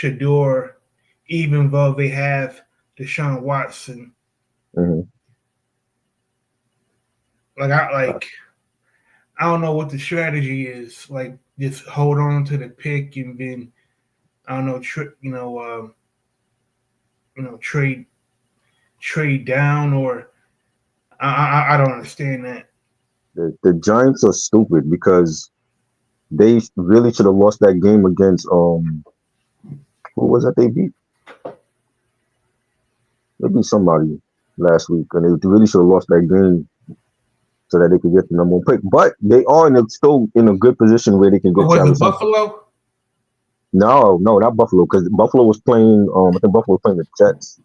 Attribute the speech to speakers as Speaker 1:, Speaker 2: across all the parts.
Speaker 1: Shador, even though they have Deshaun Watson.
Speaker 2: Mm-hmm.
Speaker 1: I don't know what the strategy is. Like just hold on to the pick and then I don't know, trade down or I don't understand that.
Speaker 2: The Giants are stupid because they really should have lost that game against who was that they beat? They beat somebody last week, and they really should have lost that game so that they could get the number one pick. But they are still in a good position where they can
Speaker 1: Or
Speaker 2: get
Speaker 1: was it
Speaker 2: Travis Hunter.
Speaker 1: Buffalo?
Speaker 2: No, not Buffalo, because Buffalo was playing. I think Buffalo was playing the Jets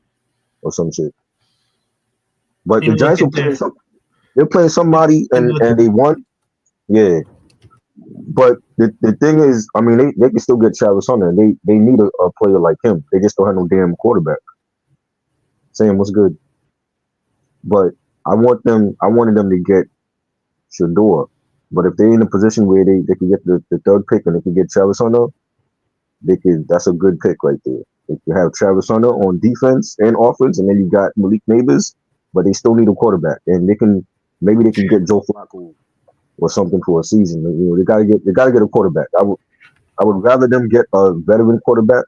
Speaker 2: or some shit. But
Speaker 1: Let
Speaker 2: the
Speaker 1: me look
Speaker 2: Giants were
Speaker 1: at
Speaker 2: playing
Speaker 1: that.
Speaker 2: some. They're playing somebody,
Speaker 1: Let me
Speaker 2: and
Speaker 1: look at
Speaker 2: they
Speaker 1: that.
Speaker 2: won. Yeah, but the thing is, I mean, they can still get Travis Hunter. And they need a player like him. They just don't have no damn quarterback. Sam, what's good? But I wanted them to get Shador. But if they're in a position where they can get the third pick and they can get Travis Hunter, they could. That's a good pick right there. They can have Travis Hunter on defense and offense, and then you got Malik Neighbors, but they still need a quarterback, and they can get Joe Flacco or something for a season. You know, they gotta get a quarterback. I would rather them get a veteran quarterback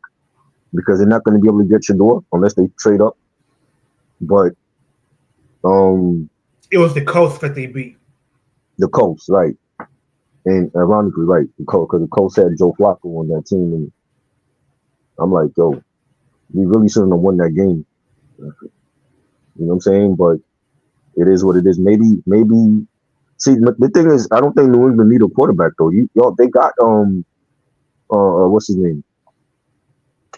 Speaker 2: because they're not going to be able to get Shador unless they trade up. But um,
Speaker 1: It was the Colts that they beat.
Speaker 2: the Colts, right? And ironically, right, because the Colts had Joe Flacco on that team, and I'm like, yo, we really shouldn't have won that game. You know what I'm saying? But it is what it is. Maybe. See, the thing is, I don't think New England need a quarterback though. Y'all, they got what's his name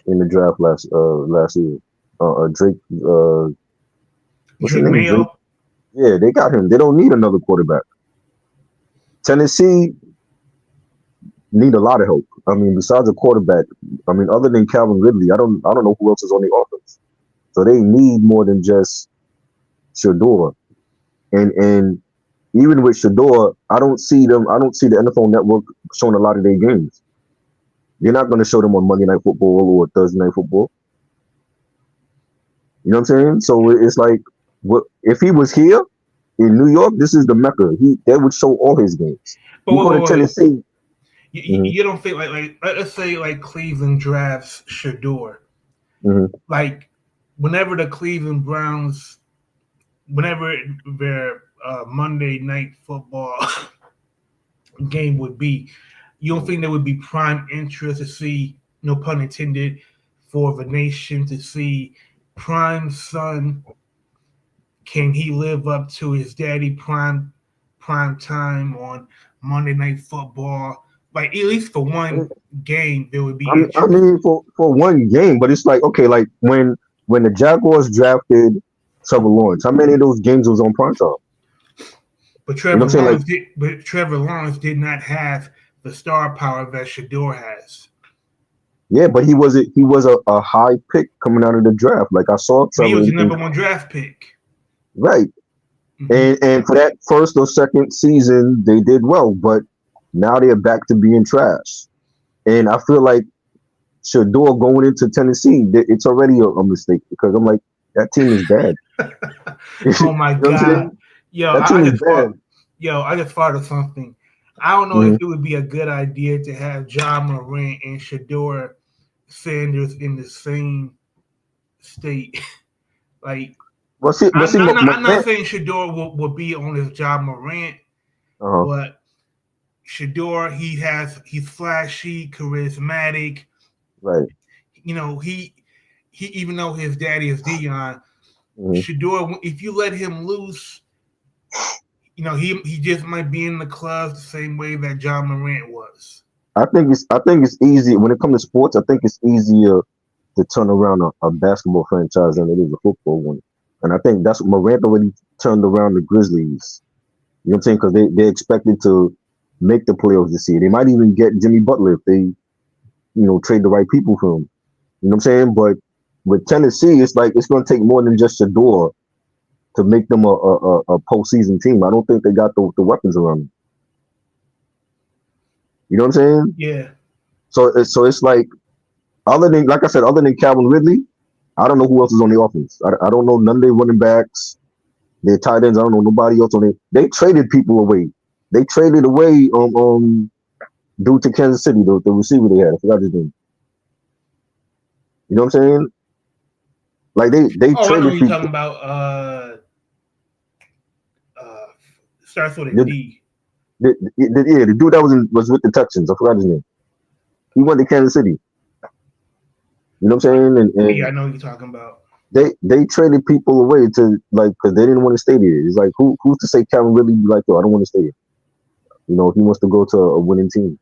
Speaker 2: in the draft last year? Drake. What's his
Speaker 1: Drake
Speaker 2: name? Drake.
Speaker 1: Mayo.
Speaker 2: Yeah, they got him. They don't need another quarterback. Tennessee need a lot of help. I mean, besides a quarterback, I mean, other than Calvin Ridley, I don't know who else is on the offense. So they need more than just Shador. And even with Shador, I don't see them. I don't see the NFL Network showing a lot of their games. You're not going to show them on Monday Night Football or Thursday Night Football. You know what I'm saying? So it's like, what if he was here in New York? This is the Mecca. They would show all his games.
Speaker 1: But
Speaker 2: You go to
Speaker 1: wait.
Speaker 2: Tennessee. Mm-hmm,
Speaker 1: You don't think like let's say like Cleveland drafts Shador.
Speaker 2: mm-hmm,
Speaker 1: Like whenever the Cleveland Browns, whenever their Monday Night Football game would be, you don't think there would be prime interest to see, no pun intended, for the nation to see prime son, can he live up to his daddy prime time on Monday Night Football? Like at least for one game, there would be
Speaker 2: I
Speaker 1: interest.
Speaker 2: mean, for one game, but it's like okay, like when the Jaguars drafted Trevor Lawrence, how many of those games was on prime time?
Speaker 1: But
Speaker 2: You know what I'm saying? Like,
Speaker 1: Trevor Lawrence did not have the star power that Shador has.
Speaker 2: yeah, but he was a high pick coming out of the draft. Like I saw
Speaker 1: But he
Speaker 2: Trevor
Speaker 1: was the
Speaker 2: in
Speaker 1: number one draft pick.
Speaker 2: right,
Speaker 1: Mm-hmm.
Speaker 2: and for that first or second season, they did well, but now they're back to being trash. And I feel like Shador going into Tennessee, it's already a mistake because I'm like that team is bad. You
Speaker 1: Oh my
Speaker 2: know what I'm
Speaker 1: God.
Speaker 2: saying? That team is bad.
Speaker 1: I just thought of something. I don't know if
Speaker 2: Mm-hmm.
Speaker 1: it would be a good idea to have John Morant and Shador Sanders in the same state. Like I'm not saying Shador will be on his John Morant,
Speaker 2: uh-huh.
Speaker 1: but Shador he's flashy, charismatic.
Speaker 2: Right.
Speaker 1: You know, he even though his daddy is Dion,
Speaker 2: Mm-hmm.
Speaker 1: Shador, if you let him loose, you know, he just might be in the clubs the same way that John Morant was.
Speaker 2: I think it's easy when it comes to sports. I think it's easier to turn around a basketball franchise than it is a football one. And I think that's what Morant already turned around the Grizzlies. You know what I'm saying? Because they expected to make the playoffs this year. They might even get Jimmy Butler if they trade the right people for him. You know what I'm saying? But with Tennessee, it's like it's going to take more than just Shador to make them a postseason team. I don't think they got the weapons around them. You know what I'm saying?
Speaker 1: Yeah.
Speaker 2: So it's like Other than, like I said, other than Calvin Ridley, I don't know who else is on the offense. I don't know none of their running backs, their tight ends. I don't know nobody else on it. They traded people away. They traded away due to Kansas City, the receiver they had. I forgot his name. You know what I'm saying? Like they
Speaker 1: Oh, I know what
Speaker 2: traded
Speaker 1: you're
Speaker 2: people.
Speaker 1: talking about. Uh, Starts with a
Speaker 2: The,
Speaker 1: D.
Speaker 2: the dude that was with the Texans. I forgot his name. He went to Kansas City. You know what I'm saying?
Speaker 1: Yeah, I
Speaker 2: And
Speaker 1: know what you're talking about.
Speaker 2: they traded people away to like because they didn't want to stay there. It's like who's to say Calvin really be like, yo, I don't want to stay here. You know, he wants to go to a winning team.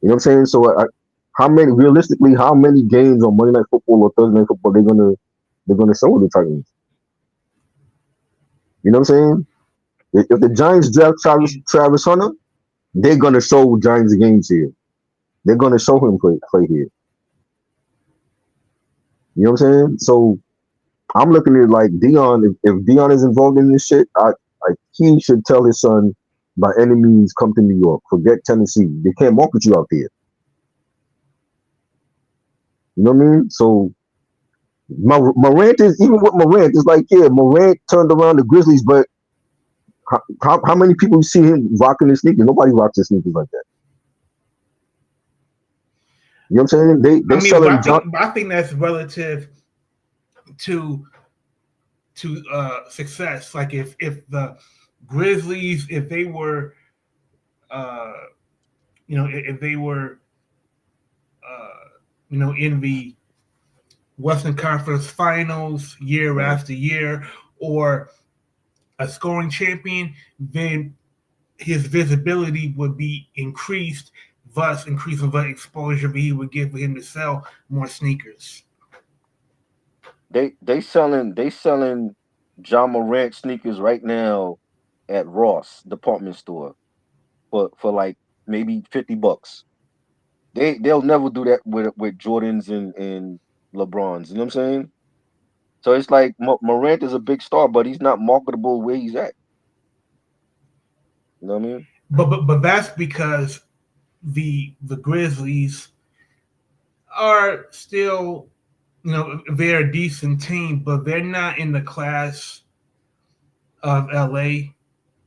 Speaker 2: You know what I'm saying? So how many realistically, how many games on Monday Night Football or Thursday Night Football they're gonna show the Titans? You know what I'm saying? If the Giants draft Travis Hunter, they're gonna show Giants games here. They're gonna show him play here. You know what I'm saying? So I'm looking at it like Dion. If Dion is involved in this shit, he should tell his son, by any means, come to New York. Forget Tennessee. They can't market you out there. You know what I mean? So Morant is even with Morant, it's like yeah, Morant turned around the Grizzlies, but how many people see him rocking his sneakers? Nobody rocks his sneakers like that. You know what I'm saying? They
Speaker 1: I mean,
Speaker 2: selling John.
Speaker 1: but I think that's relative to success. Like if the Grizzlies, if they were, uh, if they were, in the Western Conference Finals year
Speaker 2: Mhm.
Speaker 1: after year, or a scoring champion, then his visibility would be increased, thus increasing the exposure he would give for him to sell more sneakers.
Speaker 3: They selling John Morant sneakers right now at Ross department store for like maybe $50. They'll never do that with Jordans and LeBrons. You know what I'm saying? So it's like Morant is a big star, but he's not marketable where he's at. You know what I mean?
Speaker 1: But that's because the Grizzlies are still, they're a decent team, but they're not in the class of LA.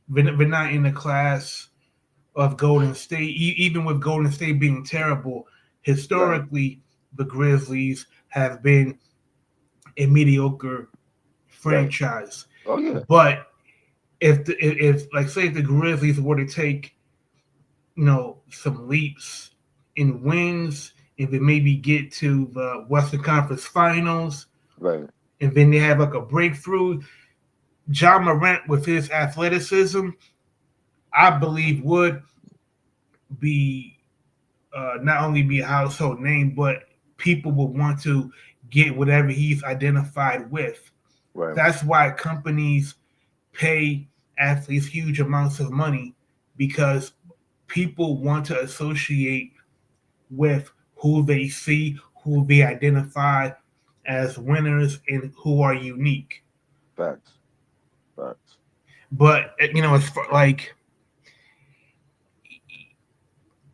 Speaker 1: They're not in the class of Golden State. Even with Golden State being terrible,
Speaker 3: Right.
Speaker 1: historically the Grizzlies have been a mediocre
Speaker 3: Right.
Speaker 1: franchise.
Speaker 3: Oh yeah.
Speaker 1: But if like say if the Grizzlies were to take some leaps in wins, and then maybe get to the Western Conference Finals,
Speaker 3: Right.
Speaker 1: and then they have like a breakthrough. John Morant with his athleticism, I believe would be not only be a household name, but people will want to get whatever he's identified with.
Speaker 3: Right.
Speaker 1: That's why companies pay athletes huge amounts of money, because people want to associate with who they see, who they identify as winners, and who are unique.
Speaker 3: Facts. Facts.
Speaker 1: But it's like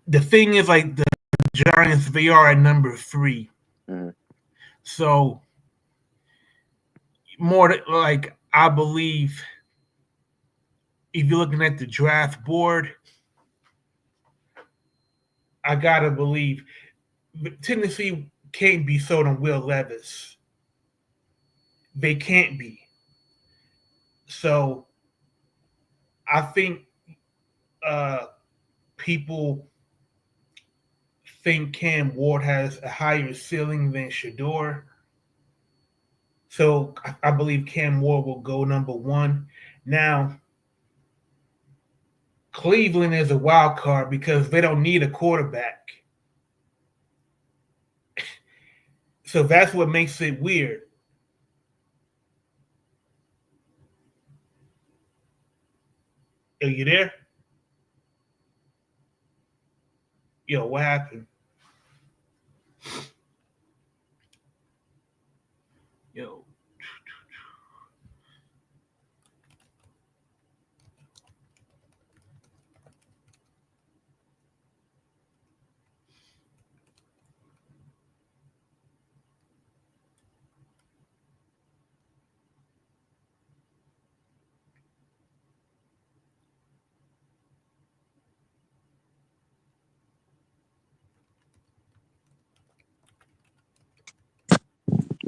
Speaker 1: the thing is like the Giants, they are at number 3,
Speaker 3: Hmm.
Speaker 1: so like I believe if you're looking at the draft board, I gotta believe Tennessee can't be sold on Will Levis. They can't be. So I think uh, people think Cam Ward has a higher ceiling than Shador. So I believe Cam Ward will go number 1. Now, Cleveland is a wild card because they don't need a quarterback. So that's what makes it weird. Are you there? Yo, what happened? Yo,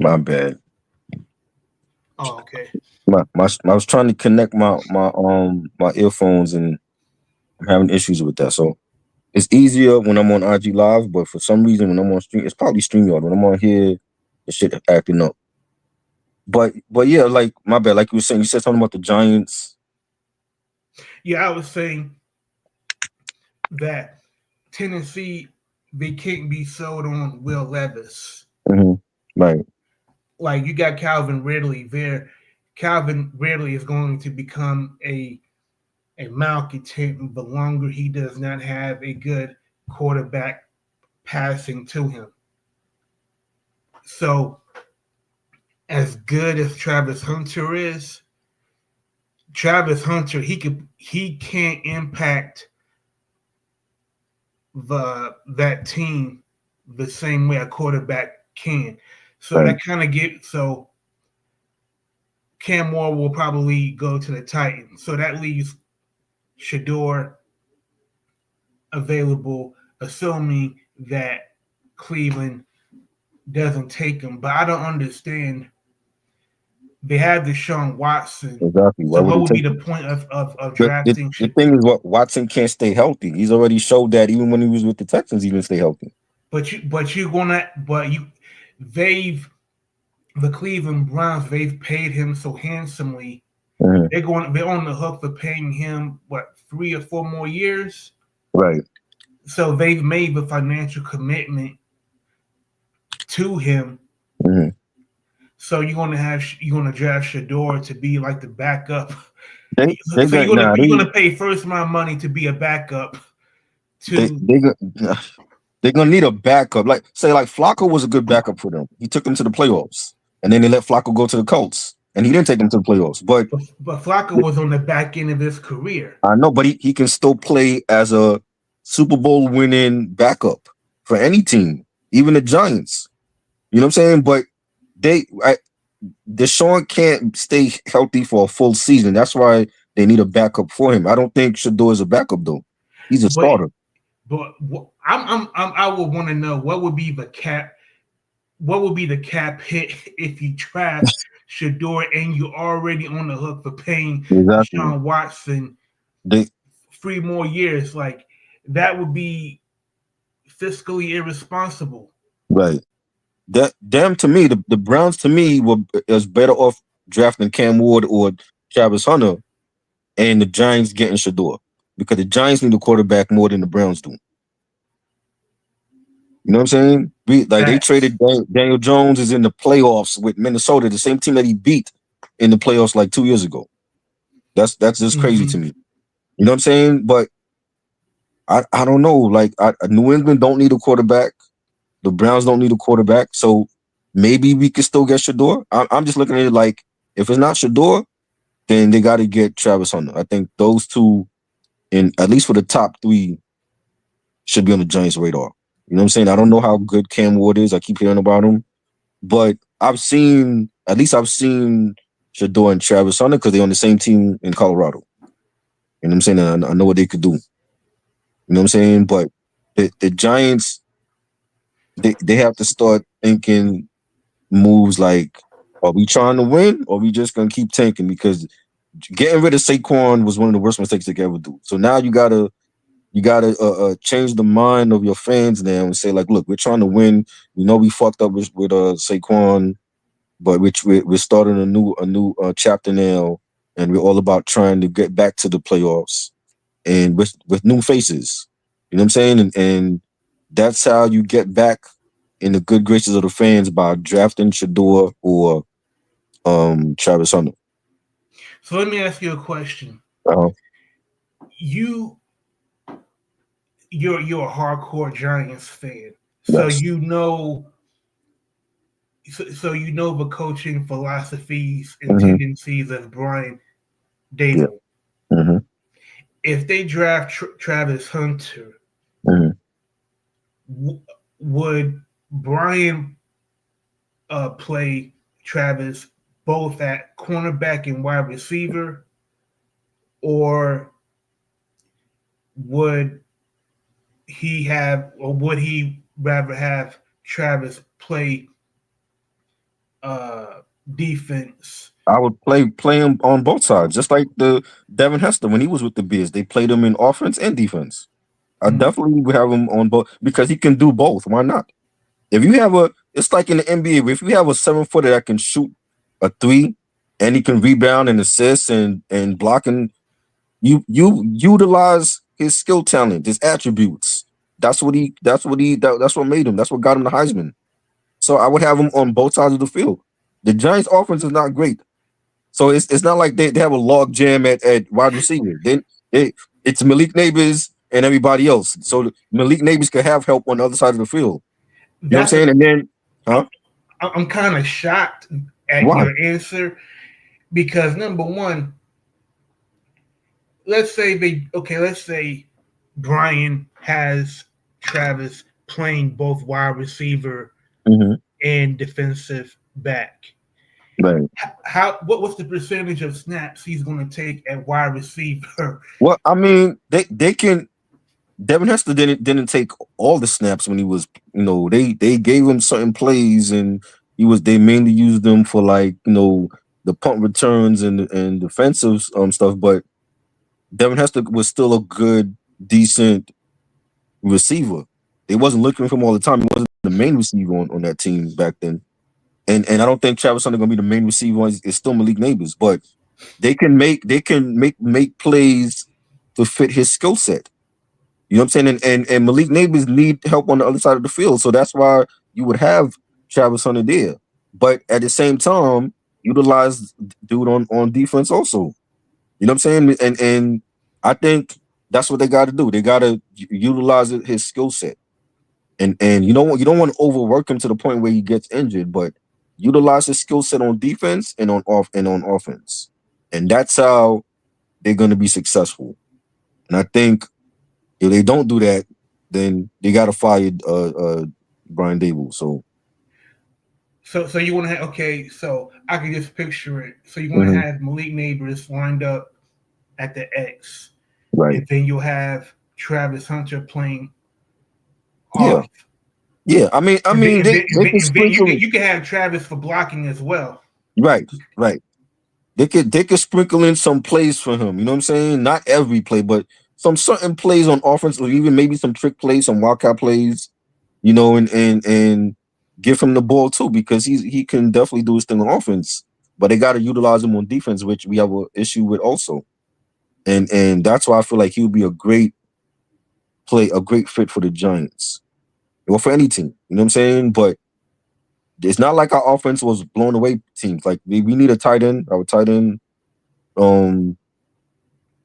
Speaker 3: My bad.
Speaker 1: Oh, okay.
Speaker 3: I was trying to connect my earphones and I'm having issues with that. So it's easier when I'm on IG Live, but for some reason when I'm on stream, it's probably StreamYard. When I'm on here, the shit acting up. But yeah, like my bad. Like you were saying, you said something about the Giants.
Speaker 1: Yeah, I was saying that Tennessee, they can't be sold on Will Levis.
Speaker 3: Right.
Speaker 1: Like you got Calvin Ridley there. Calvin Ridley is going to become a malcontent the longer he does not have a good quarterback passing to him. So, as good as Travis Hunter is, Travis Hunter he can't impact that team the same way a quarterback can. So
Speaker 3: Right.
Speaker 1: that kind of Cam Moore will probably go to the Titans. So that leaves Shador available, assuming that Cleveland doesn't take him. But I don't understand. They have Deshaun Watson.
Speaker 3: Exactly. Why
Speaker 1: So
Speaker 3: would
Speaker 1: what
Speaker 3: he
Speaker 1: would be
Speaker 3: take
Speaker 1: the
Speaker 3: him?
Speaker 1: point of
Speaker 3: The
Speaker 1: drafting?
Speaker 3: thing is, what Watson can't stay healthy. He's already showed that even when he was with the Texans, he didn't stay healthy.
Speaker 1: The Cleveland Browns, they've paid him so handsomely.
Speaker 3: Mm-hmm.
Speaker 1: They're on the hook for paying him 3 or 4 more years.
Speaker 3: Right.
Speaker 1: So they've made the financial commitment to him.
Speaker 3: Mm-hmm.
Speaker 1: So you're gonna draft Shador to be like the backup.
Speaker 3: You're
Speaker 1: gonna pay first round money to be a backup.
Speaker 3: They're gonna need a backup. Like Flacco was a good backup for them. He took them to the playoffs, and then they let Flacco go to the Colts, and he didn't take them to the playoffs. But
Speaker 1: Flacco was on the back end of his career.
Speaker 3: I know, but he can still play as a Super Bowl winning backup for any team, even the Giants. You know what I'm saying? But Deshaun can't stay healthy for a full season. That's why they need a backup for him. I don't think Shador is a backup though. He's a starter.
Speaker 1: But I would want to know what would be the cap hit if you draft Shador and you're already on the hook for paying Deshaun Watson 3 more years. Like that would be fiscally irresponsible.
Speaker 3: Right. To me, the Browns to me was better off drafting Cam Ward or Travis Hunter, and the Giants getting Shador because the Giants need a quarterback more than the Browns do. You know what I'm saying? They traded Daniel Jones is in the playoffs with Minnesota, the same team that he beat in the playoffs like 2 years ago. That's just crazy to me. You know what I'm saying? But I don't know. Like New England don't need a quarterback. The Browns don't need a quarterback. So maybe we could still get Shador. I'm just looking at it like if it's not Shador, then they got to get Travis Hunter. I think those two, at least for the top 3, should be on the Giants' radar. You know what I'm saying? I don't know how good Cam Ward is. I keep hearing about him. But I've seen Shador and Travis Hunter because they're on the same team in Colorado. You know what I'm saying? And I know what they could do. You know what I'm saying? But the Giants, they have to start thinking moves like, are we trying to win or are we just going to keep tanking? Because getting rid of Saquon was one of the worst mistakes they could ever do. So now you gotta change the mind of your fans now and say like, look, we're trying to win. We know we fucked up with Saquon, but we're starting a new chapter now, and we're all about trying to get back to the playoffs and with new faces. You know what I'm saying? And that's how you get back in the good graces of the fans by drafting Shador or Travis Hunter.
Speaker 1: So let me ask you a question. You're a hardcore Giants fan, so
Speaker 3: yes.
Speaker 1: you know the coaching philosophies and tendencies of Brian Daboll.
Speaker 3: Yeah. Mm-hmm.
Speaker 1: If they draft Travis Hunter, would Brian play Travis both at cornerback and wide receiver, or would he rather have Travis play defense.
Speaker 3: I would play him on both sides, just like the Devin Hester when he was with the Bears. They played him in offense and defense. I definitely would have him on both because he can do both. Why not? If you have it's like in the NBA. If you have a 7-footer that can shoot a three and he can rebound and assist and blocking, you utilize his skill talent, his attributes. That's what made him. That's what got him the Heisman. So I would have him on both sides of the field. The Giants' offense is not great. So it's not like they have a log jam at wide receiver. It's Malik Neighbors and everybody else. So Malik Neighbors could have help on the other side of the field. You know what I'm saying? And then,
Speaker 1: I'm kind of shocked at your answer because number one, let's say Brian has Travis playing both wide receiver and defensive back.
Speaker 3: Right.
Speaker 1: What's the percentage of snaps he's going to take at wide receiver?
Speaker 3: Well, I mean, they can. Devin Hester didn't take all the snaps when he was, they gave him certain plays and they mainly used them for the punt returns and defensive stuff. But Devin Hester was still a good, decent receiver. They wasn't looking for him all the time. He wasn't the main receiver on that team back then. And I don't think Travis Hunter gonna be the main receiver. It's still Malik Neighbors, but they can make plays to fit his skill set. You know what I'm saying? And Malik Neighbors need help on the other side of the field, so that's why you would have Travis Hunter there. But at the same time, utilize dude on defense also. You know what I'm saying? And I think that's what they got to do. They got to utilize his skill set. And you don't want to overwork him to the point where he gets injured, but utilize his skill set on defense and on offense. And that's how they're going to be successful. And I think if they don't do that, then they got to fire Brian Daboll. So
Speaker 1: you want to have so I can just picture it. So you want to have Malik Neighbors lined up at the X,
Speaker 3: right?
Speaker 1: And then you'll have Travis Hunter playing
Speaker 3: off. Yeah. I mean,
Speaker 1: you can have Travis for blocking as well.
Speaker 3: Right. They could sprinkle in some plays for him. You know what I'm saying? Not every play, but some certain plays on offense, or even maybe some trick plays, some wildcat plays. And give him the ball too, because he can definitely do his thing on offense. But they got to utilize him on defense, which we have an issue with also. And that's why I feel like he would be a great fit for the Giants. Or for any team, you know what I'm saying? But it's not like our offense was blown away teams. Like we need a tight end. Our tight end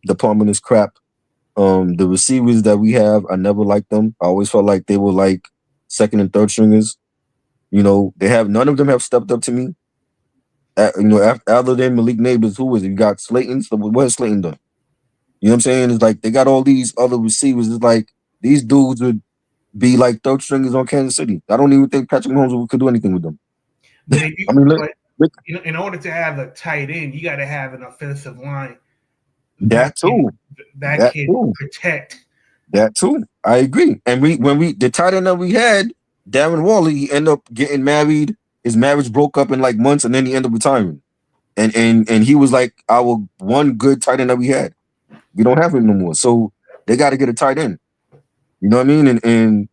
Speaker 3: department is crap. The receivers that we have, I never liked them. I always felt like they were like second and third stringers. They have none of them have stepped up to me. Other than Malik Neighbors, who is it? You got Slayton. So what has Slayton done? You know what I'm saying? It's like they got all these other receivers. It's like these dudes would be like third stringers on Kansas City. I don't even think Patrick Mahomes could do anything with them.
Speaker 1: In order to have a tight end, you got to have an offensive line
Speaker 3: that can
Speaker 1: protect.
Speaker 3: That too, I agree. And the tight end that we had, Darren Waller, he ended up getting married. His marriage broke up in like months, and then he ended up retiring. And he was like our one good tight end that we had. We don't have him no more, so they got to get a tight end. You know what I mean? And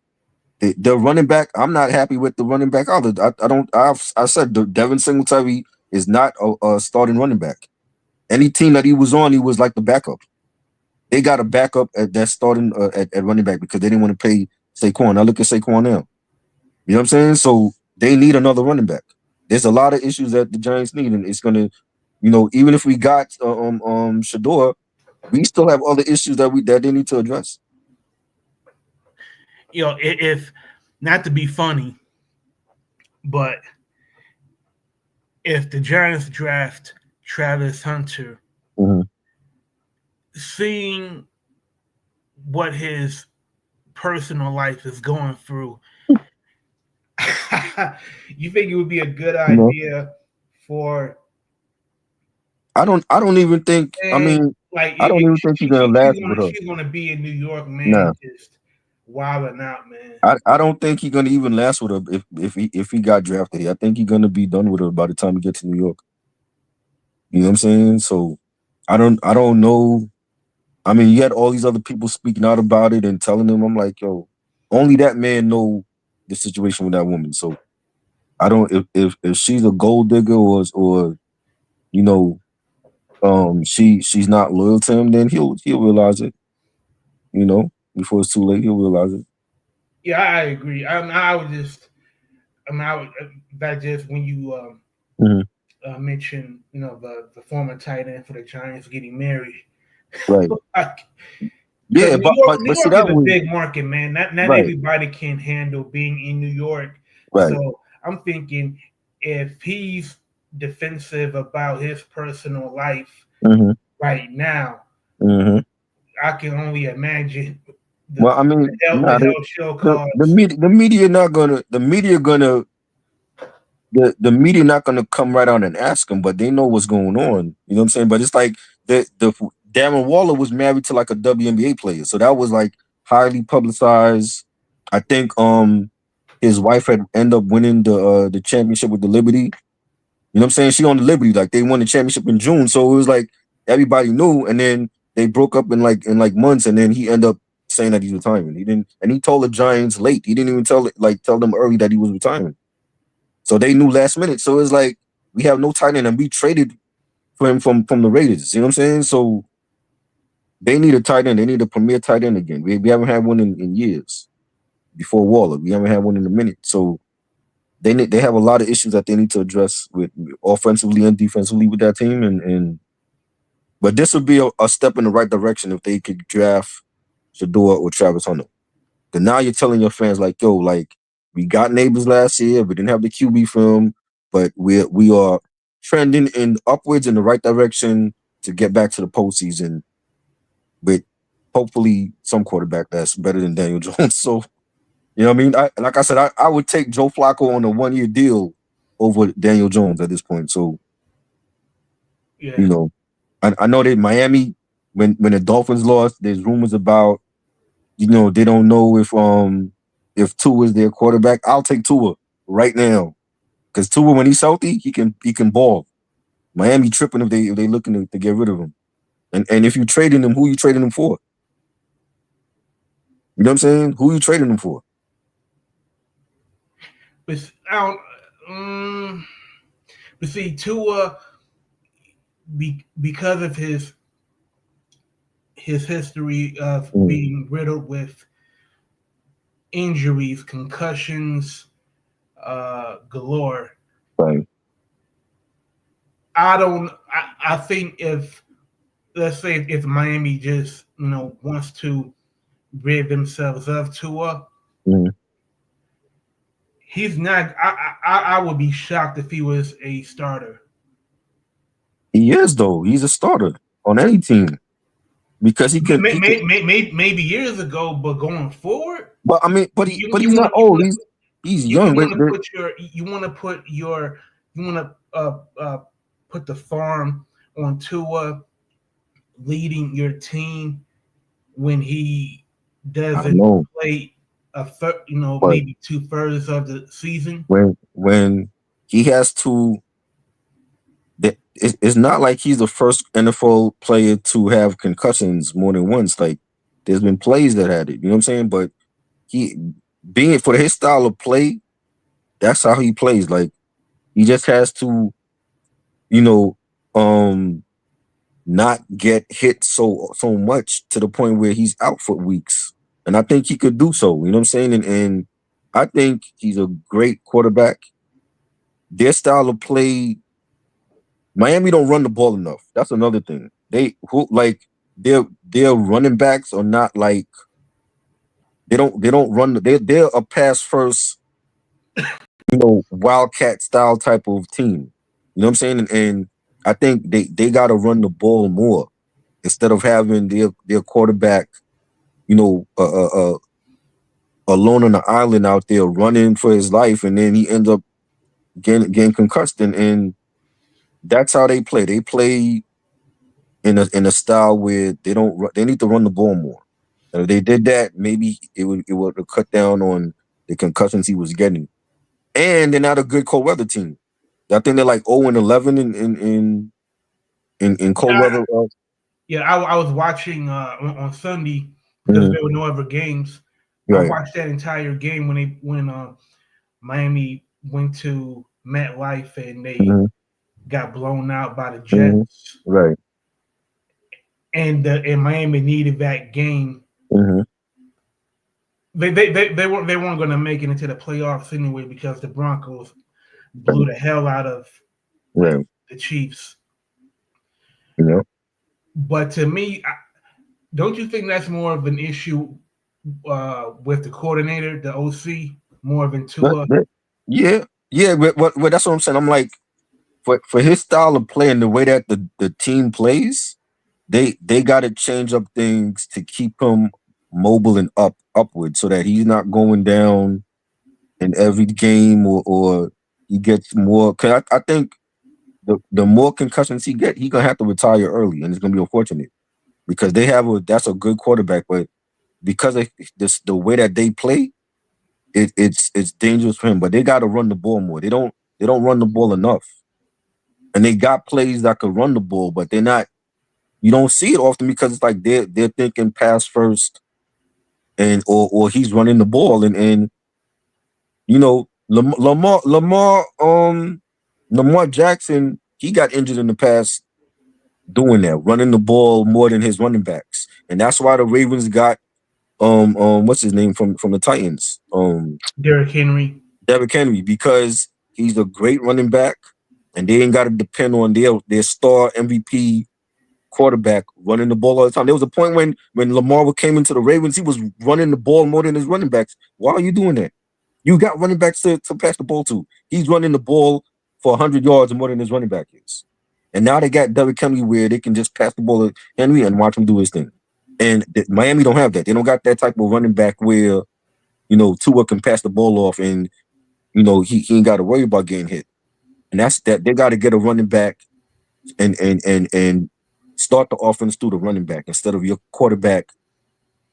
Speaker 3: the running back, I'm not happy with the running back either. I said Devin Singletary is not a starting running back. Any team that he was on, he was like the backup. They got a backup that's starting at running back because they didn't want to pay Saquon. Now look at Saquon now. You know what I'm saying? So they need another running back. There's a lot of issues that the Giants need, and it's gonna, even if we got Shador, we still have other issues that they need to address.
Speaker 1: If not to be funny, but if the Giants draft Travis Hunter, seeing what his personal life is going through, you think it would be a good idea for?
Speaker 3: I don't even think. I mean, I don't even think he's gonna last with her.
Speaker 1: She's gonna be in New York, man.
Speaker 3: Nah.
Speaker 1: Just wilding out, man.
Speaker 3: I don't think he's gonna even last with her if he got drafted here. I think he's gonna be done with her by the time he gets to New York. You know what I'm saying? So I don't know. I mean, you had all these other people speaking out about it and telling them. I'm like, yo, only that man know the situation with that woman. So I don't if she's a gold digger or you know she's not loyal to him, then he'll realize it. You know, before it's too late, he'll realize it.
Speaker 1: Yeah, I agree. I would just, that just when you mentioned, the former tight end for the Giants getting married.
Speaker 3: Right.
Speaker 1: Like,
Speaker 3: Yeah,
Speaker 1: New
Speaker 3: but see
Speaker 1: York
Speaker 3: that
Speaker 1: is a
Speaker 3: was
Speaker 1: big market, man. Not
Speaker 3: right.
Speaker 1: everybody can handle being in New York.
Speaker 3: Right.
Speaker 1: So I'm thinking if he's defensive about his personal life right now, I can only imagine
Speaker 3: well, I mean,
Speaker 1: the hell she'll cause.
Speaker 3: the media the media not gonna come right out and ask him, but they know what's going on. You know what I'm saying? But it's like the Darren Waller was married to like a WNBA player, so that was like highly publicized. I think his wife had ended up winning the championship with the Liberty. You know what I'm saying? She on the Liberty, like they won the championship in June, so it was like everybody knew, and then they broke up in like months, and then he ended up saying that he's retiring. He didn't, and he told the Giants late. He didn't even tell them early that he was retiring. So they knew last minute. So it's like we have no tight end, and we traded for him from the Raiders. You know what I'm saying? So they need a tight end. They need a premier tight end again. We haven't had one in years. Before Waller, we haven't had one in a minute. So they have a lot of issues that they need to address with offensively and defensively with that team. But this would be a step in the right direction if they could draft Shedeur or Travis Hunter. Because now you're telling your fans like, yo, like we got Neighbors last year, we didn't have the QB film, but we are trending in upwards in the right direction to get back to the postseason with hopefully some quarterback that's better than Daniel Jones. So, you know what I mean? Like I said, I would take Joe Flacco on a 1-year deal over Daniel Jones at this point. So,
Speaker 1: yeah.
Speaker 3: You know, I know that Miami, when the Dolphins lost, there's rumors about, they don't know if Tua is their quarterback. I'll take Tua right now, because Tua, when he's healthy, he can ball. Miami tripping if they looking to get rid of him, and if you trading him, who you trading him for? You know what I'm saying? Who you trading him for?
Speaker 1: But see, Tua, because of his history of being riddled with injuries, concussions, galore.
Speaker 3: Right.
Speaker 1: I think let's say if Miami just wants to rid themselves of Tua, he's not. I would be shocked if he was a starter.
Speaker 3: He is, though. He's a starter on any team because he can.
Speaker 1: Maybe years ago, but going forward.
Speaker 3: But I mean, but he's not old. He's young.
Speaker 1: You want to put the farm on Tua leading your team when he doesn't play maybe 2/3 of the season.
Speaker 3: When he has to, it's not like he's the first NFL player to have concussions more than once. Like there's been plays that had it. You know what I'm saying? But he, being for his style of play, that's how he plays. Like he just has to, not get hit so much to the point where he's out for weeks. And I think he could do so. You know what I'm saying? And I think he's a great quarterback. Their style of play, Miami don't run the ball enough. That's another thing. Their running backs are not like, they don't run. They're a pass first, wildcat style type of team. You know what I'm saying? And I think they got to run the ball more instead of having their quarterback, alone on the island out there running for his life, and then he ends up getting concussed. And that's how they play. They play in a style where they need to run the ball more. And if they did that, maybe it would have cut down on the concussions he was getting. And they're not a good cold weather team. I think they're like 0-11 in cold weather.
Speaker 1: Yeah, I was watching on Sunday because there were no other games.
Speaker 3: Right.
Speaker 1: I watched that entire game when Miami went to MetLife and they got blown out by the Jets.
Speaker 3: Right.
Speaker 1: And Miami needed that game. They weren't going to make it into the playoffs anyway because the Broncos blew the hell out of the Chiefs.
Speaker 2: Yeah.
Speaker 1: But to me, don't you think that's more of an issue with the coordinator, the OC, more than Tua?
Speaker 3: Yeah, but that's what I'm saying. I'm like, for his style of play and the way that the team plays, they got to change up things to keep him mobile and upward, so that he's not going down in every game or he gets more. Cause I think the more concussions he get, he's gonna have to retire early, and it's gonna be unfortunate because that's a good quarterback, but because of the way that they play, it's dangerous for him. But they got to run the ball more. They don't run the ball enough, and they got plays that could run the ball, but they're not. You don't see it often because it's like they're thinking pass first, and or he's running the ball, and you know Lamar Jackson, he got injured in the past doing that, running the ball more than his running backs, and that's why the Ravens got what's his name from the Titans,
Speaker 1: Derrick Henry,
Speaker 3: because he's a great running back, and they ain't got to depend on their star MVP quarterback running the ball all the time. There was a point when Lamar came into the Ravens, he was running the ball more than his running backs. Why are you doing that? You got running backs to pass the ball to. He's running the ball for 100 yards more than his running back is. And now they got Derrick Henry where they can just pass the ball to Henry and watch him do his thing. And Miami don't have that. They don't got that type of running back where, Tua can pass the ball off and, he ain't got to worry about getting hit. And that's that. They got to get a running back and start the offense through the running back instead of your quarterback,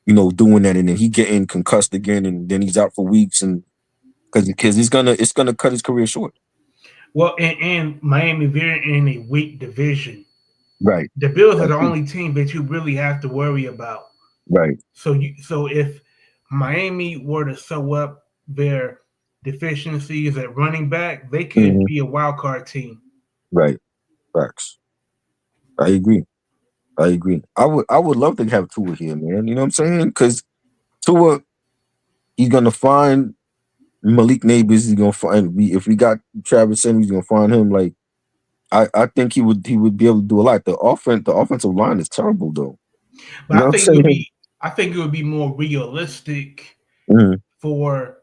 Speaker 3: doing that and then he getting concussed again and then he's out for weeks and because it's gonna cut his career short.
Speaker 1: Well, and Miami, they're in a weak division.
Speaker 3: Right.
Speaker 1: The Bills are the only team that you really have to worry about.
Speaker 3: Right.
Speaker 1: So if Miami were to sew up their deficiencies at running back, they could be a wild card team.
Speaker 3: Right. Facts. I agree. I would love to have Tua here, man. You know what I'm saying? Because Tua, he's gonna find Malik Nabers. He's gonna find if we got Travis Henry, he's gonna find him. Like I think he would be able to do a lot. The offensive line is terrible though.
Speaker 1: But I think it would be more realistic for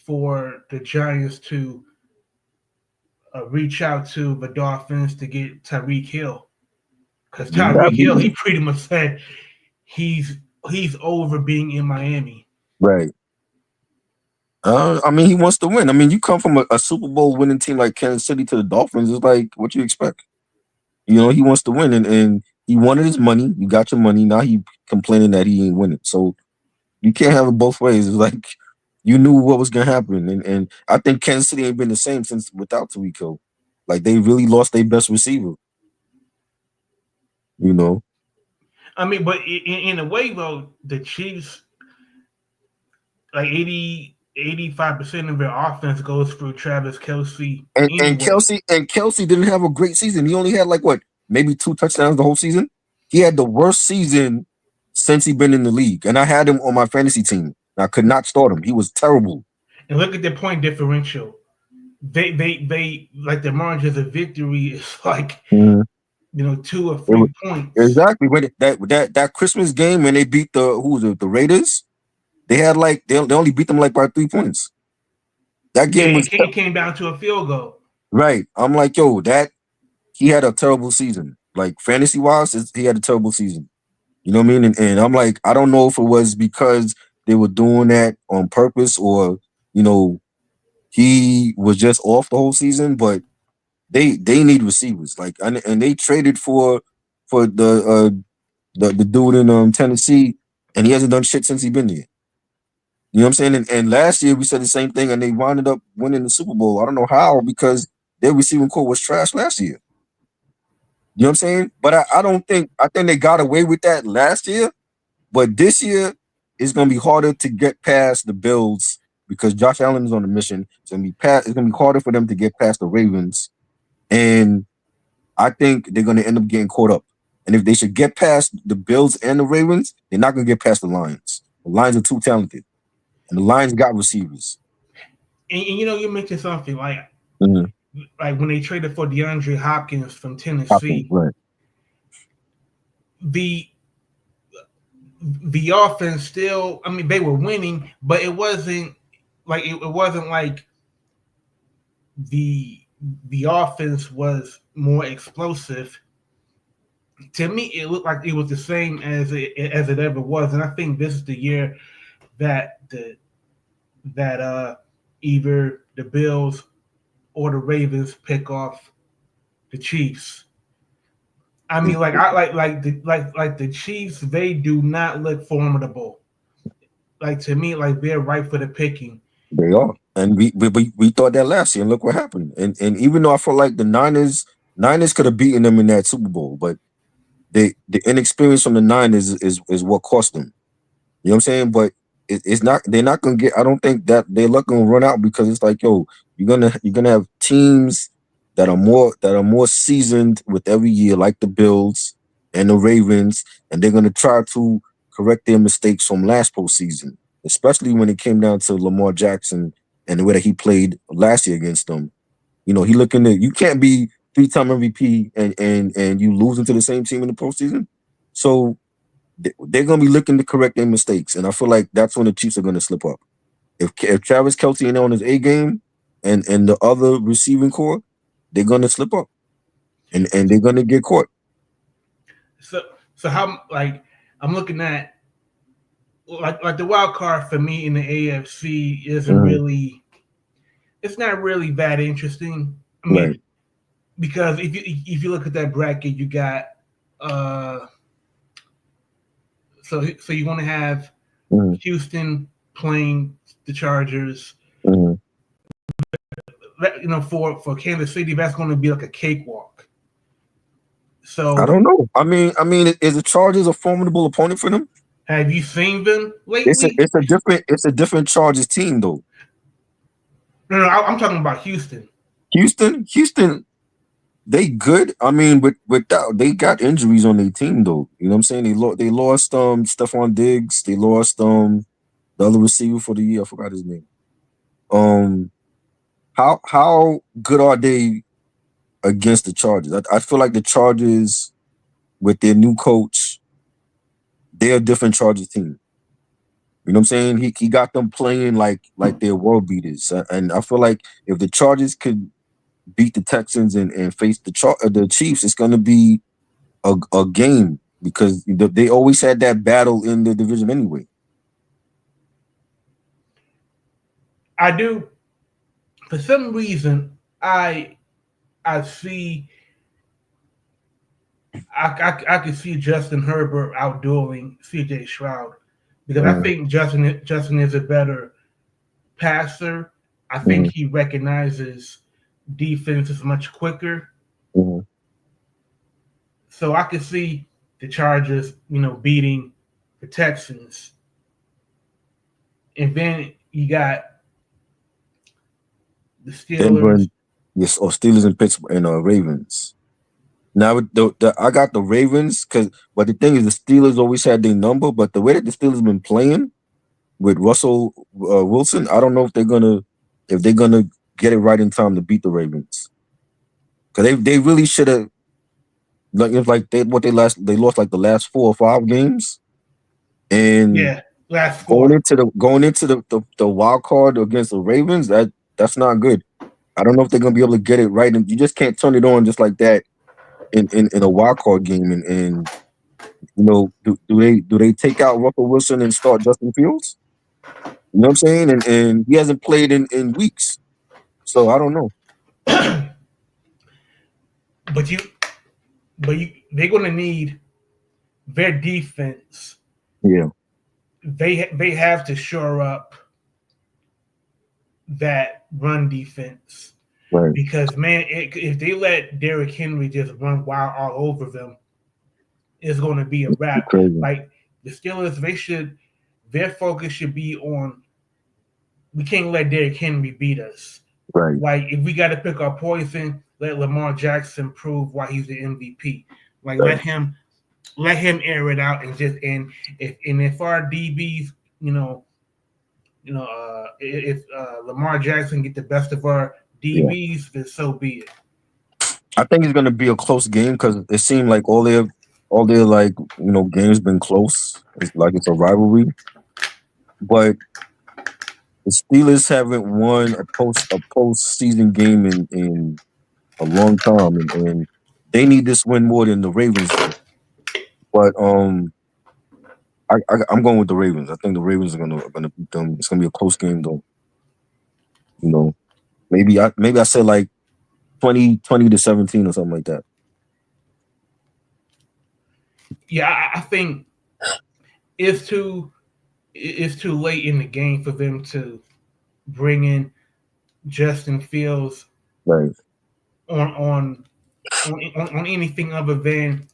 Speaker 1: the Giants to reach out to the Dolphins to get Tyreek Hill. Because Tyreek Hill, he pretty much said he's over being in Miami.
Speaker 3: Right. I mean, he wants to win. I mean, you come from a Super Bowl winning team like Kansas City to the Dolphins. It's like, what you expect? He wants to win, and he wanted his money. You got your money. Now he complaining that he ain't winning. So you can't have it both ways. It's like you knew what was gonna happen, and I think Kansas City ain't been the same since without Tyreek Hill. Like they really lost their best receiver.
Speaker 1: I mean, but in a way, though, the Chiefs, like 85% of their offense goes through Travis Kelce.
Speaker 3: And Kelce didn't have a great season. He only had maybe 2 touchdowns the whole season. He had the worst season since he's been in the league. And I had him on my fantasy team. I could not start him. He was terrible.
Speaker 1: And look at their point differential. They like their margins of victory is like 2 or 3 points.
Speaker 3: Exactly. When that Christmas game when they beat the Raiders, they had they only beat them by 3 points. That game
Speaker 1: came down to a field goal.
Speaker 3: Right. I'm like, he had a terrible season. Like fantasy wise, he had a terrible season. You know what I mean? And I'm like, I don't know if it was because they were doing that on purpose or he was just off the whole season, but they need receivers. And they traded for the the dude in Tennessee, and he hasn't done shit since he been there. You know what I'm saying? And last year we said the same thing, and they wound up winning the Super Bowl. I don't know how, because their receiving core was trash last year. You know what I'm saying? But I think they got away with that last year. But this year it's gonna be harder to get past the Bills because Josh Allen is on a mission. It's gonna be harder for them to get past the Ravens. And I think they're gonna end up getting caught up. And if they should get past the Bills and the Ravens, they're not gonna get past the Lions. The Lions are too talented. And the Lions got receivers.
Speaker 1: And you mentioned something like
Speaker 3: Mhm.
Speaker 1: like when they traded for DeAndre Hopkins from Tennessee,
Speaker 3: Right.
Speaker 1: the offense still, I mean, they were winning, but it wasn't like the offense was more explosive. To me, it looked like it was the same as it ever was, and I think this is the year that either the Bills or the Ravens pick off the Chiefs. I mean, like the Chiefs, they do not look formidable. Like, to me, like they're ripe for the picking.
Speaker 3: They are. And we thought that last year, and look what happened. And even though I feel like the Niners could have beaten them in that Super Bowl, but the inexperience from the Niners is what cost them. You know what I'm saying? But it's not. They're not gonna get. I don't think that they're not gonna run out, because it's like, yo, you're gonna have teams that are more seasoned with every year, like the Bills and the Ravens, and they're gonna try to correct their mistakes from last postseason, especially when it came down to Lamar Jackson and the way that he played last year against them. You know, you can't be 3-time MVP and you lose into the same team in the postseason. So they're going to be looking to correct their mistakes, and I feel like that's when the Chiefs are going to slip up. If Travis Kelce ain't on his A game and the other receiving core, they're going to slip up, and they're going to get caught.
Speaker 1: So how, like, I'm looking at like the wild card for me in the AFC isn't really, it's not really that interesting. I mean,
Speaker 3: Right.
Speaker 1: because if you look at that bracket, you got so you're going to have Houston playing the Chargers. For Kansas City, that's going to be like a cakewalk. So
Speaker 3: I don't know. I mean, is the Chargers a formidable opponent for them?
Speaker 1: Have you seen them lately?
Speaker 3: It's a different Chargers team, though.
Speaker 1: No, I'm talking about Houston.
Speaker 3: Houston, they good. I mean, without, they got injuries on their team, though. You know what I'm saying? They lost Stephon Diggs. They lost the other receiver for the year. I forgot his name. How good are they against the Chargers? I feel like the Chargers, with their new coach, they're a different Chargers team. You know what I'm saying? He got them playing like they're world beaters, and I feel like if the Chargers could beat the Texans and face the Chiefs, it's going to be a game, because they always had that battle in the division anyway.
Speaker 1: I do. For some reason, I see. I could see Justin Herbert outdueling CJ Stroud, because I think Justin is a better passer. I think he recognizes defenses much quicker. So I could see the Chargers, beating the Texans. And then you got the Steelers.
Speaker 3: Yes, or Steelers and Pittsburgh and Ravens. Now I got the Ravens, but the thing is, the Steelers always had their number. But the way that the Steelers been playing with Russell Wilson, I don't know if they're gonna get it right in time to beat the Ravens, because they really should have. They lost like the last 4 or 5 games, and
Speaker 1: last 4
Speaker 3: going into the wild card against the Ravens, that's not good. I don't know if they're gonna be able to get it right, and you just can't turn it on just like that in a wild card game. And do they take out Russell Wilson and start Justin Fields? You know what I'm saying? And he hasn't played in weeks, so I don't know.
Speaker 1: But they're going to need their defense,
Speaker 2: Yeah,
Speaker 1: they have to shore up that run defense
Speaker 2: right.
Speaker 1: because man, if they let Derrick Henry just run wild all over them, it's going to be a
Speaker 2: It's
Speaker 1: wrap.
Speaker 2: crazy.
Speaker 1: Like the Steelers, their focus should be on. We can't let Derrick Henry beat us.
Speaker 2: Right.
Speaker 1: Like if we got to pick our poison, let Lamar Jackson prove why he's the MVP. Like
Speaker 2: Right.
Speaker 1: let him air it out and if our DBs, if Lamar Jackson get the best of our DBs, then so be it.
Speaker 3: I think it's gonna be a close game because it seemed like all their like games been close. It's like it's a rivalry, but the Steelers haven't won a postseason game in a long time, and they need this win more than the Ravens do. But I'm going with the Ravens. I think the Ravens are gonna beat them. It's gonna be a close game though. Maybe I said like 20-17 or something like that.
Speaker 1: Yeah, I think it's too late in the game for them to bring in Justin Fields
Speaker 2: Right.
Speaker 1: on anything other than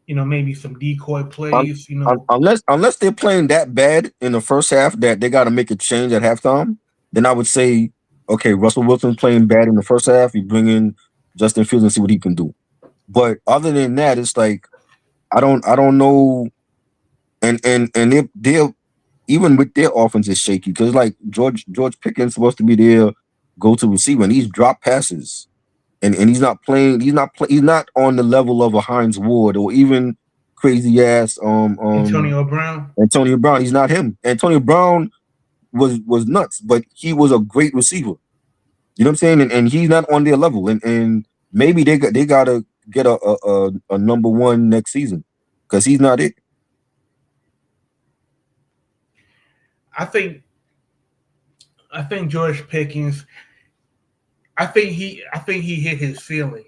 Speaker 1: maybe some decoy plays.
Speaker 3: Unless they're playing that bad in the first half that they got to make a change at halftime, then I would say, okay, Russell Wilson's playing bad in the first half. You bring in Justin Fields and see what he can do. But other than that, it's like I don't know, and they're even with their offense is shaky because like George Pickens supposed to be their go-to receiver, and he's dropped passes, and he's not playing. He's not on the level of a Hines Ward or even crazy ass
Speaker 1: Antonio Brown.
Speaker 3: Antonio Brown. He's not him. Antonio Brown was nuts, but he was a great receiver. You know what I'm saying? And he's not on their level. And maybe they gotta get a number one next season because he's not it.
Speaker 1: I think George Pickens. I think he hit his ceiling.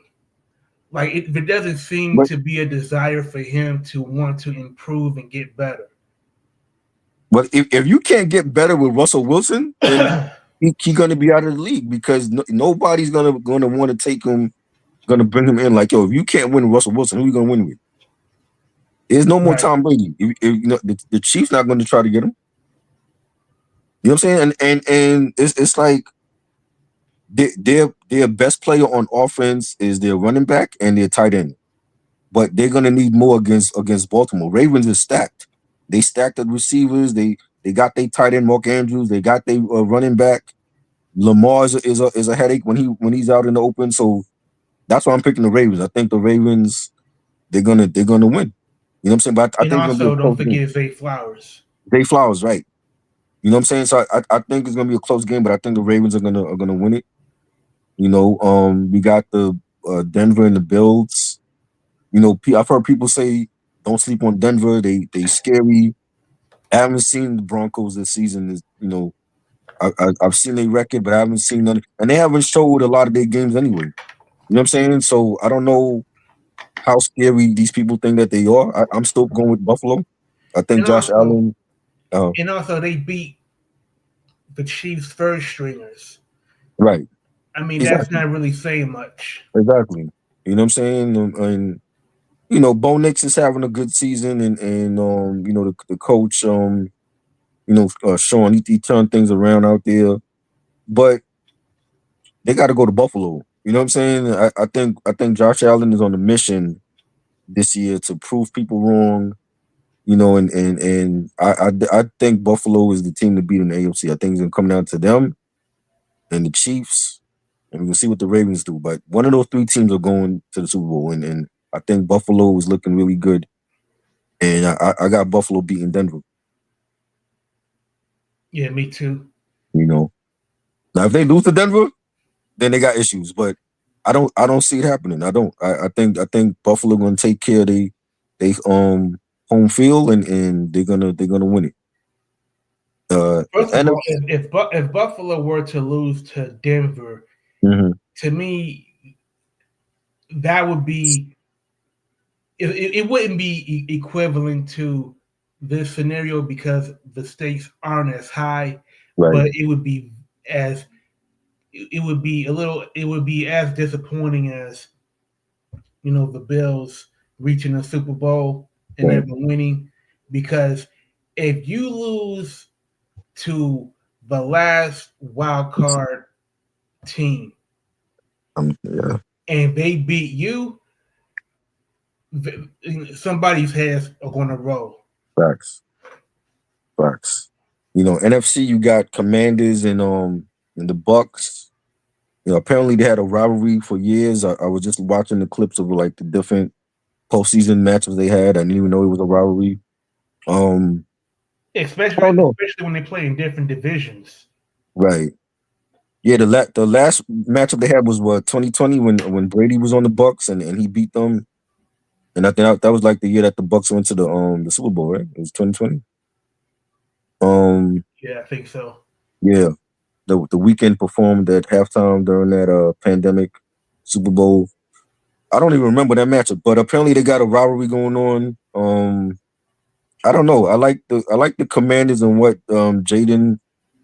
Speaker 1: Like there doesn't seem to be a desire for him to want to improve and get better.
Speaker 3: But if you can't get better with Russell Wilson, then he's going to be out of the league because nobody's going to want to take him, going to bring him in. Like, yo, if you can't win Russell Wilson, who are you going to win with? There's no more Tom Brady. The Chiefs not going to try to get him. You know what I'm saying? And it's like their best player on offense is their running back and their tight end, but they're going to need more against Baltimore. Ravens is stacked. They stacked the receivers. They got their tight end Mark Andrews. They got their running back. Lamar is a headache when he's out in the open. So that's why I'm picking the Ravens. I think the Ravens they're gonna win. You know what I'm saying? But I think
Speaker 1: also don't forget Zay Flowers.
Speaker 3: Zay Flowers, right? You know what I'm saying? So I think it's gonna be a close game, but I think the Ravens are gonna win it. We got the Denver and the Bills. I've heard people say don't sleep on Denver. They scary. I haven't seen the Broncos this season. I've seen their record, but I haven't seen none. And they haven't showed a lot of their games anyway. You know what I'm saying? So I don't know how scary these people think that they are. I'm still going with Buffalo. I think Josh Allen.
Speaker 1: And also they beat the Chiefs' first stringers.
Speaker 3: Right.
Speaker 1: I mean, that's not really saying much.
Speaker 3: Exactly. You know what I'm saying? And Bo Nix is having a good season, and the coach, Sean, he turned things around out there, but they got to go to Buffalo. You know what I'm saying? I think Josh Allen is on a mission this year to prove people wrong. And I think Buffalo is the team to beat in the AFC. I think it's gonna come down to them and the Chiefs, and we'll see what the Ravens do. But one of those three teams are going to the Super Bowl, and I think Buffalo is looking really good, and I got Buffalo beating Denver.
Speaker 1: Yeah, me too.
Speaker 3: Now if they lose to Denver, then they got issues. But I don't see it happening. I think Buffalo gonna take care of they home field, and they're gonna win it.
Speaker 1: First of all, if Buffalo were to lose to Denver, to me, that would be it wouldn't be equivalent to this scenario because the stakes aren't as high,
Speaker 2: Right.
Speaker 1: but it would be as it would be as disappointing as the Bills reaching the Super Bowl and
Speaker 2: Right.
Speaker 1: never winning, because if you lose to the last wild card team
Speaker 2: Yeah.
Speaker 1: and they beat you, somebody's heads are going to roll.
Speaker 2: Facts. Facts. NFC, you got Commanders and the Bucks. Apparently they had a rivalry for years. I was just watching the clips of like the different postseason matches they had. I didn't even know it was a rivalry. I
Speaker 1: Especially
Speaker 2: don't know.
Speaker 1: when they play in different divisions.
Speaker 2: Right. Yeah, the last matchup they had was what 2020 when Brady was on the Bucks and he beat them. And I think that was like the year that the Bucks went to the Super Bowl, right? It was 2020.
Speaker 1: Yeah, I think so.
Speaker 2: Yeah. The Weeknd performed at halftime during that pandemic Super Bowl. I don't even remember that matchup, but apparently they got a rivalry going on. I don't know. I like the Commanders and what Jaden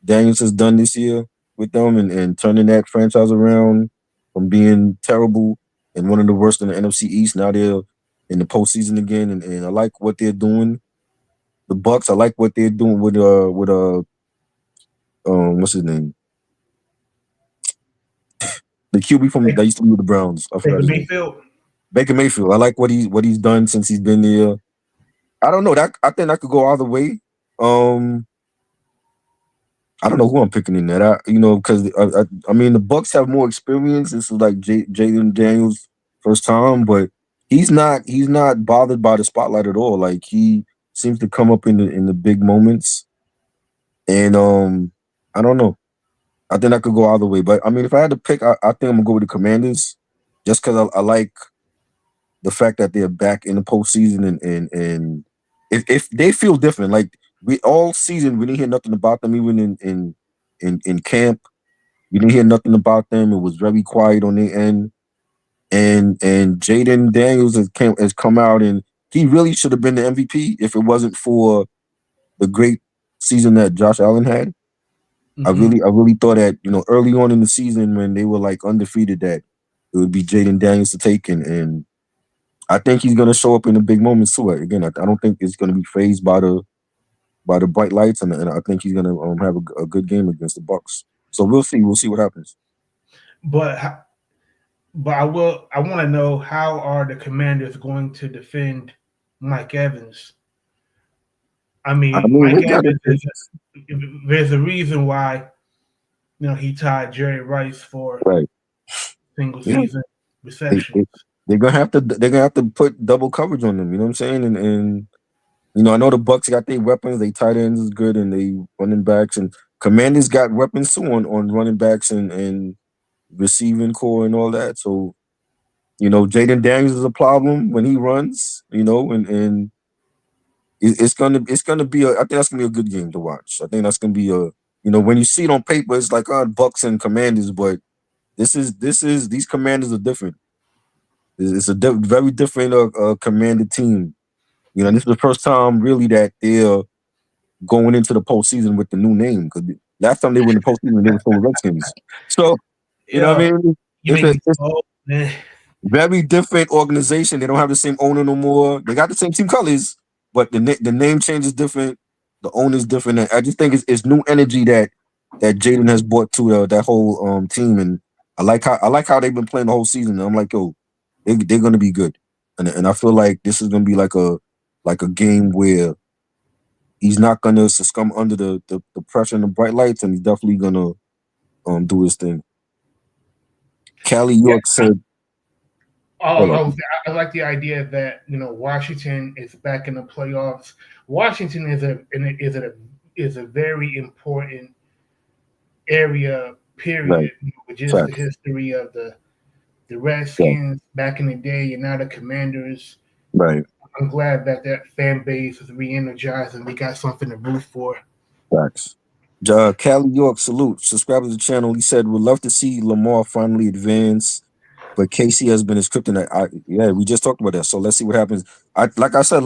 Speaker 2: Daniels has done this year with them and turning that franchise around from being terrible and one of the worst in the NFC East. Now they're in the postseason again, and I like what they're doing. The Bucks, I like what they're doing with what's his name? The QB from that used to be with the Browns. I forgot
Speaker 1: Baker
Speaker 2: his name.
Speaker 1: Mayfield.
Speaker 2: Baker Mayfield. I like what he's done since he's been there. I don't know. I think that could go either way. I don't know who I'm picking in that. Because I mean the Bucks have more experience. This is like Jaden Daniels' first time, but he's not bothered by the spotlight at all. Like he seems to come up in the big moments, and I don't know. I think I could go either way, but I mean if I had to pick, I think I'm gonna go with the Commanders, just because I like the fact that they're back in the postseason and if they feel different, like we all season we didn't hear nothing about them even in camp. We didn't hear nothing about them. It was very quiet on their end. And Jaden Daniels has come out and he really should have been the MVP if it wasn't for the great season that Josh Allen had.
Speaker 1: Mm-hmm.
Speaker 2: I really thought that, early on in the season when they were like undefeated that it would be Jaden Daniels to take and I think he's gonna show up in the big moments too. Again, I don't think it's gonna be phased by the bright lights, and I think he's gonna have a good game against the Bucks. So we'll see. We'll see what happens.
Speaker 1: But I want to know, how are the Commanders going to defend Mike Evans? I mean Mike Evans there's a reason why he tied Jerry Rice for single season receptions.
Speaker 2: They're gonna have to put double coverage on them. You know what I'm saying? And I know the Bucks got their weapons. They tight ends is good, and they running backs and Commanders got weapons too on running backs and receiving core and all that. So Jaden Daniels is a problem when he runs. And it's gonna be I think that's gonna be a good game to watch. I think that's gonna be when you see it on paper, it's like Bucks and Commanders, but these Commanders are different. It's a very different Commander team. This is the first time really that they're going into the postseason with the new name, because last time they were in the postseason they were still Redskins. So what I mean? It's very different organization. They don't have the same owner no more. They got the same team colors, but the name change is different. The owner's different. And I just think it's new energy that Jaden has brought to that whole team, and I like how they've been playing the whole season. And I'm like, yo, they're gonna be good, and I feel like this is gonna be like a game where he's not gonna succumb under the pressure and the bright lights, and he's definitely gonna do his thing. Callie York said.
Speaker 1: I like the idea that Washington is back in the playoffs. Washington is a very important area. Period.
Speaker 2: Right.
Speaker 1: Just the history of the Redskins back in the day, and now the Commanders.
Speaker 2: Right.
Speaker 1: I'm glad that fan base is re-energized and we got something to root for.
Speaker 2: Facts. Callie York, salute. Subscribe to the channel. He said, would love to see Lamar finally advance.
Speaker 4: but KC has been his kryptonite. Yeah, we just talked about that. So let's see what happens. Like I said,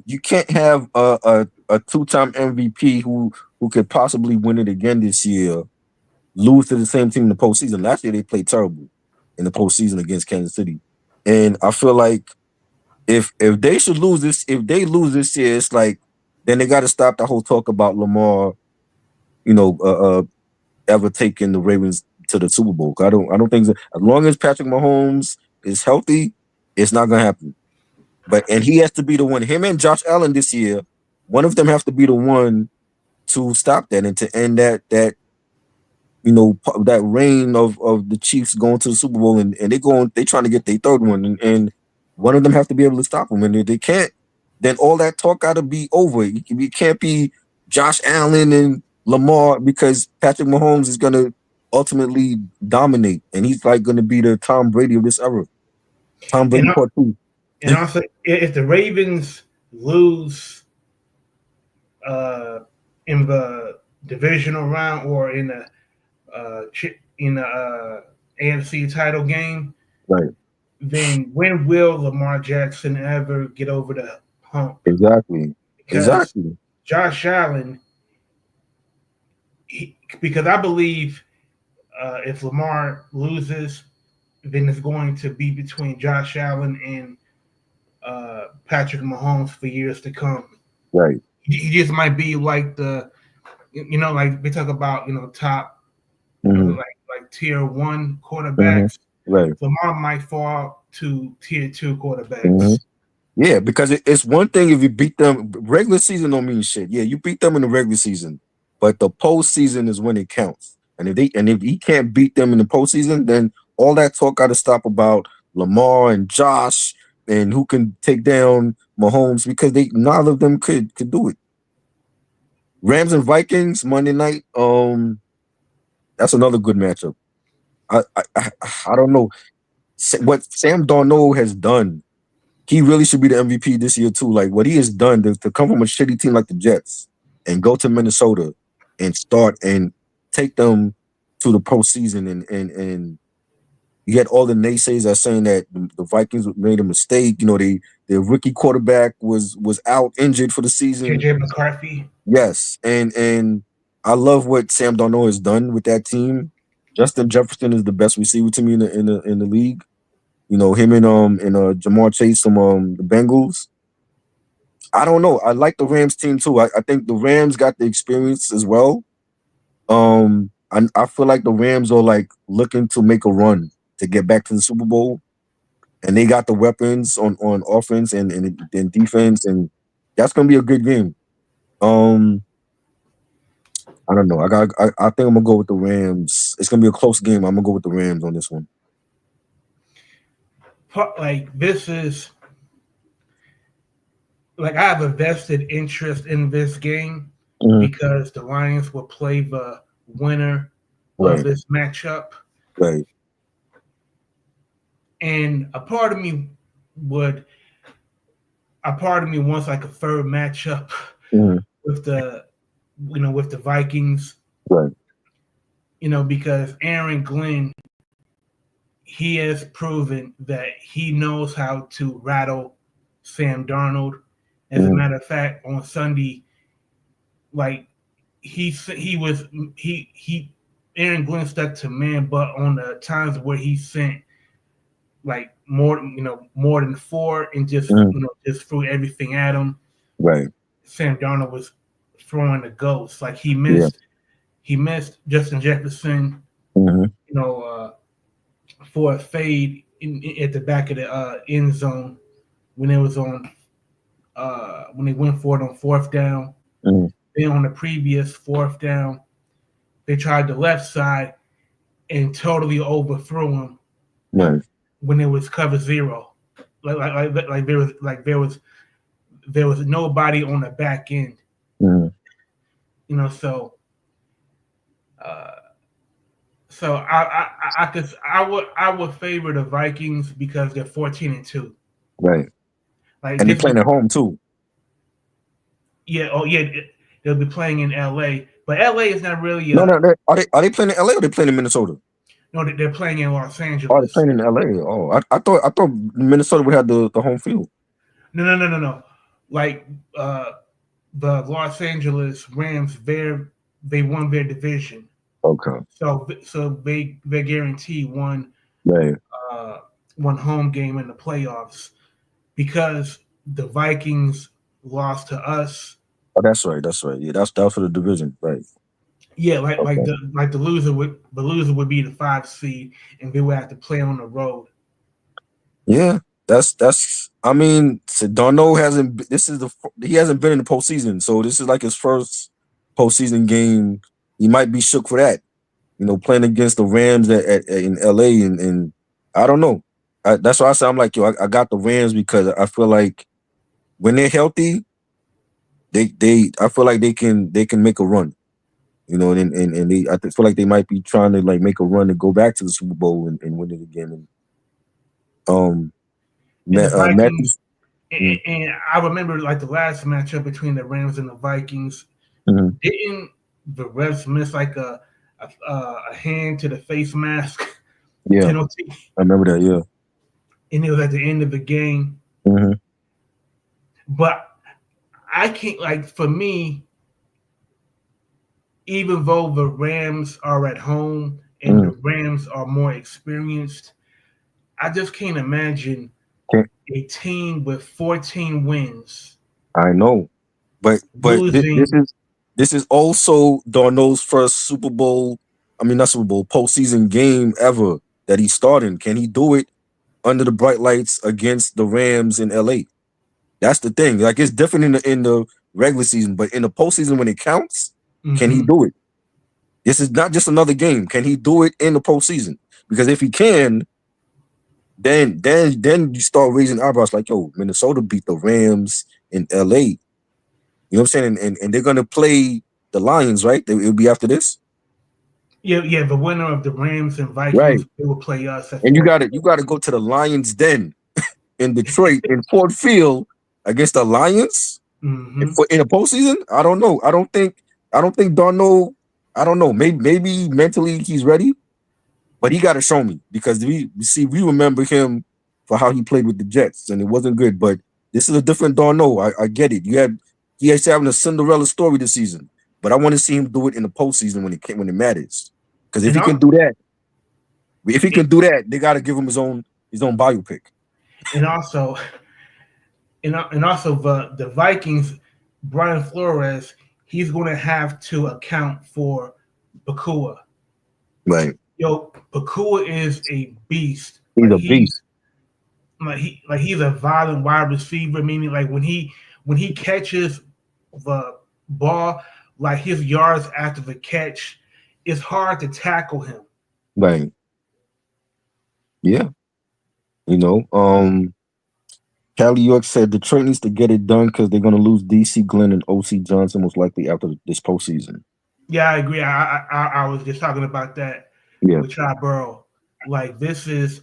Speaker 4: you can't have a two-time MVP who could possibly win it again this year lose to the same team in the postseason. Last year they played terrible in the postseason against Kansas City, and I feel like if they should lose this, if they lose this year, it's like then they got to stop the whole talk about Lamar, ever taking the Ravens to the Super Bowl. I don't think as long as Patrick Mahomes is healthy, it's not gonna happen. And he has to be the one. Him and Josh Allen this year, one of them have to be the one to stop that and to end that that reign of the Chiefs going to the Super Bowl and they trying to get their third one and one of them have to be able to stop them. And if they can't, then all that talk got to be over. You can't be Josh Allen and Lamar because Patrick Mahomes is going to ultimately dominate and he's like going to be the Tom Brady of this era. Tom Brady part 2.
Speaker 1: And also, if the Ravens lose in the divisional round or in the AFC title game,
Speaker 2: right?
Speaker 1: Then when will Lamar Jackson ever get over the hump?
Speaker 2: Exactly.
Speaker 1: Josh Allen, because I believe if Lamar loses, then it's going to be between Josh Allen and Patrick Mahomes for years to come.
Speaker 2: Right.
Speaker 1: He just might be like like we talk about, top, like tier 1 quarterbacks.
Speaker 2: Right.
Speaker 1: Lamar might fall to tier 2 quarterbacks.
Speaker 4: Yeah, because it's one thing if you beat them. Regular season don't mean shit. Yeah, you beat them in the regular season, but the postseason is when it counts. And if he can't beat them in the postseason, then all that talk got to stop about Lamar and Josh and who can take down Mahomes because none of them could do it. Rams and Vikings Monday night. That's another good matchup. I don't know what Sam Darnold has done. He really should be the MVP this year too. Like what he has done to come from a shitty team like the Jets and go to Minnesota and start and take them to the postseason and you get all the naysayers are saying that the Vikings made a mistake. Their rookie quarterback was out injured for the season.
Speaker 1: JJ McCarthy.
Speaker 4: Yes, and I love what Sam Darnold has done with that team. Justin Jefferson is the best receiver to me in the league. Him and Jamar Chase from the Bengals. I don't know. I like the Rams team too. I think the Rams got the experience as well. I feel like the Rams are like looking to make a run to get back to the Super Bowl, and they got the weapons on offense and defense, and that's gonna be a good game. I don't know. I think I'm gonna go with the Rams. It's gonna be a close game. I'm gonna go with the Rams on this one.
Speaker 1: This is I have a vested interest in this game because the Lions will play the winner of this matchup.
Speaker 4: Right.
Speaker 1: And a part of me wants like a third matchup with the with the Vikings.
Speaker 2: Right.
Speaker 1: Because Aaron Glenn, he has proven that he knows how to rattle Sam Darnold. As a matter of fact, on Sunday, Aaron Glenn stuck to man, but on the times where he sent more than 4 and just just threw everything at him.
Speaker 4: Right.
Speaker 1: Sam Darnold was throwing the ghost. He missed Justin Jefferson, for a fade at the back of the end zone when it was on when they went for it on 4th down. Then on the previous 4th down, they tried the left side and totally overthrew him.
Speaker 2: Right.
Speaker 1: When it was cover 0, there was nobody on the back end. So I would favor the Vikings because they're 14-2.
Speaker 4: Right. And they're playing at home too.
Speaker 1: Yeah. Oh yeah. They'll be playing in LA, but LA is not really.
Speaker 4: No. Are they playing in LA or are they playing in Minnesota?
Speaker 1: No, they're playing in Los
Speaker 4: Oh, they're
Speaker 1: Angeles.
Speaker 4: playing in LA. Oh, I thought Minnesota would have the home field.
Speaker 1: No. Like the Los Angeles Rams, they won their division,
Speaker 4: Okay.
Speaker 1: so they guarantee one
Speaker 4: Right.
Speaker 1: one home game in the playoffs because the Vikings lost to us.
Speaker 4: Oh, that's right. That's right. Yeah, that's for the division. Right.
Speaker 1: Yeah, like
Speaker 4: Okay.
Speaker 1: the loser would be the 5 seed, and they would have to play on the road.
Speaker 4: Yeah. That's. I mean, Darno hasn't. He hasn't been in the postseason, so this is like his first postseason game. He might be shook for that. Playing against the Rams in LA, and I don't know. That's why I say I'm like, yo, I got the Rams because I feel like when they're healthy, I feel like they can make a run. And I feel like they might be trying to like make a run to go back to the Super Bowl and win it again.
Speaker 1: And the Vikings,
Speaker 4: Matthews,
Speaker 1: and I remember like the last matchup between the Rams and the Vikings.
Speaker 4: Mhm.
Speaker 1: Didn't the refs miss like a hand to the face mask
Speaker 4: yeah,
Speaker 1: penalty?
Speaker 4: I remember that. Yeah.
Speaker 1: And it was at the end of the game.
Speaker 4: Mhm.
Speaker 1: But I can't, like, for me, even though the Rams are at home and the Rams are more experienced, I just can't imagine a team with 14 wins.
Speaker 4: I know, but
Speaker 1: losing.
Speaker 4: this is also Darnold's first Super Bowl. I mean, not Super Bowl, postseason game ever that he's starting. Can he do it under the bright lights against the Rams in LA? That's the thing. Like, it's different in the regular season, but in the postseason when it counts, can he do it? This is not just another game. Can he do it in the postseason? Because if he can, then you start raising eyebrows like, yo, Minnesota beat the Rams in LA. You know what I'm saying? And they're gonna play the Lions, right? It'll be after this.
Speaker 1: Yeah. The winner of the Rams and Vikings,
Speaker 4: right?
Speaker 1: They will play us.
Speaker 4: And you gotta go to the Lions Den in Detroit in Ford Field against the Lions in a postseason. I don't know. I don't think Darnold. I don't know. Maybe mentally he's ready, but he got to show me because we remember him for how he played with the Jets and it wasn't good. But this is a different Darnold. I get it. He has having a Cinderella story this season, but I want to see him do it in the postseason when it matters. Because if he can do that, they got to give him his own biopic.
Speaker 1: And also the Vikings, Brian Flores, he's going to have to account for Pakua.
Speaker 4: Right.
Speaker 1: Yo, Pakua is a beast.
Speaker 4: He's a beast.
Speaker 1: He's a violent wide receiver, meaning like when he catches the ball, like his yards after the catch, it's hard to tackle him.
Speaker 4: Right. Yeah. Callie York said Detroit needs to get it done because they're going to lose DC Glenn and OC Johnson most likely after this postseason.
Speaker 1: Yeah, I agree. I was just talking about that with Chad Burrow. Like, this is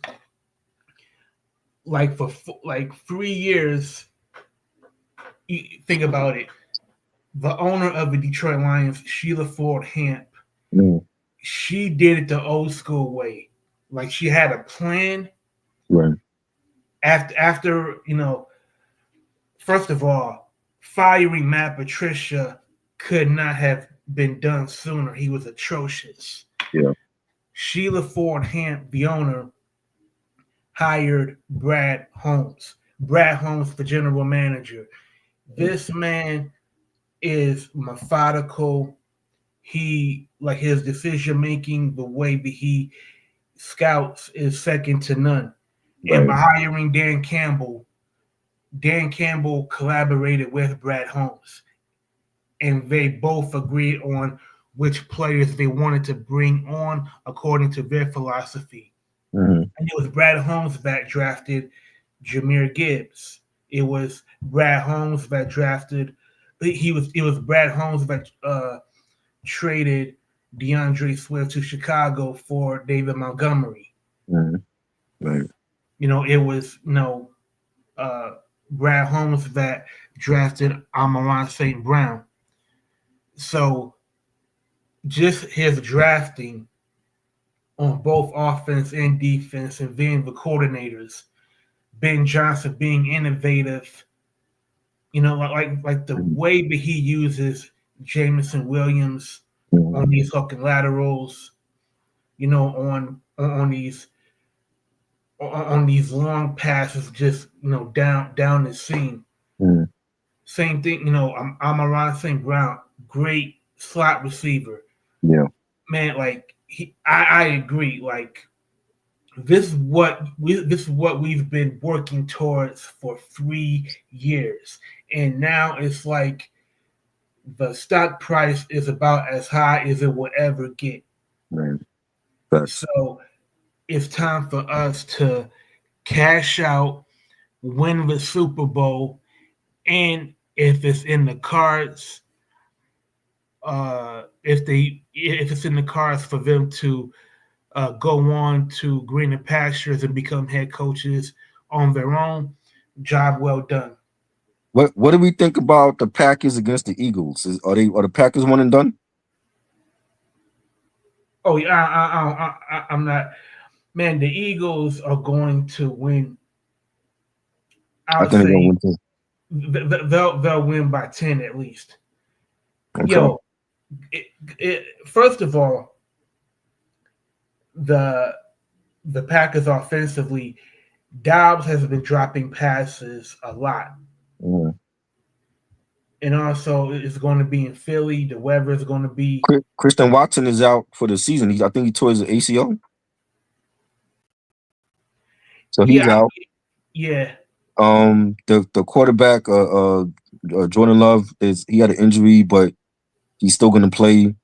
Speaker 1: like for like 3 years. Think about it. The owner of the Detroit Lions, Sheila Ford Hamp, she did it the old school way. Like, she had a plan.
Speaker 4: Right.
Speaker 1: After first of all, firing Matt Patricia could not have been done sooner. He was atrocious.
Speaker 4: Yeah.
Speaker 1: Sheila Ford Hamp, the owner, hired Brad Holmes. Brad Holmes, the general manager. This man is methodical. He, like, his decision making, the way that he scouts is second to none. Right. And by hiring Dan Campbell collaborated with Brad Holmes, and they both agreed on which players they wanted to bring on according to their philosophy. And it was Brad Holmes that drafted Jahmyr Gibbs. It was Brad Holmes that drafted. It was Brad Holmes that traded DeAndre Swift to Chicago for David Montgomery.
Speaker 4: Right.
Speaker 1: It was Brad Holmes that drafted Amon-Ra St. Brown. So just his drafting on both offense and defense, and being the coordinators. Ben Johnson being innovative, like the way that he uses Jameson Williams on these hooking laterals, on these long passes, just down the seam. Same thing, Amon-Ra St. Brown, great slot receiver.
Speaker 2: Yeah.
Speaker 1: Man, like I agree. Like this is what we've been working towards for 3 years, and now it's like the stock price is about as high as it will ever get.
Speaker 2: Man.
Speaker 1: So it's time for us to cash out, win the Super Bowl, and if it's in the cards, if it's in the cards for them to go on to greener pastures and become head coaches on their own, job well done.
Speaker 4: What do we think about the Packers against the Eagles? Are the Packers one and done?
Speaker 1: Oh yeah, I'm not. Man, the Eagles are going to win. I
Speaker 4: think they're gonna win too.
Speaker 1: They'll win by 10 at least.
Speaker 4: Okay.
Speaker 1: Yo, first of all, the Packers offensively, Dobbs has been dropping passes a lot. And also, it's going to be in Philly. The weather is going to be.
Speaker 4: Christian Watson is out for the season. I think he tore his ACL. So he's out.
Speaker 1: Yeah.
Speaker 4: The quarterback, Jordan Love, he had an injury, but he's still going to play.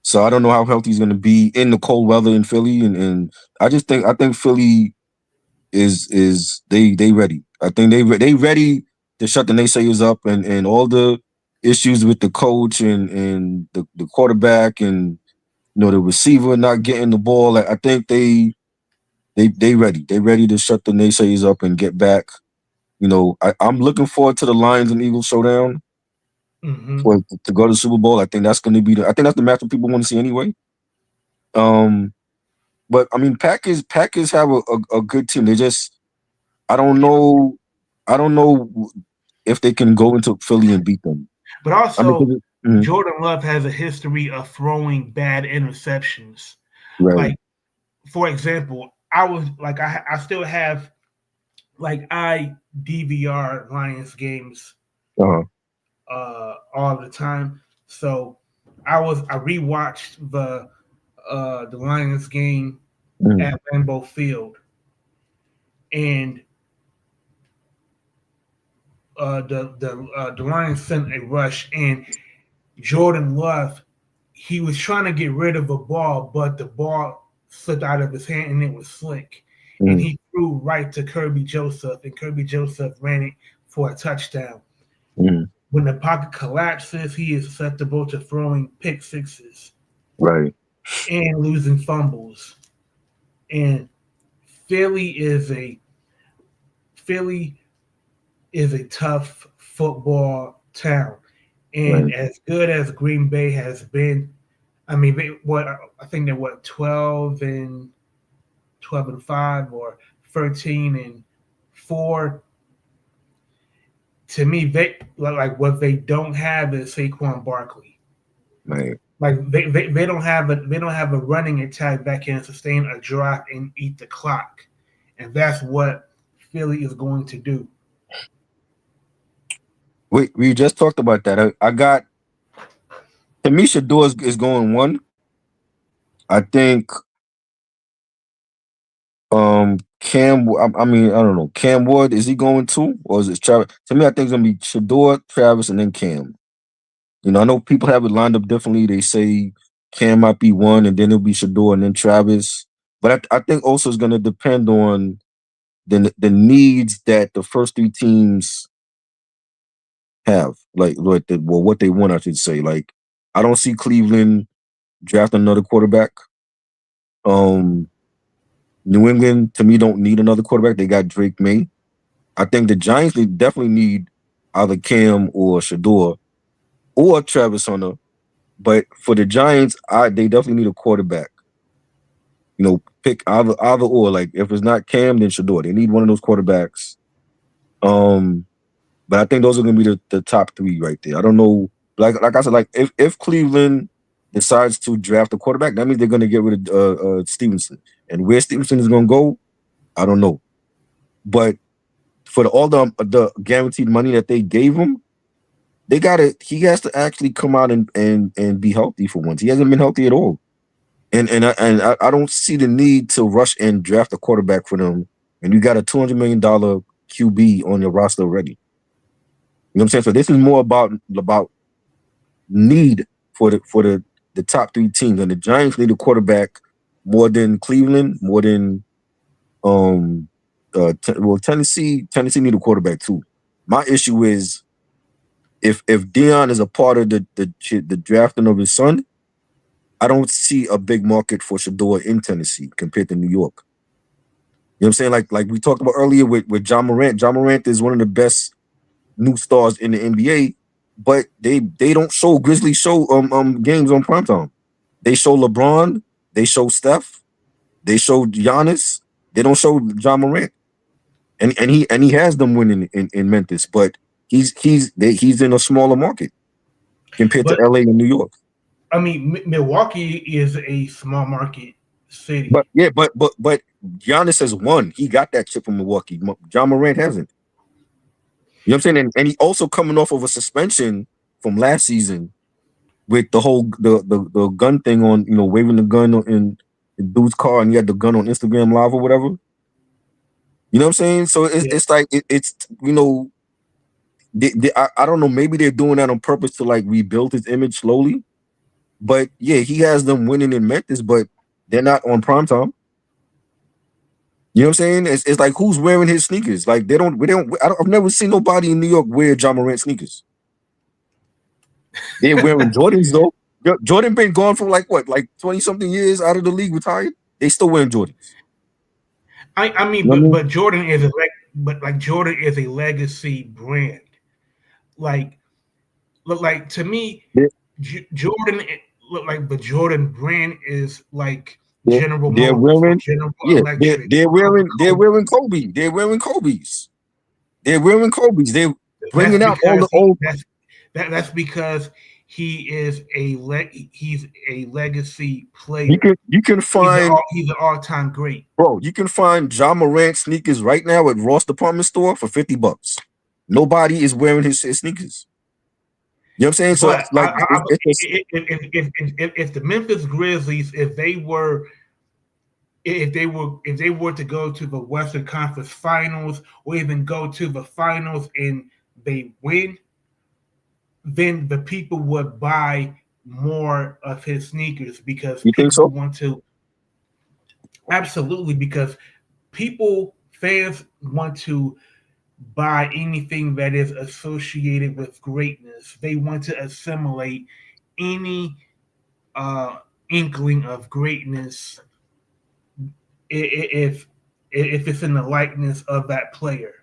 Speaker 4: So I don't know how healthy he's going to be in the cold weather in Philly, and I think Philly is they ready. I think they ready to shut the naysayers up, and all the issues with the coach and the quarterback and the receiver not getting the ball. I think they ready. They ready to shut the naysayers up and get back. I'm looking forward to the Lions and Eagles showdown to go to the Super Bowl. I think that's going to be I think that's the matchup people want to see anyway. But I mean, Packers have a good team. They just I don't know if they can go into Philly and beat them.
Speaker 1: But also, Jordan Love has a history of throwing bad interceptions.
Speaker 4: Right.
Speaker 1: Like, for example, I still have I DVR Lions games all the time. So I rewatched the Lions game at Lambeau Field, and the Lions sent a rush, and Jordan Love, he was trying to get rid of a ball, but the ball slipped out of his hand and it was slick. And he threw right to Kirby Joseph, and Kirby Joseph ran it for a touchdown. When the pocket collapses, he is susceptible to throwing pick sixes.
Speaker 2: Right.
Speaker 1: And losing fumbles. And Philly is a tough football town. And as good as Green Bay has been, I mean, I think they're 12 and 5 or 13 and 4. To me, they what they don't have is Saquon Barkley.
Speaker 2: Right.
Speaker 1: Like they don't have a running attack that can sustain a drive and eat the clock, and that's what Philly is going to do.
Speaker 4: We just talked about that. I got Tamisha Dawes is going 1. I think Cam. I mean, I don't know. Cam Ward, is he going 2, or is it Travis? To me, I think it's gonna be Shedeur, Travis, and then Cam. I know people have it lined up differently. They say Cam might be 1, and then it'll be Shedeur and then Travis. But I think also it's gonna depend on the needs that the first 3 teams have, what they want, I should say. Like, I don't see Cleveland drafting another quarterback. New England, to me, don't need another quarterback. They got Drake May. I think the Giants, they definitely need either Cam or Shedeur or Travis Hunter. But for the Giants, they definitely need a quarterback. pick either or. Like if it's not Cam, then Shador. They need one of those quarterbacks. But I think those are going to be the top three right there. I don't know. Like I said, like if Cleveland decides to draft a quarterback, that means they're going to get rid of Stevenson. And where Stevenson is going to go, I don't know. But for all the guaranteed money that they gave him, he has to actually come out and be healthy for once. He hasn't been healthy at all. And I don't see the need to rush and draft a quarterback for them. And you got a $200 million QB on your roster already. You know what I'm saying? So this is more about need for the top three teams. And the Giants need a quarterback more than Cleveland, more than Tennessee need a quarterback too. My issue is if Deion is a part of the drafting of his son, I don't see a big market for Shador in Tennessee compared to New York. You know what I'm saying? Like we talked about earlier with John Morant. John Morant is one of the best new stars in the NBA, but they don't show Grizzlies show games on primetime. They show LeBron, they show Steph, they show Giannis. They don't show John Morant, and he has them winning in Memphis, but he's in a smaller market compared to LA and New York.
Speaker 1: I mean, Milwaukee is a small market city.
Speaker 4: But Giannis has won. He got that chip from Milwaukee. John Morant hasn't. You know what I'm saying? And he also coming off of a suspension from last season with the whole the gun thing on, waving the gun in the dude's car, and he had the gun on Instagram Live or whatever. You know what I'm saying? So it's like it's I don't know, maybe they're doing that on purpose to like rebuild his image slowly. But yeah, he has them winning in Memphis, but they're not on primetime. You know what I'm saying? It's like who's wearing his sneakers? Like I've never seen nobody in New York wear John Morant sneakers. They're wearing Jordans though. Jordan been gone for like 20-something years out of the league, retired. They still wearing Jordans.
Speaker 1: I mean, but Jordan is Jordan is a legacy brand. Like to me, Jordan look like the Jordan brand is like General Motors, General Electric.
Speaker 4: They're wearing Kobe. They're wearing Kobe's. They're wearing Kobe's. They're bringing out all the old.
Speaker 1: That's because he's a legacy player.
Speaker 4: You can find
Speaker 1: he's an all-time great.
Speaker 4: Bro, you can find John Morant sneakers right now at Ross Department Store for $50. Nobody is wearing his sneakers. You know what I'm saying? So
Speaker 1: if the Memphis Grizzlies, if they were to go to the Western Conference Finals or even go to the finals and they win, then the people would buy more of his sneakers because people want to. Absolutely, because fans want to buy anything that is associated with greatness. They want to assimilate any inkling of greatness if it's in the likeness of that player.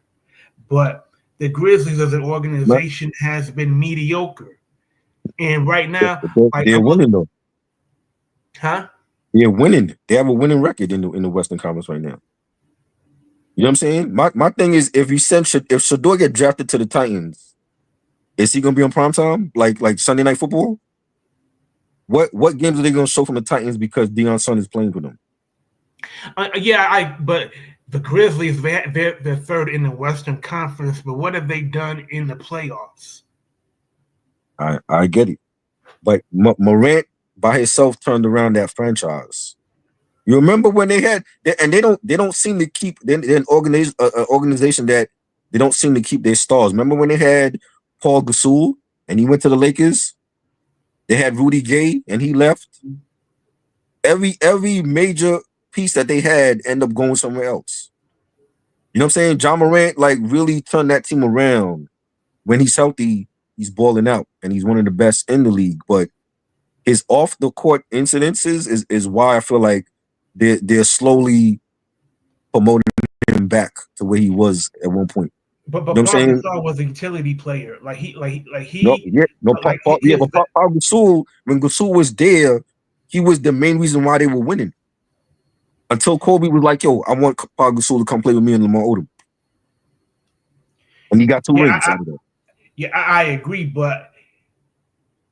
Speaker 1: But the Grizzlies as an organization has been mediocre. And right now
Speaker 4: they're winning though.
Speaker 1: Huh?
Speaker 4: They're winning. They have a winning record in the Western Conference right now. You know what I'm saying? My thing is if Shador get drafted to the Titans, is he gonna be on primetime? Like Sunday Night Football? What games are they gonna show from the Titans because Deion's son is playing for them?
Speaker 1: But the Grizzlies, they're third in the Western Conference, but what have they done in the playoffs?
Speaker 4: I get it. But Morant by himself turned around that franchise. You remember when they don't seem to keep they're an organization that they don't seem to keep their stars. Remember when they had Paul Gasol and he went to the Lakers? They had Rudy Gay and he left. Every major piece that they had end up going somewhere else. You know what I'm saying? John Morant really turned that team around. When he's healthy, he's balling out and he's one of the best in the league. But his off the court incidences is why I feel like they're slowly promoting him back to where he was at one point.
Speaker 1: But
Speaker 4: you know
Speaker 1: Paul Gasol was a utility player. Paul
Speaker 4: Gasol, when Gasol was there, he was the main reason why they were winning. until Kobe was like, "Yo, I want Paul Gasol to come play with me and Lamar Odom," and he got 2 rings out of that.
Speaker 1: I agree, but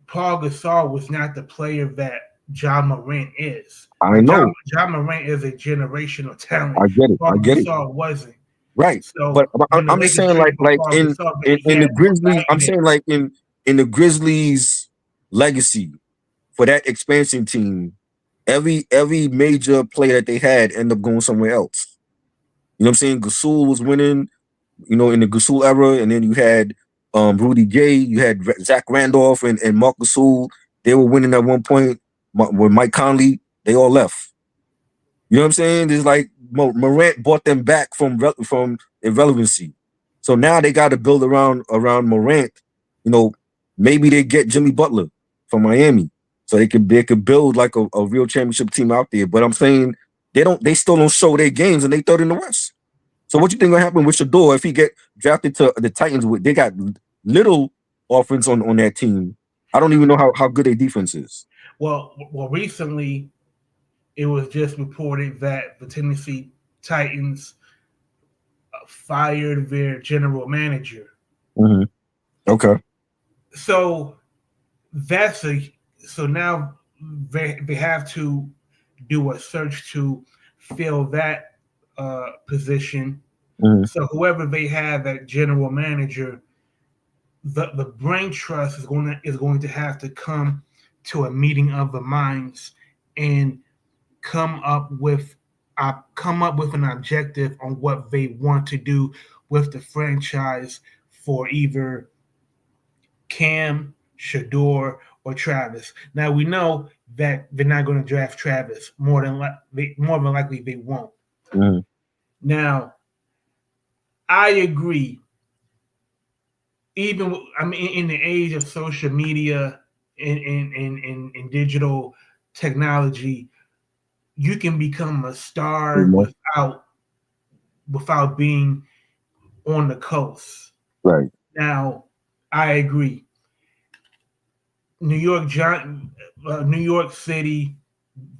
Speaker 1: Paul Gasol was not the player that Ja Morant is.
Speaker 4: I know.
Speaker 1: Ja Morant is a generational talent.
Speaker 4: I get it.
Speaker 1: Paul
Speaker 4: I get it.
Speaker 1: Gasol wasn't.
Speaker 4: Right.
Speaker 1: So
Speaker 4: But
Speaker 1: when the
Speaker 4: I'm just
Speaker 1: Lakers
Speaker 4: saying,
Speaker 1: traded for
Speaker 4: like
Speaker 1: Paul
Speaker 4: in
Speaker 1: Gasol,
Speaker 4: in,
Speaker 1: he
Speaker 4: in the
Speaker 1: had no
Speaker 4: Grizzlies,
Speaker 1: value
Speaker 4: I'm
Speaker 1: there.
Speaker 4: saying like in the Grizzlies legacy for that expansion team, every major player that they had ended up going somewhere else. You know what I'm saying? Gasol was winning, you know, in the Gasol era, and then you had Rudy Gay, you had Zach Randolph and Marc Gasol. They were winning at one point with Mike Conley. They all left. You know what I'm saying? It's like Morant brought them back from irrelevancy. So now they got to build around Morant. You know, maybe they get Jimmy Butler from Miami, so they could build like a real championship team out there. But I'm saying they still don't show their games, and they third in the West. So what you think gonna happen with Shador if he get drafted to the Titans? They got little offense on that team. I don't even know how good their defense is.
Speaker 1: Well, recently it was just reported that the Tennessee Titans fired their general manager.
Speaker 4: Mm-hmm. Okay.
Speaker 1: So so now they have to do a search to fill that position.
Speaker 4: Mm-hmm.
Speaker 1: So whoever they have at general manager, the brain trust is going to have to come to a meeting of the minds and come up with an objective on what they want to do with the franchise for either Cam, Shador, or Travis. Now we know that they're not going to draft Travis. More than likely they won't.
Speaker 4: Mm-hmm.
Speaker 1: Now, I agree. Even in the age of social media and digital technology, you can become a star without being on the coast.
Speaker 2: Right.
Speaker 1: Now, I agree. New York City,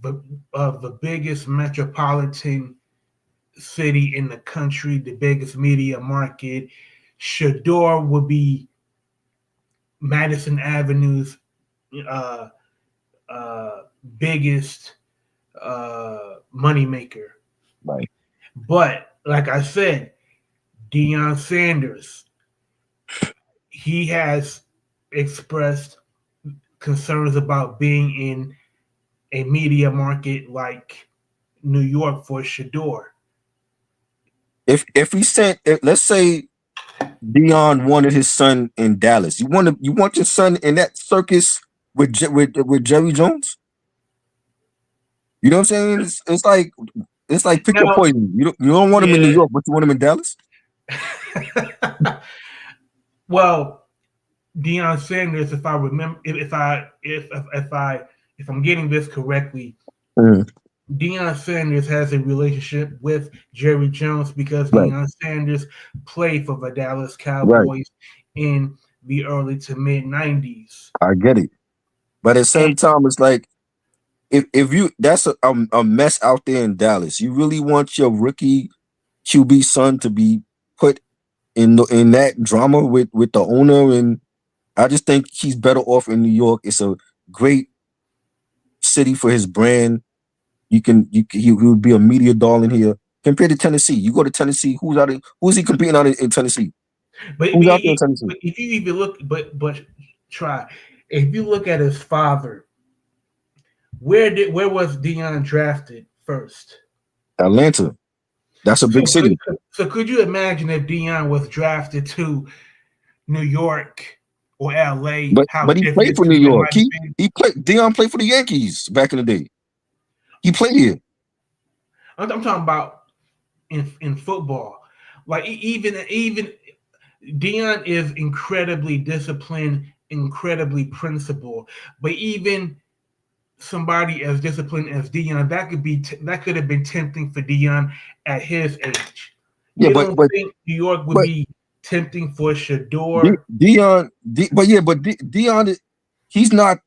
Speaker 1: the biggest metropolitan city in the country, the biggest media market. Shador would be Madison Avenue's biggest moneymaker.
Speaker 2: Right.
Speaker 1: But like I said, Deion Sanders, he has expressed concerns about being in a media market like New York for Shador.
Speaker 4: If he sent, let's say Deion wanted his son in Dallas, you want your son in that circus with Jerry Jones? You know what I'm saying? It's like pick your poison. You don't want him in New York, but you want him in Dallas.
Speaker 1: Well, Deion Sanders, if I remember, if I'm getting this correctly, Deion Sanders has a relationship with Jerry Jones because Deion Sanders played for the Dallas Cowboys in the early to mid 90s.
Speaker 4: I get it, but at the same time, it's like if you that's a mess out there in Dallas. You really want your rookie QB son to be put in that drama with the owner, and I just think he's better off in New York. It's a great city for his brand. He would be a media darling here compared to Tennessee. You go to Tennessee, who's he competing out in Tennessee?
Speaker 1: But
Speaker 4: who's out there in Tennessee?
Speaker 1: But if you even look, if you look at his father, where was Deion drafted first?
Speaker 4: Atlanta. That's a big city.
Speaker 1: So could you imagine if Deion was drafted to New York or LA?
Speaker 4: But he played for New York. Deion played for the Yankees back in the day. He played here.
Speaker 1: I'm talking about in football. Like even Deion is incredibly disciplined, incredibly principled. But even somebody as disciplined as Deion, that could have been tempting for Deion at his age. You don't think New York would be tempting for Shador?
Speaker 4: Deion, he's not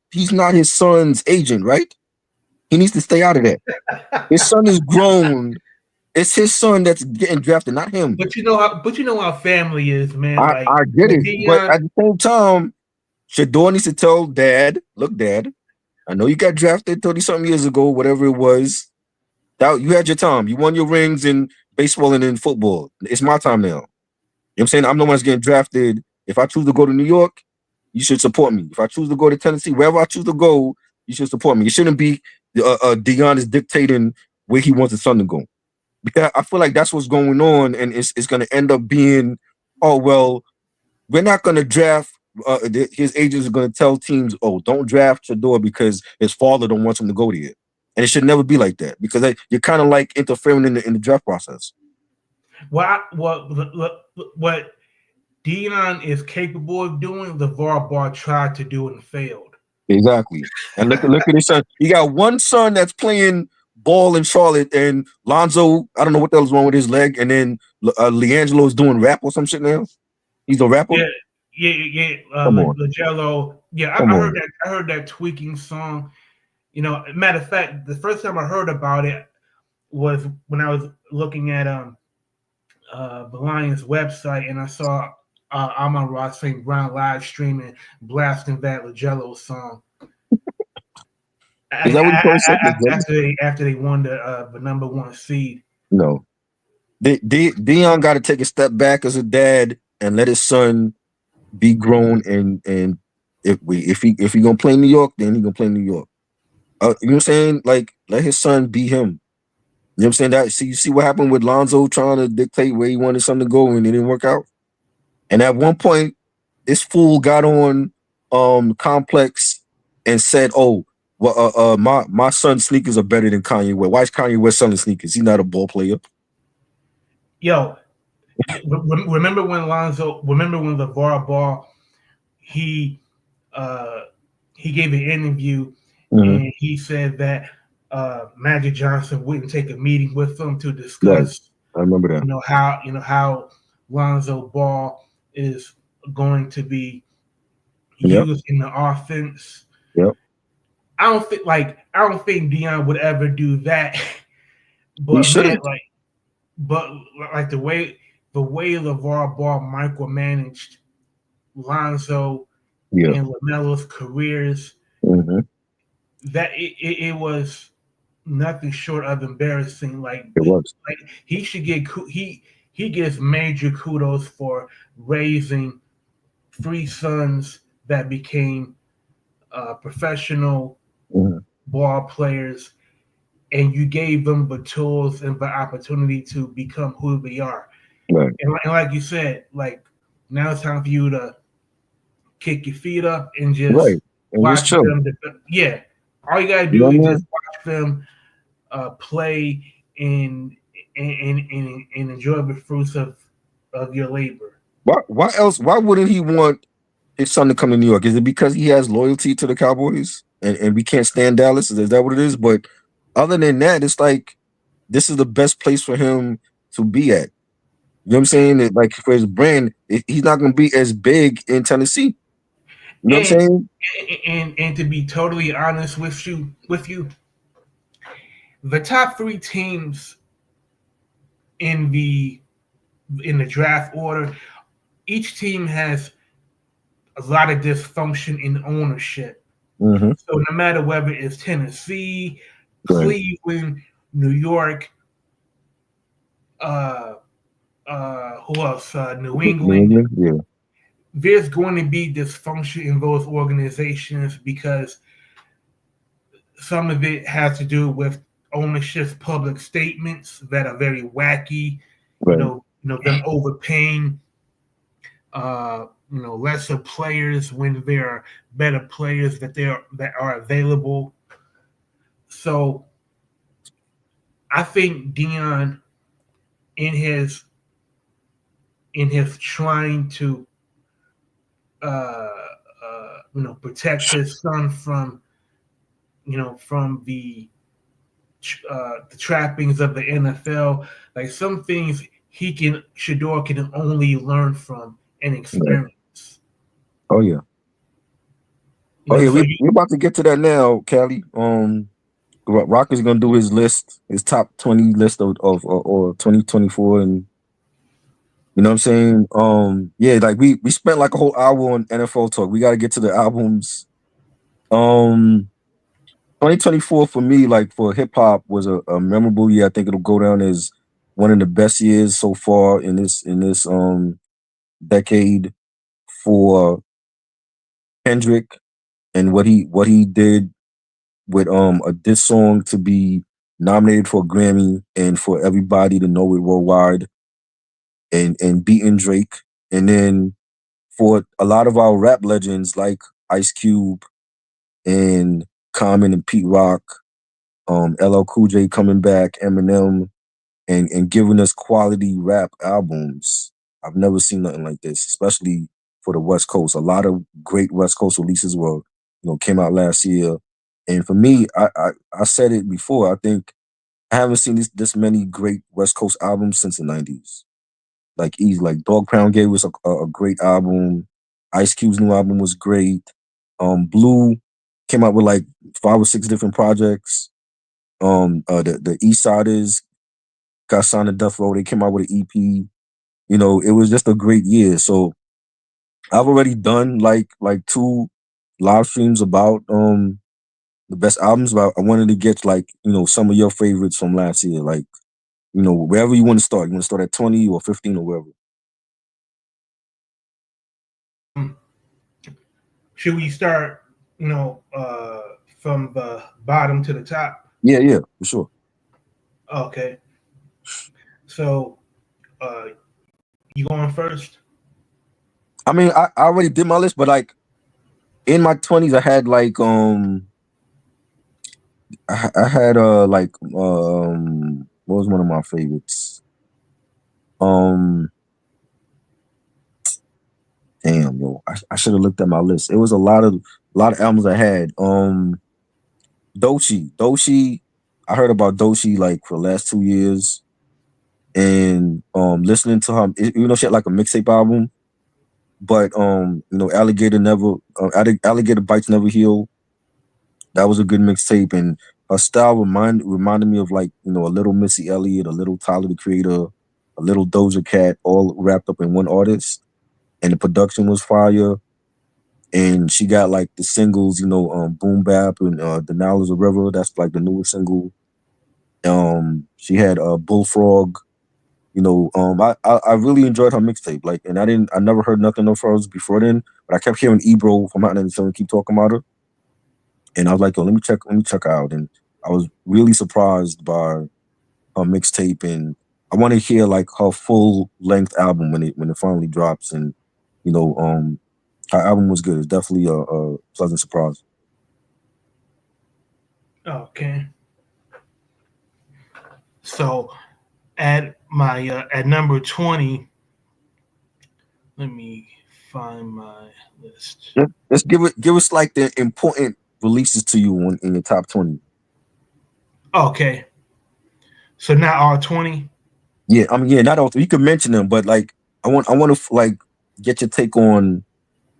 Speaker 4: his son's agent, right? He needs to stay out of that. His son is grown. It's his son that's getting drafted, not him.
Speaker 1: But you know how family is, man.
Speaker 4: I
Speaker 1: Like
Speaker 4: get
Speaker 1: with
Speaker 4: it, but
Speaker 1: Deion,
Speaker 4: at the same time, Shador needs to tell Dad, look, Dad, I know you got drafted 30-something years ago, whatever it was. That you had your time. You won your rings in baseball and in football. It's my time now. You know what I'm saying? I'm the one that's getting drafted. If I choose to go to New York, you should support me. If I choose to go to Tennessee, wherever I choose to go, you should support me. It shouldn't be Deion is dictating where he wants his son to go. Because I feel like that's what's going on, and it's going to end up being, oh, well, we're not going to draft. His agents are going to tell teams, oh, don't draft Shador because his father don't want him to go there. And it should never be like that because you're kind of like interfering in the draft process.
Speaker 1: what Deion is capable of doing, LeVar Ball tried to do and failed.
Speaker 4: Exactly. And look at his son. He got one son that's playing ball in Charlotte, and Lonzo, I don't know what the hell's wrong with his leg, and then LiAngelo is doing rap or some shit now. He's a rapper.
Speaker 1: Yeah.
Speaker 4: Come on.
Speaker 1: LaJello. Yeah, I heard that. I heard that tweaking song. You know, matter of fact, the first time I heard about it was when I was looking at the Lions website, and I saw Amon-Ra St. Brown live streaming, blasting that LaJello song.
Speaker 4: Is that what you
Speaker 1: after they won the number one seed?
Speaker 4: No. Deion got to take a step back as a dad and let his son be grown, and if he gonna play New York, then he gonna play New York. You know what I'm saying? Like, let his son be him. You know what I'm saying? That you see what happened with Lonzo trying to dictate where he wanted his son to go, and it didn't work out. And at one point, this fool got on Complex and said, "Oh, well, my son's sneakers are better than Kanye West. Why is Kanye West selling sneakers? He's not a ball player."
Speaker 1: Yo, remember when LeVar Ball he gave an interview and he said that Magic Johnson wouldn't take a meeting with him to discuss.
Speaker 4: Right. I remember that.
Speaker 1: How Lonzo Ball is going to be used in the offense.
Speaker 4: Yep.
Speaker 1: I don't think Deion would ever do that. But the way LeVar Ball micromanaged Lonzo and LaMelo's careers, that it was nothing short of embarrassing. Like
Speaker 4: it was.
Speaker 1: Like he should get he gets major kudos for raising 3 sons that became professional ball players, and you gave them the tools and the opportunity to become who they are.
Speaker 4: Right.
Speaker 1: And like you said, like now it's time for you to kick your feet up and just watch them. Yeah, all you gotta do is just watch them play and enjoy the fruits of your labor.
Speaker 4: Why else? Why wouldn't he want his son to come to New York? Is it because he has loyalty to the Cowboys and we can't stand Dallas? Is that what it is? But other than that, it's like this is the best place for him to be at. You know what I'm saying? Like for his brand, he's not going to be as big in Tennessee. You know what I'm saying?
Speaker 1: And to be totally honest with you, the top 3 teams in the draft order, each team has a lot of dysfunction in ownership.
Speaker 4: Mm-hmm.
Speaker 1: So no matter whether it's Tennessee, Cleveland, New York, who else? New England.
Speaker 4: Yeah.
Speaker 1: There's going to be dysfunction in those organizations because some of it has to do with ownership's public statements that are very wacky.
Speaker 4: Right.
Speaker 1: You know, them overpaying lesser players when there are better players that are available. So I think Deion, in his trying to protect his son from the trappings of the NFL, like some things Shador can only learn from and experience.
Speaker 4: Oh yeah. We're about to get to that now, Callie. Rock is gonna do his list, his top 20 list of or 2024, and you know what I'm saying. Yeah, like we spent like a whole hour on NFL talk. We got to get to the albums. 2024 for me, like for hip hop, was a memorable year. I think it'll go down as one of the best years so far in this decade for Kendrick and what he did with a diss song to be nominated for a Grammy and for everybody to know it worldwide and beating Drake. And then for a lot of our rap legends like Ice Cube and Common and Pete Rock, LL Cool J coming back, Eminem, and giving us quality rap albums. I've never seen nothing like this, especially for the West Coast. A lot of great West Coast releases came out last year. And for me, I said it before, I think I haven't seen this many great West Coast albums since the 90s. Like easy, like Dog Pound gave us a great album. Ice Cube's new album was great. Blue came out with like 5 or 6 different projects. The East Siders got signed to Death Row. They came out with an EP. You know, it was just a great year. So I've already done like 2 live streams about the best albums, but I wanted to get like, you know, some of your favorites from last year. Like, you know, wherever you want to start. You want to start at 20 or 15 or wherever.
Speaker 1: Should we start, from the bottom to the top?
Speaker 4: Yeah, for sure.
Speaker 1: Okay. So, you going first?
Speaker 4: I mean, I already did my list, but like in my 20s, I had like I had what was one of my favorites? Damn, yo, I should have looked at my list. It was a lot of albums I had. Doechii. I heard about Doechii like for the last 2 years, and listening to her, you know, she had like a mixtape album, but you know, Alligator Bites Never Heal. That was a good mixtape, and her style reminded me of like, you know, a little Missy Elliott, a little Tyler the Creator, a little Doja Cat, all wrapped up in one artist. And the production was fire. And she got like the singles, you know, Boom Bap and Denali is a River. That's like the newest single. She had Bullfrog. You know, I really enjoyed her mixtape. Like, and I never heard nothing of hers before then, but I kept hearing Ebro from Hot 97 keep talking about her. And I was like, yo, let me check her out. And I was really surprised by her mixtape, and I want to hear like her full length album when it finally drops. And you know, her album was good. It's definitely a pleasant surprise.
Speaker 1: Okay. So at my at number 20, let me find my list.
Speaker 4: Let's give us like the important releases to you in the top 20.
Speaker 1: Okay. So not all 20.
Speaker 4: Yeah, I mean, yeah, not all. You can mention them, but like I want to like get your take on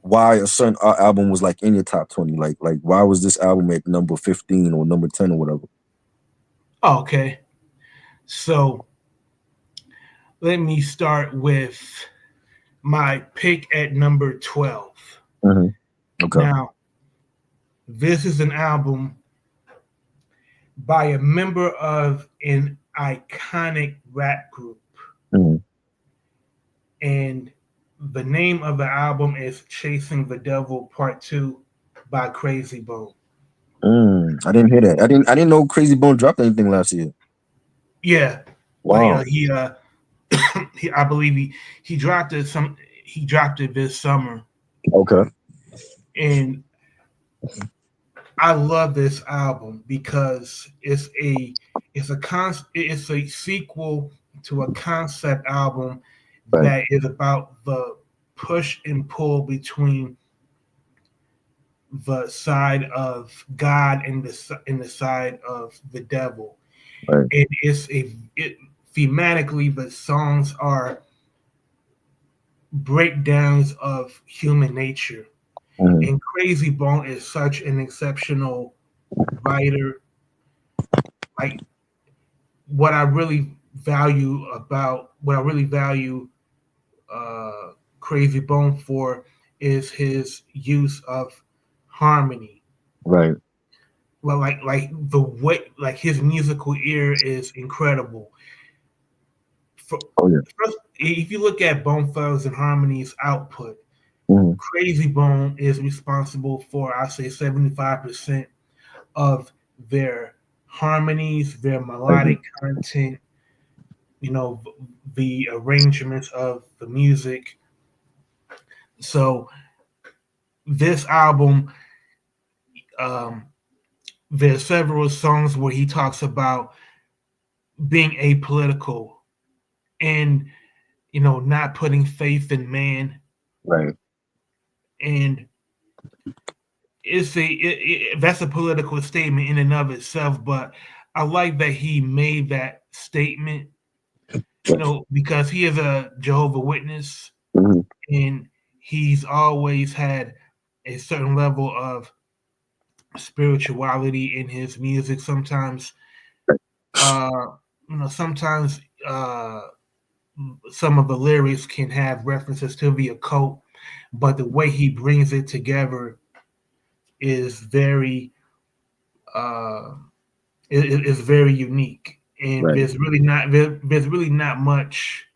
Speaker 4: why a certain album was like in your top 20. Like why was this album at number 15 or number 10 or whatever?
Speaker 1: Okay. So let me start with my pick at number 12.
Speaker 4: Mm-hmm. Okay.
Speaker 1: Now, this is an album by a member of an iconic rap group.
Speaker 4: Mm-hmm.
Speaker 1: And the name of the album is Chasing the Devil Part 2 by Krayzie Bone.
Speaker 4: I didn't hear that. I didn't know Krayzie Bone dropped anything last year.
Speaker 1: Yeah.
Speaker 4: Wow.
Speaker 1: Well, he I believe he dropped it this summer.
Speaker 4: Okay.
Speaker 1: And I love this album because it's a sequel to a concept album that is about the push and pull between the side of God and the side of the devil.
Speaker 2: Right.
Speaker 1: And thematically, the songs are breakdowns of human nature.
Speaker 2: Mhm.
Speaker 1: And Krayzie Bone is such an exceptional writer, like what I really value Crazy Bone for is his use of harmony.
Speaker 2: Right.
Speaker 1: Well, like the way like his musical ear is incredible.
Speaker 2: Oh yeah.
Speaker 1: First, if you look at Bone Thugs and Harmony's output,
Speaker 2: Mhm.
Speaker 1: Crazy Bone is responsible for I say 75% of their harmonies, their melodic content, you know, the arrangements of the music. So this album, um, there's several songs where he talks about being apolitical and not putting faith in man,
Speaker 2: Right.
Speaker 1: and that's a political statement in and of itself. But I like that he made that statement, because he is a Jehovah Witness,
Speaker 2: Mhm.
Speaker 1: and he's always had a certain level of spirituality in his music. Sometimes, sometimes some of the lyrics can have references to the occult, but the way he brings it together is very uh, is very unique. And
Speaker 2: Right.
Speaker 1: there's really not much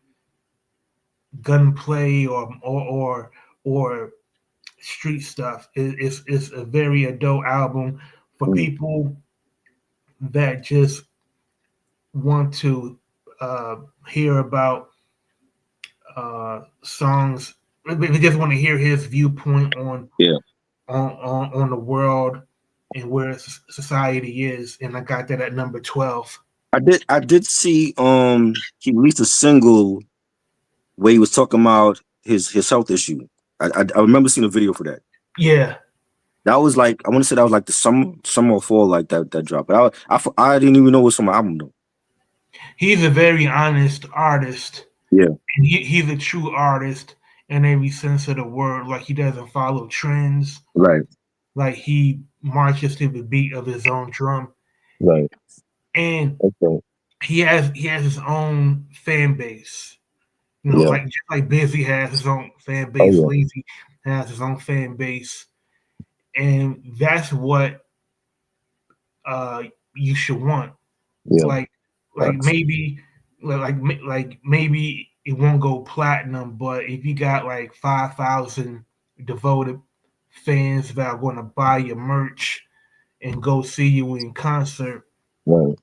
Speaker 1: gunplay or street stuff. It's a very adult album for
Speaker 2: Mhm.
Speaker 1: people that just want to hear about songs. They just want to hear his viewpoint
Speaker 2: Yeah.
Speaker 1: on the world and where society is. And I got that at number 12.
Speaker 4: I did see he released a single where he was talking about his health issue. I remember seeing a video for that.
Speaker 1: Yeah,
Speaker 4: That was like, I want to say that was like the summer or fall, like that drop. But I didn't even know it was from an album though.
Speaker 1: he's a very honest artist.
Speaker 4: Yeah.
Speaker 1: And he's a true artist in every sense of the word. Like he doesn't follow trends.
Speaker 4: Right.
Speaker 1: Like he marches to the beat of his own drum,
Speaker 2: Right.
Speaker 1: and
Speaker 2: Okay.
Speaker 1: he has his own fan base.
Speaker 2: Yeah.
Speaker 1: Like just like Busy has his own fan
Speaker 2: Oh
Speaker 1: base,
Speaker 2: yeah.
Speaker 1: Lazy has his own fan base, and that's what you should want.
Speaker 2: Yeah.
Speaker 1: Like
Speaker 2: Facts.
Speaker 1: maybe like maybe it won't go platinum, but if you got like 5,000 devoted fans that are going to buy your merch and go see you in concert,
Speaker 2: Right.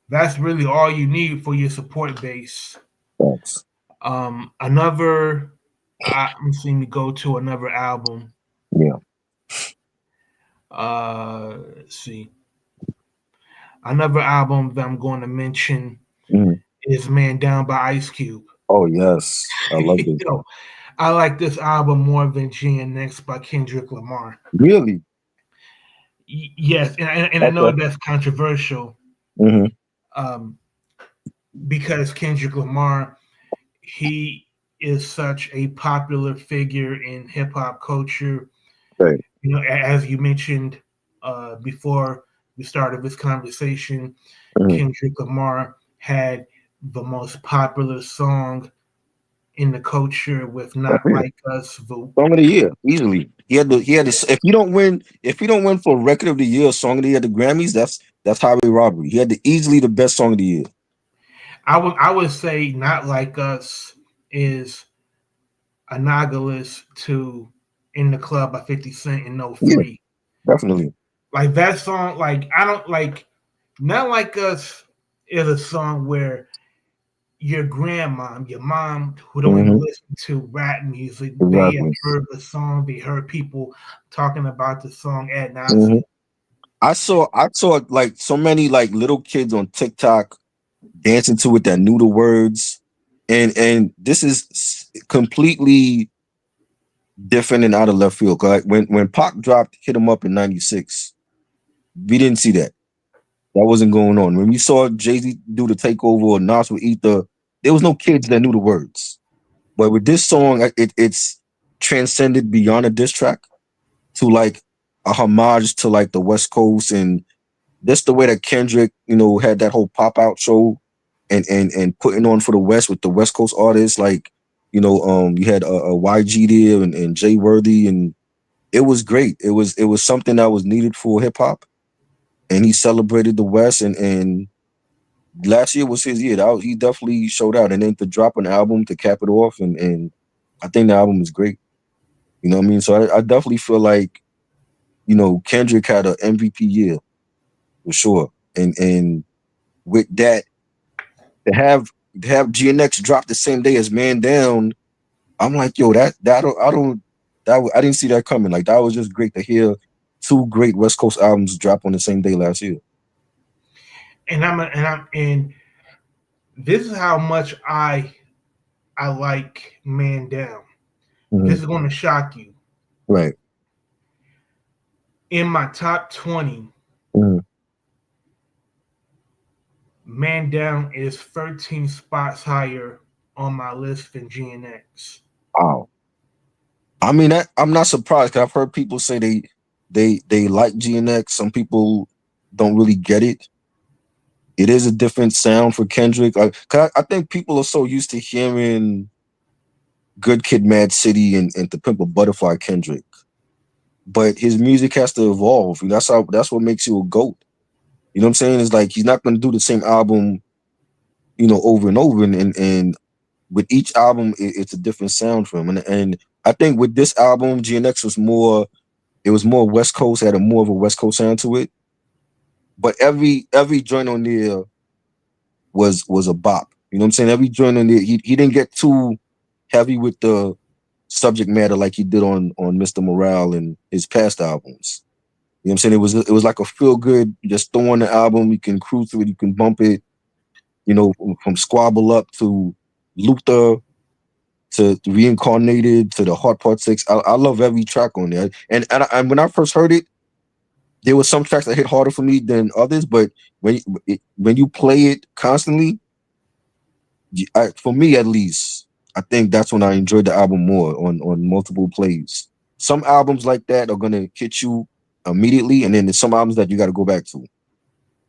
Speaker 1: that's really all you need for your support base.
Speaker 2: Facts.
Speaker 1: Another, I'm seeing me go to another album.
Speaker 2: Yeah.
Speaker 1: Let's see. Another album that I'm going to mention
Speaker 2: Mhm.
Speaker 1: is Man Down by Ice Cube.
Speaker 2: Oh yes. I love it.
Speaker 1: Yo, I like this album more than GNX by Kendrick Lamar.
Speaker 4: Really?
Speaker 1: Yes, and I know
Speaker 2: Okay.
Speaker 1: that's controversial,
Speaker 2: Mm-hmm.
Speaker 1: um, because Kendrick Lamar, he is such a popular figure in hip hop culture.
Speaker 2: Right.
Speaker 1: As you mentioned before we started this conversation,
Speaker 2: Mhm.
Speaker 1: Kendrick Lamar had the most popular song in the culture with "Not
Speaker 2: Oh, yeah.
Speaker 1: Like Us."
Speaker 4: Song of the year, easily. He had the if you don't win for record of the year or song of the year at the Grammys, that's highway robbery. He had easily the best song of the year.
Speaker 1: I would say "Not Like Us" is analogous to "In the Club" by 50 Cent in
Speaker 2: Yeah,
Speaker 1: 03.
Speaker 2: definitely.
Speaker 1: Like that song, like I don't like "Not Like Us" is a song where your grandma, your mom who don't even
Speaker 2: Mm-hmm.
Speaker 1: listen to rap music, they have
Speaker 2: Exactly.
Speaker 1: heard the song, they heard people talking about the song ad
Speaker 2: Mm-hmm.
Speaker 1: nauseum.
Speaker 4: I saw like so many like little kids on TikTok dancing to it that knew the words, and this is completely different and out of left field. 'Cause like when Pac dropped "Hit 'Em Up" in '96, we didn't see that. That wasn't going on. When we saw Jay-Z do the takeover or Nas with Ether, there was no kids that knew the words. But with this song, it's transcended beyond a diss track to like a homage to like the West Coast and that's the way that Kendrick, had that whole pop out show and putting on for the West with the West Coast artists, like, you had a YG there and Jay Worthy, and it was great. It was something that was needed for hip hop, and he celebrated the West, and last year was his year. He definitely showed out, and then to drop an album to cap it off, and I think the album is great. You know what I mean? So I definitely feel like, Kendrick had an MVP year for sure, and with that, to have GNX drop the same day as Man Down, I'm like, yo, I didn't see that coming. Like, that was just great to hear two great West Coast albums drop on the same day last year.
Speaker 1: And this is how much I like Man Down.
Speaker 4: Mhm.
Speaker 1: This is going to shock you.
Speaker 4: Right.
Speaker 1: In my top 20,
Speaker 4: Mhm.
Speaker 1: Man Down is 13 spots higher on my list than GNX.
Speaker 4: Wow. I mean, I'm not surprised because I've heard people say they like GNX. Some people don't really get it. It is a different sound for Kendrick. 'Cause I think people are so used to hearing Good Kid, Mad City and To Pimp a Butterfly Kendrick, but his music has to evolve. That's what makes you a GOAT. You know what I'm saying? It's like he's not going to do the same album, over and over, and with each album, it's a different sound for him. And I think with this album, GNX was more West Coast, had more of a West Coast sound to it. But every joint on there was a bop. You know what I'm saying? Every joint on there, he didn't get too heavy with the subject matter like he did on Mr. Morale and his past albums. You know what I'm saying? It was like a feel good, just throw on the album, you can cruise through it, you can bump it, from Squabble Up to Luther to Reincarnated to the Hard Part 6. I love every track on there. And when I first heard it, there were some tracks that hit harder for me than others, but when you play it constantly, for me at least, I think that's when I enjoyed the album more on multiple plays. Some albums like that are gonna hit you immediately, and then there's some albums that you got to go back to.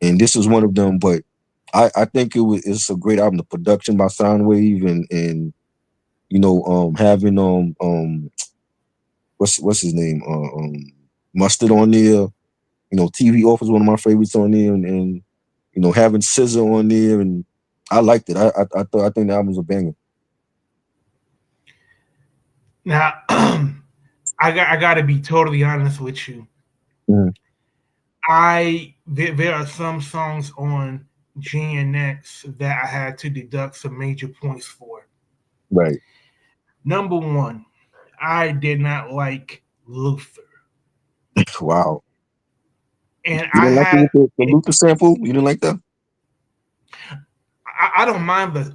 Speaker 4: And this is one of them. But I think it's a great album. The production by Soundwave and having what's his name Mustard on there. TV Off is one of my favorites on there, and having SZA on there, and I liked it. I think the album's a banger.
Speaker 1: Now, I got to be totally honest with you.
Speaker 4: Mhm.
Speaker 1: There are some songs on GNX that I had to deduct some major points for.
Speaker 4: Right.
Speaker 1: Number one, I did not like Luther.
Speaker 4: Wow.
Speaker 1: And
Speaker 4: You
Speaker 1: I
Speaker 4: didn't like
Speaker 1: had
Speaker 4: the Luther sample? You didn't like that?
Speaker 1: I don't mind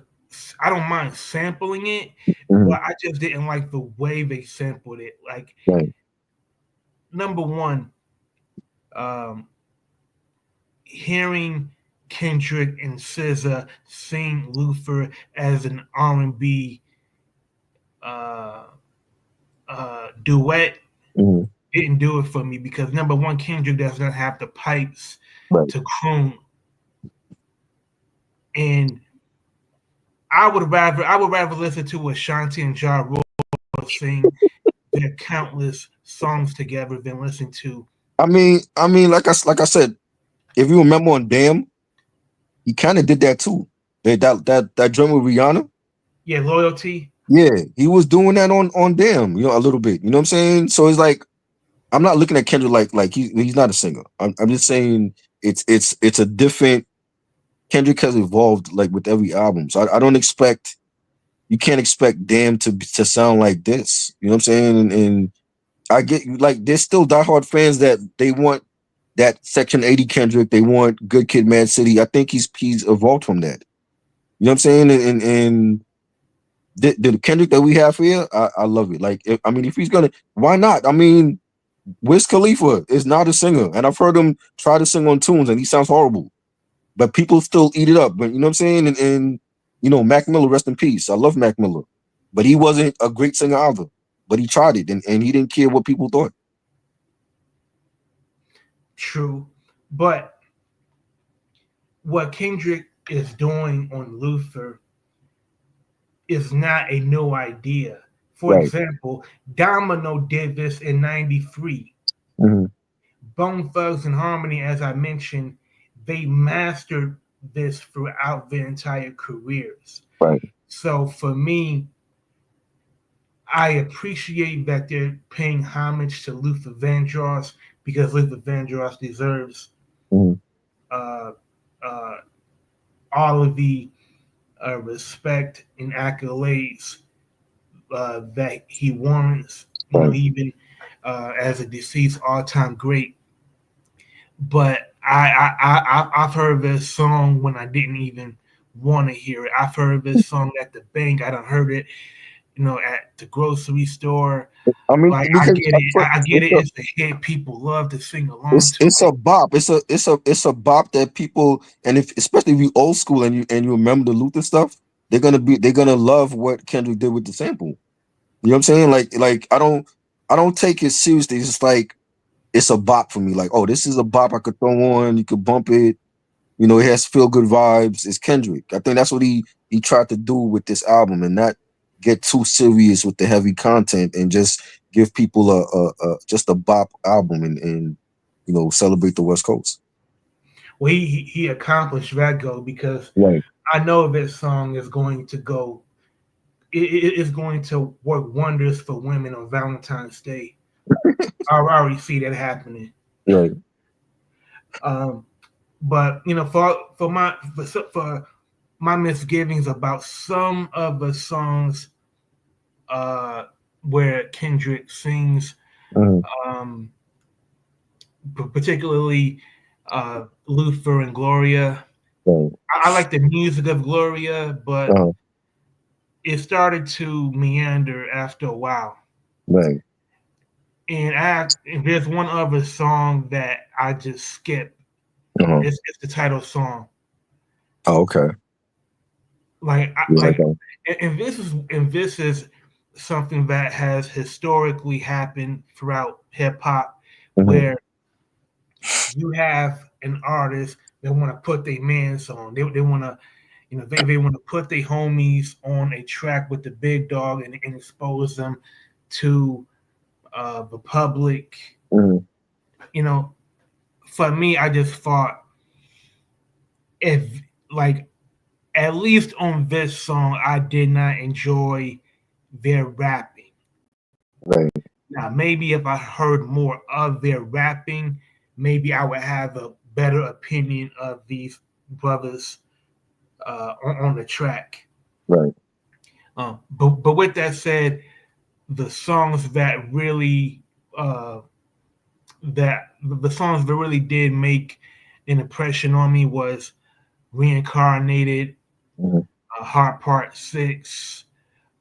Speaker 1: sampling it,
Speaker 4: Mhm.
Speaker 1: but I just didn't like the way they sampled it. Like,
Speaker 4: Right.
Speaker 1: number one, hearing Kendrick and SZA sing Luther as an R&B duet
Speaker 4: Mhm.
Speaker 1: didn't do it for me because number one, Kendrick does not have the pipes
Speaker 4: Right.
Speaker 1: to croon, and I would rather listen to Ashanti and Ja Rule sing their countless songs together than listen to.
Speaker 4: I mean, like I said, if you remember on Damn, he kind of did that too. That drum with Rihanna.
Speaker 1: Yeah, Loyalty.
Speaker 4: Yeah, he was doing that on Damn, a little bit. You know what I'm saying? So it's like I'm not looking at Kendrick like he's not a singer. I'm just saying it's a different. Kendrick has evolved like with every album. So I don't expect, you can't expect Damn to sound like this. You know what I'm saying? And I get, like, there's still diehard fans that they want that Section 80 Kendrick. They want Good Kid, Mad City. I think he's evolved from that. You know what I'm saying? And the Kendrick that we have here, I love it. Like, if he's gonna, why not? I mean, Wiz Khalifa is not a singer, and I've heard him try to sing on tunes, and he sounds horrible. But people still eat it up. But you know what I'm saying? And Mac Miller, rest in peace. I love Mac Miller, but he wasn't a great singer either. But he tried it, and he didn't care what people thought.
Speaker 1: True, but what Kendrick is doing on Luther is not a new idea. For
Speaker 2: Right.
Speaker 1: example, Domino did this in '93.
Speaker 2: Mhm.
Speaker 1: Bone Thugs and Harmony, as I mentioned, they mastered this throughout their entire careers.
Speaker 2: Right.
Speaker 1: So for me, I appreciate that they're paying homage to Luther Vandross because Luther Vandross deserves
Speaker 2: Mhm.
Speaker 1: uh, uh, all of the respect and accolades that he warrants. You know,
Speaker 2: Right.
Speaker 1: even as a deceased all-time great. But I've heard this song when I didn't even want to hear it. I've heard this song at the bank. I done heard it, you know, at the grocery store.
Speaker 2: I mean,
Speaker 1: Like I
Speaker 2: because
Speaker 1: get it. I get
Speaker 2: it's
Speaker 1: it.
Speaker 2: a
Speaker 1: It's a hit. People love to sing along to
Speaker 4: it's
Speaker 1: it.
Speaker 4: a bop. It's a bop that people, and if especially if you old school and you remember the Luther stuff, they're gonna love what Kendrick did with the sample. You know what I'm saying? Like I don't take it seriously. It's just like it's a bop for me. Like, oh, this is a bop I could throw on. You could bump it. You know, it has feel good vibes. It's Kendrick. I think that's what he tried to do with this album, and not get too serious with the heavy content, and just give people a just a bop album, and you know, celebrate the West Coast.
Speaker 1: Well, he accomplished that goal because
Speaker 2: right.
Speaker 1: I know this song is going to go. It is going to work wonders for women on Valentine's Day. I already see that happening.
Speaker 2: Right.
Speaker 1: Um, but you know, for my misgivings about some of the songs uh, where Kendrick sings,
Speaker 2: Mhm.
Speaker 1: um, particularly Luther and Gloria.
Speaker 2: Right.
Speaker 1: I like the music of Gloria, but
Speaker 2: Uh-huh.
Speaker 1: it started to meander after a while.
Speaker 2: Right.
Speaker 1: And there's one other song that I just skip.
Speaker 2: Uh-huh.
Speaker 1: It's the title song.
Speaker 4: Oh, okay.
Speaker 1: Like I,
Speaker 2: Yeah.
Speaker 1: like,
Speaker 2: Okay.
Speaker 1: and this is something that has historically happened throughout hip hop,
Speaker 2: Mhm.
Speaker 1: where you have an artist that want to put their mans on. They want to, you know, they want to put their homies on a track with the big dog and expose them to the public.
Speaker 2: Mhm.
Speaker 1: You know, for me, I just thought if like at least on this song, I did not enjoy their rapping.
Speaker 2: Right.
Speaker 1: Now, maybe if I heard more of their rapping, maybe I would have a better opinion of these brothers on the track.
Speaker 2: Right.
Speaker 1: But with that said, the songs that really the songs that really did make an impression on me was Reincarnated,
Speaker 2: Mhm.
Speaker 1: Heart Part 6,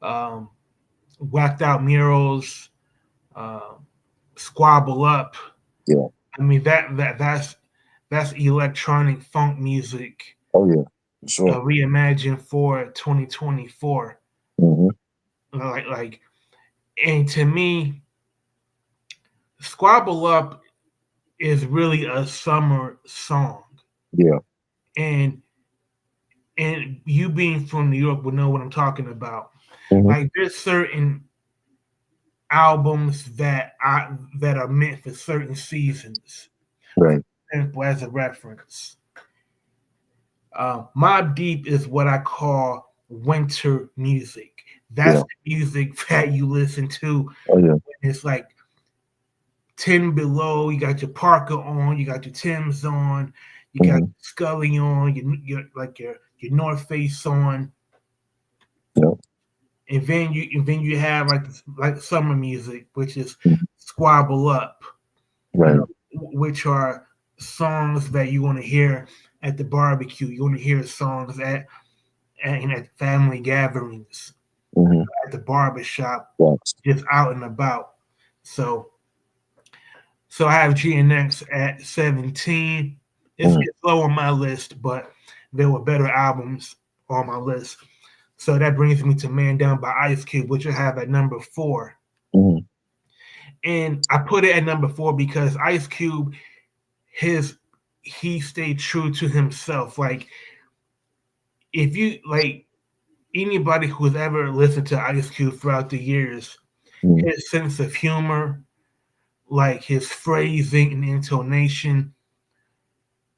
Speaker 1: um, Whacked Out Murals, uh, Squabble Up.
Speaker 2: Yeah.
Speaker 1: I mean that's electronic funk music
Speaker 2: Oh yeah. Sure.
Speaker 1: reimagined for 2024.
Speaker 2: Mhm.
Speaker 1: Like, and to me, Squabble Up is really a summer song,
Speaker 2: Yeah.
Speaker 1: and you being from New York would know what I'm talking about.
Speaker 2: Mhm.
Speaker 1: Like there's certain albums that are meant for certain seasons.
Speaker 2: Right.
Speaker 1: As a reference, Mobb Deep is what I call winter music. That's
Speaker 2: Yeah.
Speaker 1: the music that you listen to
Speaker 2: Oh yeah.
Speaker 1: when it's like 10 below. You got your Parker on, you got your Timbs on, you got
Speaker 2: Mhm.
Speaker 1: Scully on, your North Face on,
Speaker 2: Yeah.
Speaker 1: and then you have like summer music, which is
Speaker 2: Mhm.
Speaker 1: Squabble Up, you
Speaker 2: Right.
Speaker 1: know, which are songs that you want to hear at the barbecue. You want to hear songs at family gatherings,
Speaker 2: Mhm.
Speaker 1: at the barbershop,
Speaker 2: Yes.
Speaker 1: just out and about. So I have GNX at 17.
Speaker 2: Mhm.
Speaker 1: It's low on my list, but there were better albums on my list. So that brings me to Man Down by Ice Cube, which I have at number 4.
Speaker 2: Mhm.
Speaker 1: And I put it at number 4 because Ice Cube, his he stayed true to himself. Like, if you like anybody who's ever listened to Ice Cube throughout the years,
Speaker 2: Mm.
Speaker 1: his sense of humor, like his phrasing and intonation,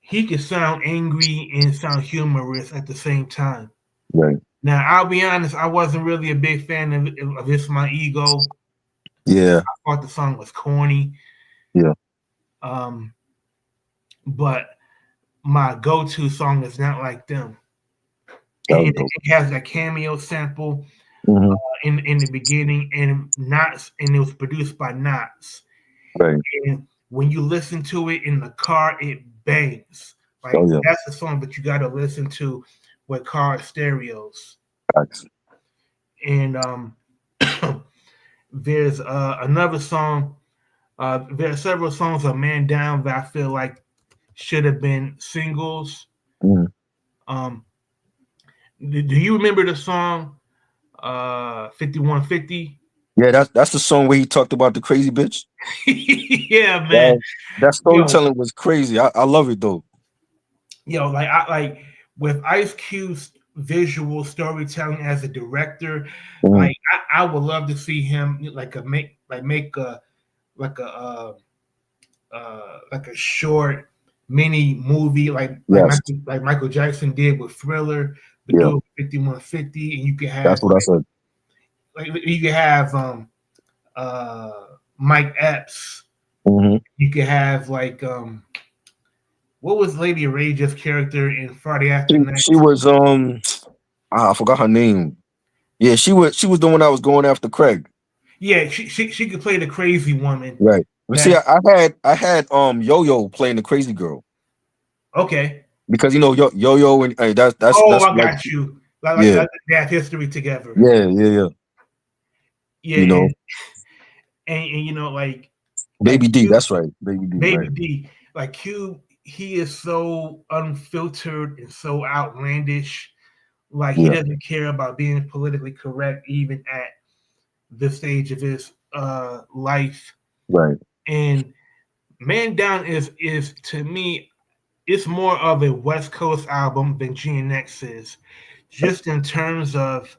Speaker 1: he could sound angry and sound humorous at the same time.
Speaker 2: Right.
Speaker 1: Now, I'll be honest, I wasn't really a big fan of It's My Ego.
Speaker 4: Yeah.
Speaker 1: I thought the song was corny.
Speaker 2: Yeah.
Speaker 1: But my go-to song is Not Like Them.
Speaker 2: That was
Speaker 1: And
Speaker 2: dope.
Speaker 1: it has that cameo sample
Speaker 2: Mhm.
Speaker 1: in the beginning, and it was produced by Knots.
Speaker 2: Right.
Speaker 1: And when you listen to it in the car, it bangs. Like,
Speaker 2: Oh, yeah.
Speaker 1: that's a song that you got to listen to with car stereos.
Speaker 2: Facts.
Speaker 1: And there's another song. There are several songs of Man Down that I feel like should have been singles.
Speaker 2: Mhm.
Speaker 1: Do you remember the song 5150?
Speaker 4: Yeah, that's the song where he talked about the crazy bitch.
Speaker 1: Yeah, man.
Speaker 4: That storytelling was crazy. I love it though.
Speaker 1: Like I like with Ice Cube's visual storytelling as a director,
Speaker 2: Mhm.
Speaker 1: like I would love to see him make a like a like a short mini movie
Speaker 2: Yes.
Speaker 1: like Michael Jackson did with Thriller, but
Speaker 2: Yeah.
Speaker 1: do 5150, and you can have
Speaker 2: That's what I said.
Speaker 1: like you can have Mike Epps.
Speaker 2: Mhm.
Speaker 1: You could have like what was Lady Rage's character in Friday After Next?
Speaker 4: She was I forgot her name. Yeah, she was the one that was going after Craig.
Speaker 1: Yeah, she could play the crazy woman.
Speaker 4: Right. But see, I had Yo-Yo playing the crazy girl.
Speaker 1: Okay.
Speaker 4: Because Yo-Yo and that's
Speaker 1: I
Speaker 4: like,
Speaker 1: got you.
Speaker 4: Yeah.
Speaker 1: They have history together.
Speaker 4: Yeah.
Speaker 1: Yeah,
Speaker 4: You know,
Speaker 1: and you know, like
Speaker 4: Baby D,
Speaker 1: Cube,
Speaker 4: that's right. Baby D,
Speaker 1: Baby
Speaker 4: right.
Speaker 1: D, like Cube, he is so unfiltered and so outlandish. Like he
Speaker 2: Yeah.
Speaker 1: doesn't care about being politically correct, even at this stage of his life.
Speaker 2: Right.
Speaker 1: And Man Down is to me, it's more of a West Coast album than GNX is, just in terms of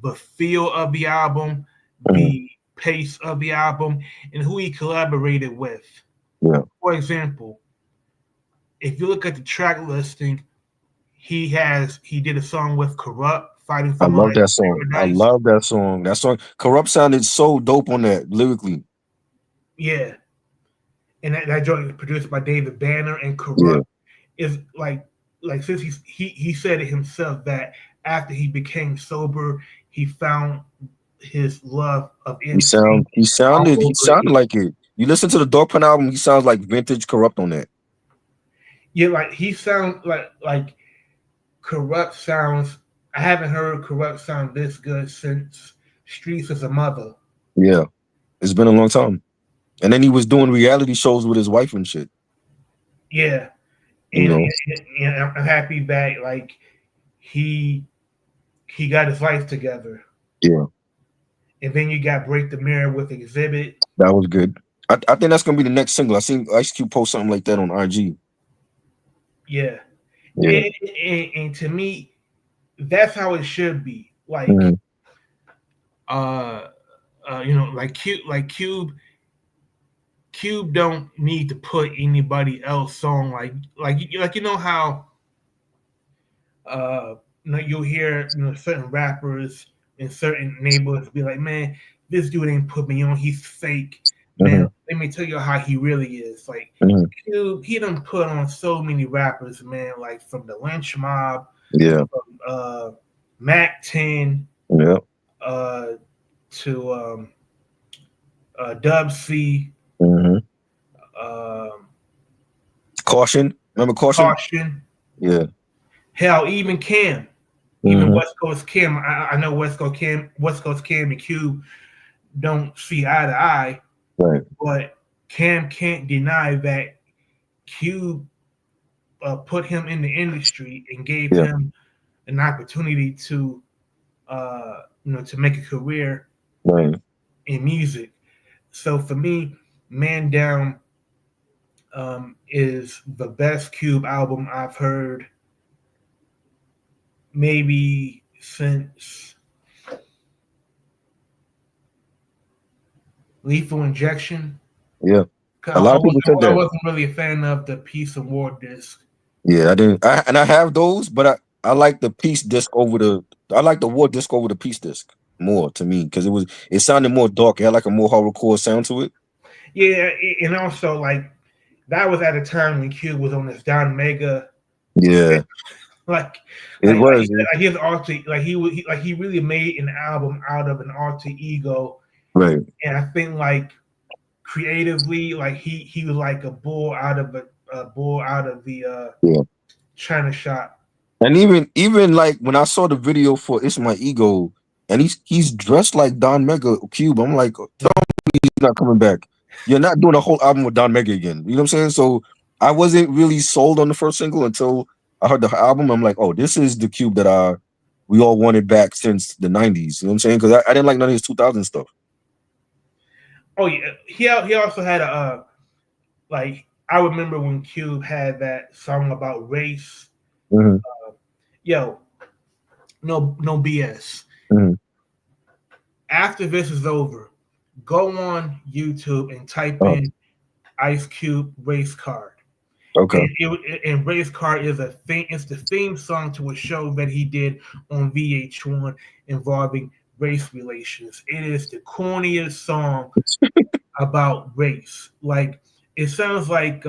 Speaker 1: the feel of the album, the pace of the album, and who he collaborated with.
Speaker 2: Yeah.
Speaker 1: For example, if you look at the track listing, he did a song with Corrupt, Fighting for
Speaker 4: I love
Speaker 1: My
Speaker 4: that song. I
Speaker 1: Paradise.
Speaker 4: love that song. That song, Corrupt sounded so dope on that lyrically.
Speaker 1: Yeah. And that joint is produced by David Banner, and Corrupt is like since he said it himself that after he became sober, he found his love of
Speaker 4: He sounded like it. You listen to the Dog Pound album, he sounds like vintage Corrupt on that.
Speaker 1: Yeah, like he sounds like Corrupt sounds. I haven't heard Corrupt sound this good since Streets as a Mother.
Speaker 4: Yeah, it's been a long time. And then he was doing reality shows with his wife and shit.
Speaker 1: Yeah,
Speaker 4: You know,
Speaker 1: and I'm happy that like he got his life together.
Speaker 2: Yeah.
Speaker 1: And then you got Break the Mirror with Exhibit.
Speaker 4: that was good. I think that's gonna be the next single. I seen Ice Cube post something like that on IG.
Speaker 1: Yeah.
Speaker 2: Yeah.
Speaker 1: And to me, that's how it should be. Like,
Speaker 2: Mhm.
Speaker 1: you know, like Cube don't need to put anybody else on. Like you know how you know, you'll hear certain rappers in certain neighborhoods be like, man, this dude ain't put me on. He's fake. Man, let me tell you how he really is. Like, Cube, he done put on so many rappers, man. Like from the Lynch Mob,
Speaker 2: Yeah.
Speaker 1: from Mac 10,
Speaker 2: Yeah.
Speaker 1: to Dub C,
Speaker 4: Caution. Remember Caution?
Speaker 1: Caution.
Speaker 2: Yeah.
Speaker 1: Hell, even Cam, even West Coast Cam. I know West Coast Cam and Cube don't see eye to eye,
Speaker 2: Right.
Speaker 1: but Cam can't deny that Cube put him in the industry and gave him an opportunity to to make a career
Speaker 2: Right.
Speaker 1: in music. So for me, Man Down is the best Cube album I've heard maybe since Lethal Injection.
Speaker 4: Yeah,
Speaker 1: 'Cause
Speaker 4: a lot of people said
Speaker 1: I
Speaker 4: that.
Speaker 1: wasn't really a fan of the Peace and War disc.
Speaker 4: Yeah, I didn't. I have those, but I like the peace disc over the. I like the war disc over the peace disc more to me because it sounded more dark. It had like a more horrorcore sound to it.
Speaker 1: Yeah, and also like that was at a time when Cube was on this Don Mega,
Speaker 4: Yeah,
Speaker 1: like
Speaker 4: it was.
Speaker 1: like his alter, like he really made an album out of an alter ego,
Speaker 4: Right.
Speaker 1: and I think like creatively, like he was like a bull out of the
Speaker 4: Yeah.
Speaker 1: China shop.
Speaker 4: And even like when I saw the video for "It's My Ego," and he's dressed like Don Mega Cube, I'm like, he's not coming back. You're not doing a whole album with Don Mega again. You know what I'm saying? So I wasn't really sold on the first single until I heard the album. I'm like, oh, this is the Cube that we all wanted back since the '90s. You know what I'm saying? Because I didn't like none of his 2000 stuff.
Speaker 1: Oh yeah, he also had a like I remember when Cube had that song about race.
Speaker 4: Mhm.
Speaker 1: Yo, no BS.
Speaker 4: Mhm.
Speaker 1: After this is over, go on YouTube and type
Speaker 4: Oh.
Speaker 1: in Ice Cube Race Card.
Speaker 4: Okay.
Speaker 1: And Race Card is it's the theme song to a show that he did on VH1 involving race relations. It is the corniest song about race. Like it sounds like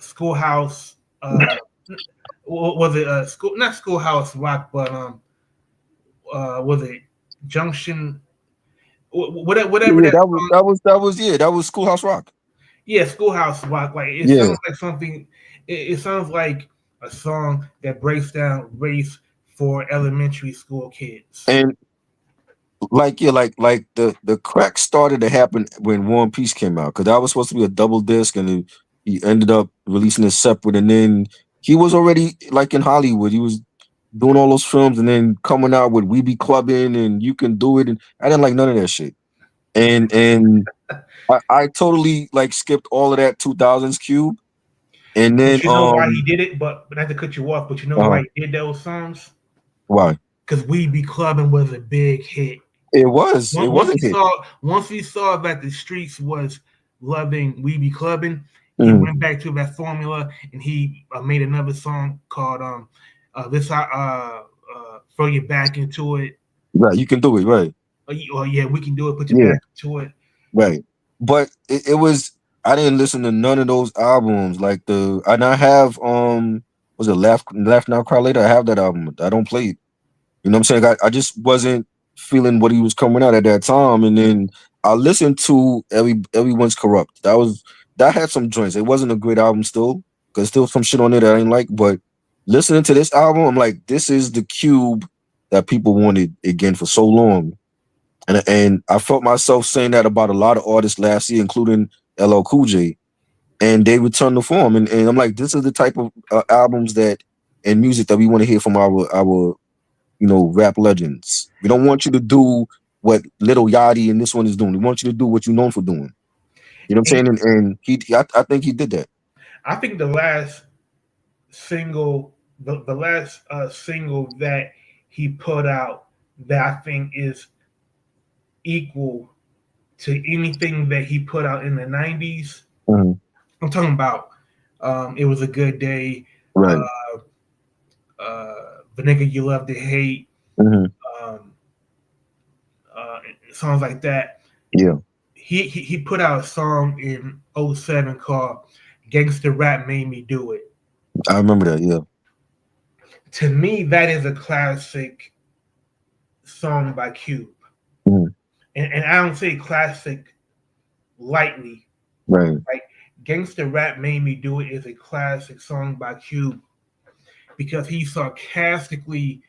Speaker 1: Schoolhouse was it school not Schoolhouse Rock, but was it Junction whatever
Speaker 4: Yeah,
Speaker 1: that song,
Speaker 4: that was Schoolhouse Rock.
Speaker 1: yeah, Schoolhouse Rock. Like it
Speaker 4: Yeah.
Speaker 1: sounds like something. It sounds like a song that breaks down race for elementary school kids.
Speaker 4: And like the crack started to happen when War and Peace came out because that was supposed to be a double disc, and he ended up releasing it separate. And then he was already like in Hollywood. He was doing all those films, and then coming out with "We Be Clubbing" and "You Can Do It," and I didn't like none of that shit. And I totally like skipped all of that 2000s Cube. And then
Speaker 1: But you know why he did it? But not to cut you off, but you know why he did those songs?
Speaker 4: Why?
Speaker 1: Because "We Be Clubbing" was a big hit.
Speaker 4: It was a hit.
Speaker 1: Once we saw that the streets was loving "We Be Clubbing," he
Speaker 4: Mhm.
Speaker 1: went back to that formula and he made another song called "This Throw You Back Into It."
Speaker 4: Right, you can do it, right?
Speaker 1: Oh yeah, we can do it. Put your back into it.
Speaker 4: Right. But it was I didn't listen to none of those albums. Like and I have was it Laugh Now Cry Later? I have that album. I don't play it. You know what I'm saying? I just wasn't feeling what he was coming out at that time. And then I listened to Everyone's Corrupt. That had some joints. It wasn't a great album still, because still some shit on it that I didn't like. But listening to this album, I'm like, this is the Cube that people wanted again for so long. And I felt myself saying that about a lot of artists last year, including LL Cool J, and they returned the form. And I'm like, this is the type of albums that and music that we want to hear from our rap legends. We don't want you to do what Little Yachty and this one is doing. We want you to do what you're known for doing. You know what I'm saying? And I think he did that.
Speaker 1: I think the last single, the last single that he put out that I think is equal to anything that he put out in the 90s.
Speaker 4: Mm-hmm.
Speaker 1: I'm talking about It Was a Good Day,
Speaker 4: right?
Speaker 1: The Nigga You Love to Hate, songs like that.
Speaker 4: Yeah.
Speaker 1: He put out a song in 2007 called "Gangsta Rap Made Me Do It."
Speaker 4: I remember that. Yeah.
Speaker 1: To me, that is a classic song by Cube. And I don't say classic lightly.
Speaker 4: Right.
Speaker 1: Like "Gangsta Rap Made Me Do It" is a classic song by Cube because he sarcastically,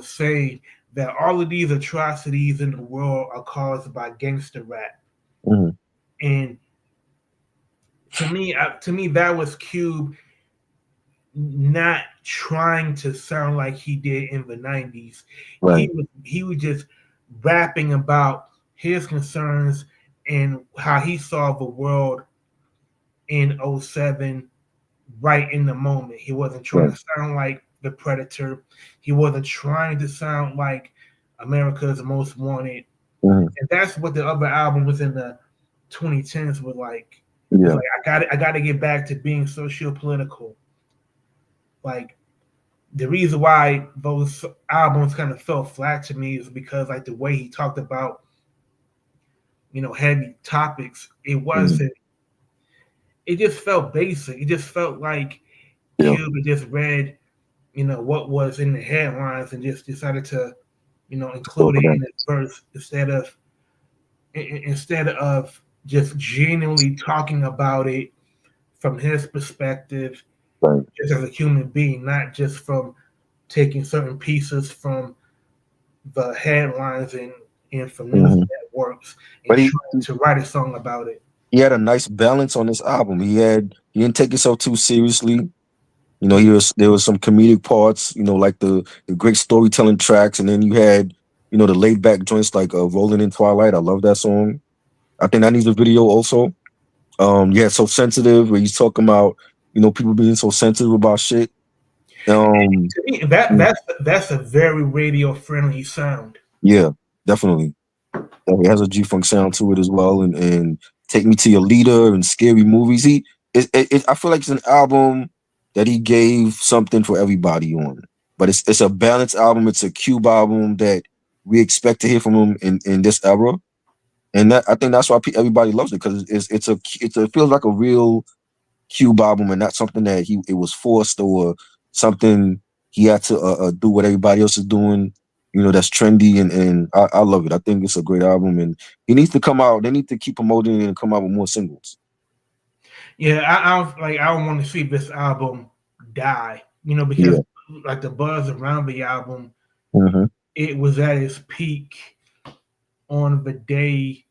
Speaker 1: saying that all of these atrocities in the world are caused by gangster rap. And to me, that was Cube not trying to sound like he did in the 90s.
Speaker 4: Right.
Speaker 1: He was just rapping about his concerns and how he saw the world in 07 right in the moment. He wasn't trying to sound like the Predator. He wasn't trying to sound like America's Most Wanted.
Speaker 2: Mhm.
Speaker 1: And that's what the other album was in the 2010s were like.
Speaker 2: Yeah.
Speaker 1: It's like I got to get back to being socio-political. Like the reason why those albums kind of fell flat to me is because like the way he talked about, you know, heavy topics, it wasn't. It just felt basic. It just felt like
Speaker 2: Yeah.
Speaker 1: Cube had just read, you know, what was in the headlines and just decided to, you know, include it in his verse instead of just genuinely talking about it from his perspective,
Speaker 2: Right.
Speaker 1: just as a human being, not just from taking certain pieces from the headlines and from news networks and
Speaker 4: But
Speaker 1: trying to write a song about it.
Speaker 4: he had a nice balance on this album. He didn't take himself too seriously. You know, there was some comedic parts, you know, like the great storytelling tracks, and then you had, you know, the laid back joints like Rolling in Twilight. I love that song. I think that needs a video also. Yeah, So Sensitive, where he's talking about, you know, people being so sensitive about shit.
Speaker 1: To me, that's a very radio friendly sound.
Speaker 4: Yeah, definitely. It has a G-Funk sound to it as well, and Take Me to Your Leader and Scary Movies. I feel like it's an album that he gave something for everybody on. But it's a balanced album. It's a Cube album that we expect to hear from him in this era, and I think that's why everybody loves it, because it feels like a real Cube album and not something that it was forced or something he had to do what everybody else is doing. You know, that's trendy, and I love it. I think it's a great album, and he needs to come out. They need to keep promoting it and come out with more singles.
Speaker 1: Yeah, I don't want to see this album die, you know, because like the buzz around the album, it was at its peak on the day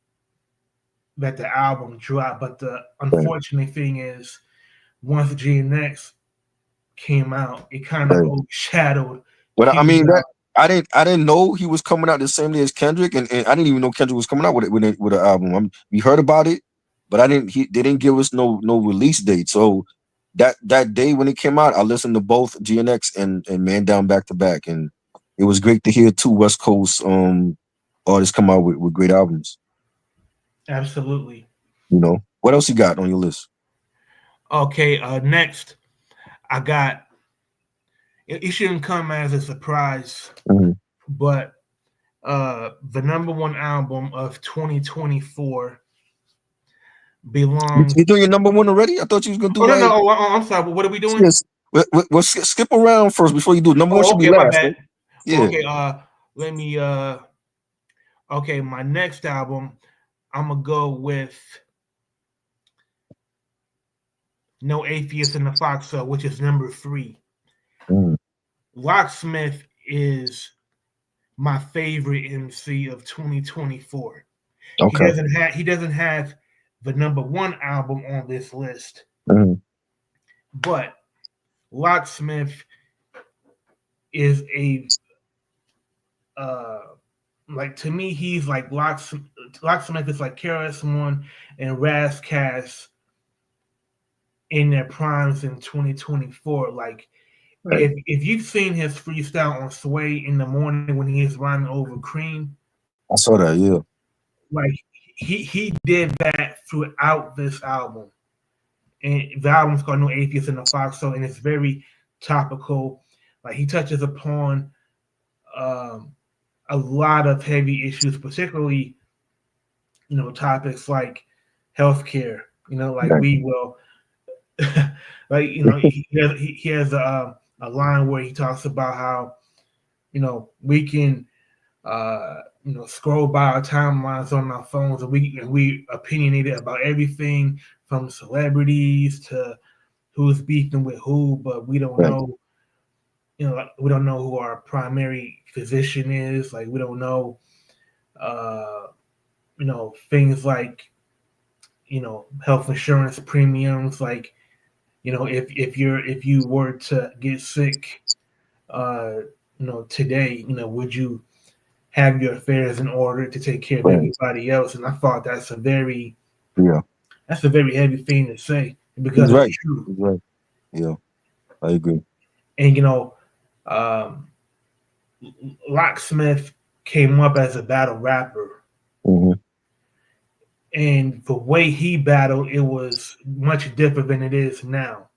Speaker 1: that the album dropped. But the unfortunate thing is, once GNX came out, it kind of overshadowed.
Speaker 4: But I mean, I didn't know he was coming out the same day as Kendrick, and I didn't even know Kendrick was coming out with an album. We heard about it, but they didn't give us no release date. So that day when it came out, I listened to both GNX and Man Down back to back, and it was great to hear two West Coast artists come out with great albums.
Speaker 1: Absolutely.
Speaker 4: You know, what else you got on your list?
Speaker 1: Okay, next I got. It shouldn't come as a surprise, but the number one album of 2024 belongs.
Speaker 4: You doing your number one already? I thought you was gonna do.
Speaker 1: No. I'm sorry. What are we doing?
Speaker 4: We'll skip around first before you do it. Number one should be last. Right?
Speaker 1: Yeah. Okay. Let me. Okay. My next album, I'm gonna go with No Atheist in the Foxhole, which is number 3. Locksmith is my favorite MC of 2024. Okay. He doesn't have the number 1 album on this list, but Locksmith is a like, to me, he's like Locksmith is like KRS-One and Ras Kass in their primes in 2024. Like, if you've seen his freestyle on Sway in the morning when he is rhyming over Cream,
Speaker 4: I saw that. Yeah,
Speaker 1: like he did that throughout this album, and the album's called No Atheist in the Foxhole, and it's very topical. Like, he touches upon a lot of heavy issues, particularly, you know, topics like healthcare. You know, like we will, like, you know, he has a line where he talks about how, you know, we can, you know, scroll by our timelines on our phones, and we opinionated about everything from celebrities to who's beefing with who, but we don't know. You know, we don't know who our primary physician is. Like, we don't know, you know, things like, you know, health insurance premiums. Like, you know, if you were to get sick, you know, today, you know, would you have your affairs in order to take care of everybody else? And I thought that's a very heavy thing to say. because
Speaker 4: He's right.
Speaker 1: it's true.
Speaker 4: He's right. Yeah, I agree.
Speaker 1: And um, Locksmith came up as a battle rapper,
Speaker 4: Hmm.
Speaker 1: and the way he battled, it was much different than it is now.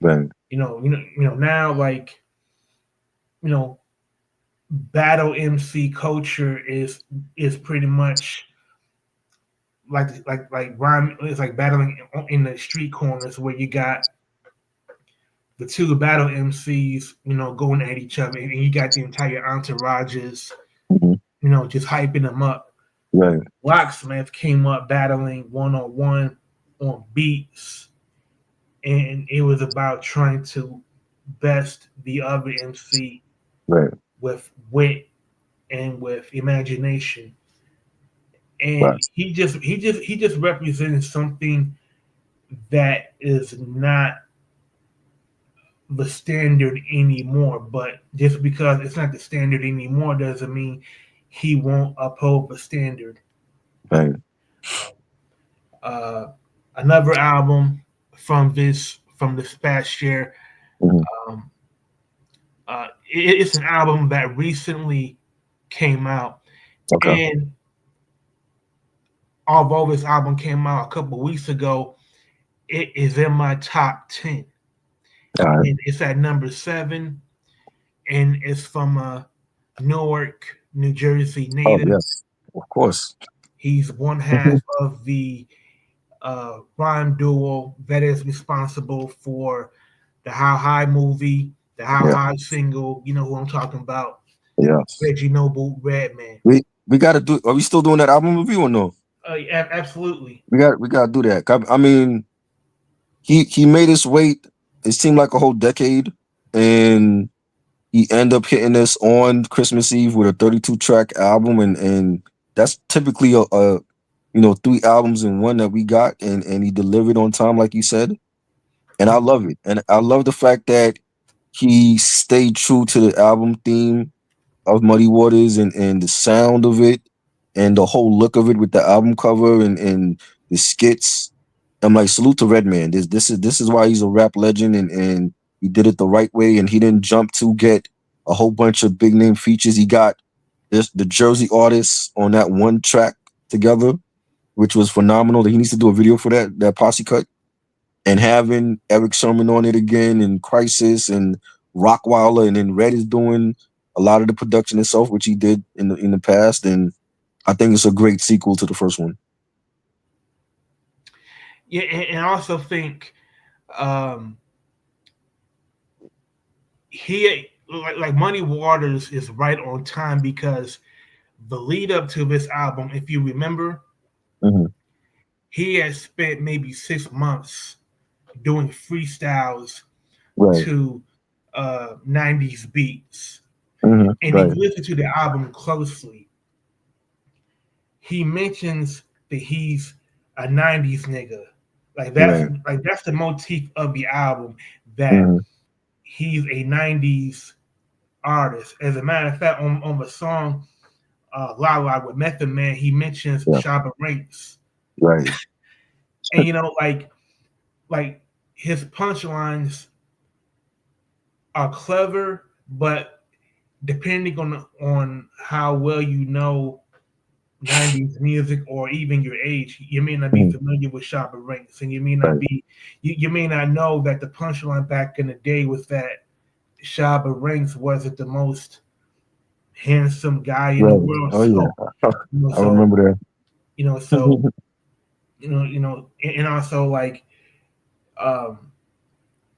Speaker 4: Right.
Speaker 1: Now, like, you know, battle MC culture is pretty much like rhyme. It's like battling in the street corners where you got the two battle MCs, going at each other, and you got the entire entourages,
Speaker 4: Hmm.
Speaker 1: just hyping them up.
Speaker 4: Right.
Speaker 1: Locksmith came up battling one on one on beats, and it was about trying to best the other MC
Speaker 4: Right.
Speaker 1: with wit and with imagination. And
Speaker 4: Right.
Speaker 1: he just represents something that is not the standard anymore. But just because it's not the standard anymore doesn't mean he won't uphold the standard.
Speaker 4: Right.
Speaker 1: Uh, Another album from this past year.
Speaker 4: Mhm.
Speaker 1: Um, it's an album that recently came out,
Speaker 4: Okay.
Speaker 1: and although this album came out a couple weeks ago, it is in my top 10,
Speaker 4: All right.
Speaker 1: and it's at number 7, and it's from Newark, New Jersey
Speaker 4: Oh
Speaker 1: native.
Speaker 4: yes, of course.
Speaker 1: He's one half of the rhyme duo that is responsible for the How High movie, the How
Speaker 4: Yeah.
Speaker 1: High single. You know who I'm talking about?
Speaker 4: Yes.
Speaker 1: Reggie Noble, Redman.
Speaker 4: We got to do. Are we still doing that album review or no?
Speaker 1: Absolutely.
Speaker 4: We got to do that. I mean, he made us wait. It seemed like a whole decade, and he ended up hitting us on Christmas Eve with a 32 track album, and that's typically a 3 albums in one that we got, and he delivered on time, like you said, and I love it, and I love the fact that he stayed true to the album theme of Muddy Waters and the sound of it and the whole look of it with the album cover and the skits. I'm like, salute to Redman. This is why he's a rap legend, and he did it the right way, and he didn't jump to get a whole bunch of big name features. He got the Jersey artists on that one track together, which was phenomenal. He needs to do a video for that posse cut, and having Eric Sherman on it again, and Crisis and Rockweiler, and then Red is doing a lot of the production itself, which he did in the past, and I think it's a great sequel to the first one.
Speaker 1: Yeah, and I also think um, he like Muddy Waters is right on time because the lead up to this album, if you remember,
Speaker 4: Mhm.
Speaker 1: he had spent maybe 6 months doing freestyles
Speaker 4: Right.
Speaker 1: to 90s beats.
Speaker 4: Mhm.
Speaker 1: And
Speaker 4: Right.
Speaker 1: if you listen to the album closely, he mentions that he's a 90s nigga. Like that's the motif of the album, that
Speaker 4: Mhm.
Speaker 1: he's a 90s artist. As a matter of fact, on the song La La with Method Man, he mentions
Speaker 4: Yeah.
Speaker 1: Shabba Ranks.
Speaker 4: Right.
Speaker 1: And like his punchlines are clever, but depending on how well you know 90s music or even your age, you may not be
Speaker 4: Mhm.
Speaker 1: familiar with Shabba Ranks, and you may not
Speaker 4: Right.
Speaker 1: be you may not know that the punchline back in the day was that Shabba Ranks wasn't the most handsome guy in the
Speaker 4: Right.
Speaker 1: world.
Speaker 4: Oh yeah. I
Speaker 1: So
Speaker 4: remember that.
Speaker 1: so and also like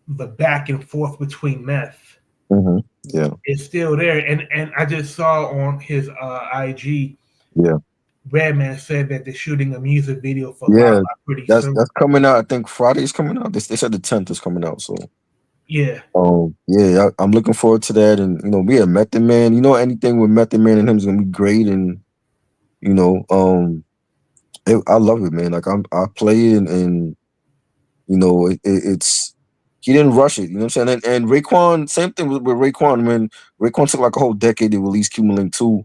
Speaker 1: the back and forth between Meth
Speaker 4: Mhm. Yeah.
Speaker 1: is still there. And I just saw on his IG,
Speaker 4: Yeah.
Speaker 1: Redman said that they're shooting a music video for
Speaker 4: Yeah.
Speaker 1: Lala pretty
Speaker 4: That's
Speaker 1: soon.
Speaker 4: coming out. I think Friday's coming out. They said the 10th is coming out. So
Speaker 1: Yeah.
Speaker 4: yeah, I'm looking forward to that. And we have Method Man. Anything with Method Man and him is gonna be great. And I love it, man. Like I play it, and it's he didn't rush it. You know what I'm saying? And Raekwon, same thing with Raekwon. When Raekwon took like a whole decade to release Cumulin 2,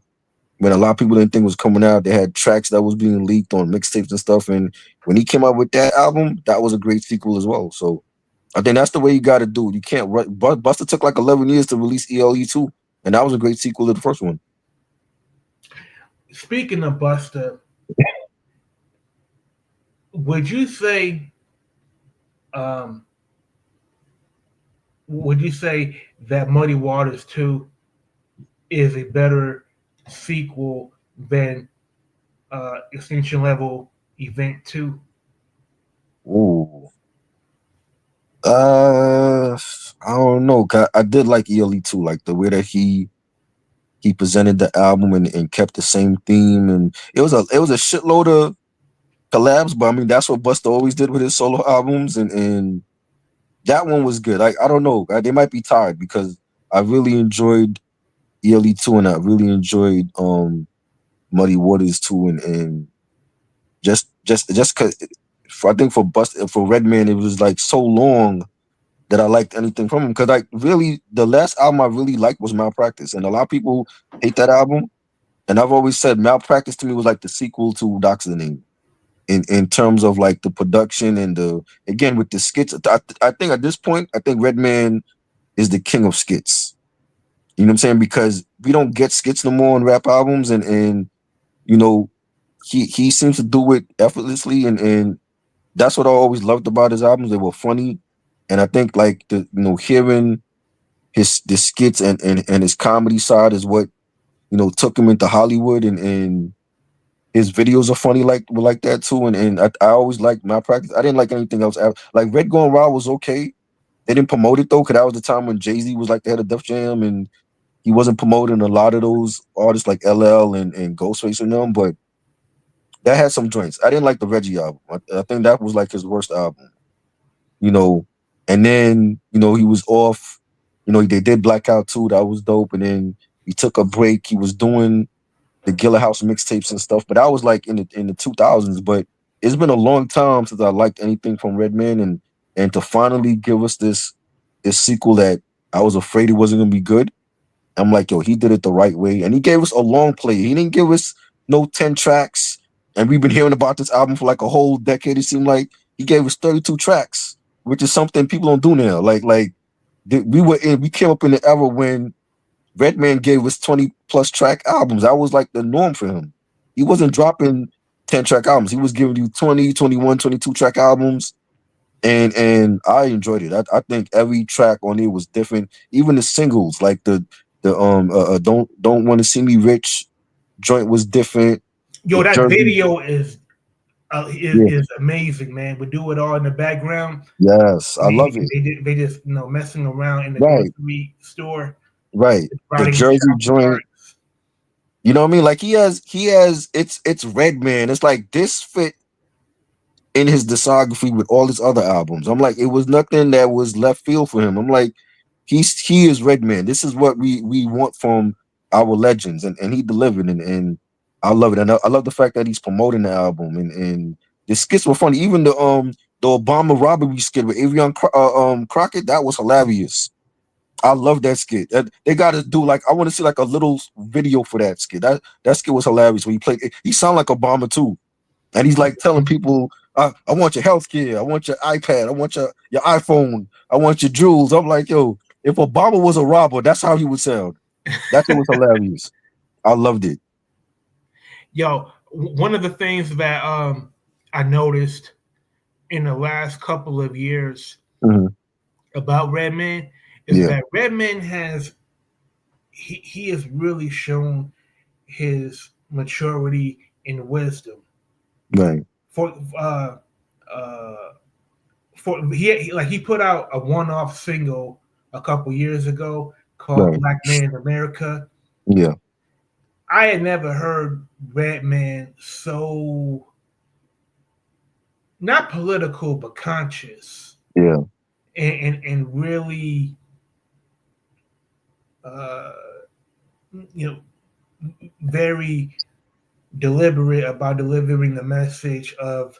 Speaker 4: when a lot of people didn't think it was coming out. They had tracks that was being leaked on mixtapes and stuff. And when he came out with that album, that was a great sequel as well. So I think that's the way you got to do it. You can't rush. Buster took like 11 years to release ELE 2, and that was a great sequel to the first one.
Speaker 1: Speaking of Busta, would you say that Muddy Waters 2 is a better sequel than Extinction Level Event 2?
Speaker 4: Ooh. I don't know. 'Cause I did like ELE 2, like the way that he presented the album and kept the same theme, and it was a shitload of collabs, but I mean that's what Busta always did with his solo albums, and that one was good. I don't know. They might be tired because I really enjoyed ELE 2 and I really enjoyed Muddy Waters 2 and just cause I think for Redman it was like so long that I liked anything from him, because like really the last album I really liked was Malpractice, and a lot of people hate that album, and I've always said Malpractice to me was like the sequel to Doc's the Name in terms of like the production and again with the skits. I think at this point I think Redman is the king of skits. You know what I'm saying? Because we don't get skits no more on rap albums, and you know he seems to do it effortlessly, and that's what I always loved about his albums. They were funny. And I think like hearing the skits and his comedy side is what took him into Hollywood, and his videos are funny like that too. And I always liked Malpractice. I didn't like anything else. Like Red Going Wild was okay. They didn't promote it though, because that was the time when Jay-Z was like the head of Def Jam, and he wasn't promoting a lot of those artists like LL and Ghostface and them. But that had some joints. I didn't like the Reggie album. I think that was like his worst album. And then, he was off, they did Blackout 2, that was dope. And then he took a break. He was doing the Gilla House mixtapes and stuff, but that was like in the 2000s. But it's been a long time since I liked anything from Redman, and to finally give us this sequel that I was afraid it wasn't gonna be good. I'm like, yo, he did it the right way. And he gave us a long play. He didn't give us no 10 tracks. And we've been hearing about this album for like a whole decade. It seemed like he gave us 32 tracks, which is something people don't do now. We came up in the era when Redman gave us 20 plus track albums. That was like the norm for him. He wasn't dropping 10 track albums. He was giving you 20, 21, 22 track albums. And I enjoyed it. I think every track on it was different. Even the singles, like the Don't Want to See Me Rich joint was different.
Speaker 1: Yo,
Speaker 4: the
Speaker 1: that
Speaker 4: Jersey
Speaker 1: video is amazing, man. We do it all in the background.
Speaker 4: Yes, I love it.
Speaker 1: They just messing around in the
Speaker 4: Right.
Speaker 1: grocery store.
Speaker 4: Right. The Jersey joint. You know what I mean? Like he has it's Redman. It's like this fit in his discography with all his other albums. I'm like, it was nothing that was left field for him. I'm like, he is Redman. This is what we want from our legends, and he delivered, and I love it. And I love the fact that he's promoting the album, and the skits were funny. Even the Obama robbery skit with Avion Crockett, that was hilarious. I love that skit. They got to do I want to see like a little video for that skit. That skit was hilarious. When he sounded like Obama too, and he's like telling people, I want your healthcare, I want your iPad, I want your iPhone, I want your jewels. I'm like, yo, if Obama was a robber, that's how he would sound. That shit was hilarious. I loved it.
Speaker 1: Yo, one of the things that I noticed in the last couple of years about Redman is that Redman has he has really shown his maturity and wisdom.
Speaker 4: Right.
Speaker 1: He put out a one-off single a couple years ago called Black Man in America.
Speaker 4: Yeah.
Speaker 1: I had never heard Redman so not political but conscious.
Speaker 4: Yeah.
Speaker 1: And really very deliberate about delivering the message of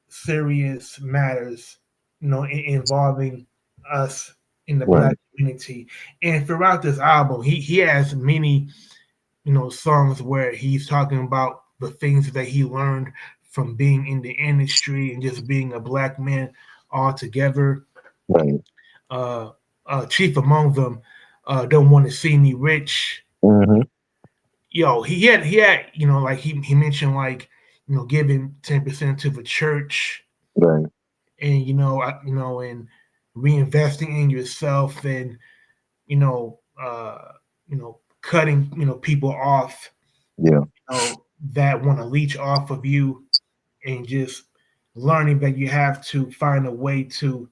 Speaker 1: serious matters, involving us in the Black community. And throughout this album, he has many songs where he's talking about the things that he learned from being in the industry and just being a black man altogether.
Speaker 2: Right.
Speaker 1: Chief among them, Don't Want to See Me Rich.
Speaker 2: Mm-hmm.
Speaker 1: He had like he mentioned, like, giving 10% to the church,
Speaker 2: Right.
Speaker 1: and and reinvesting in yourself, and cutting people off,
Speaker 2: Yeah.
Speaker 1: that want to leech off of you, and just learning that you have to find a way to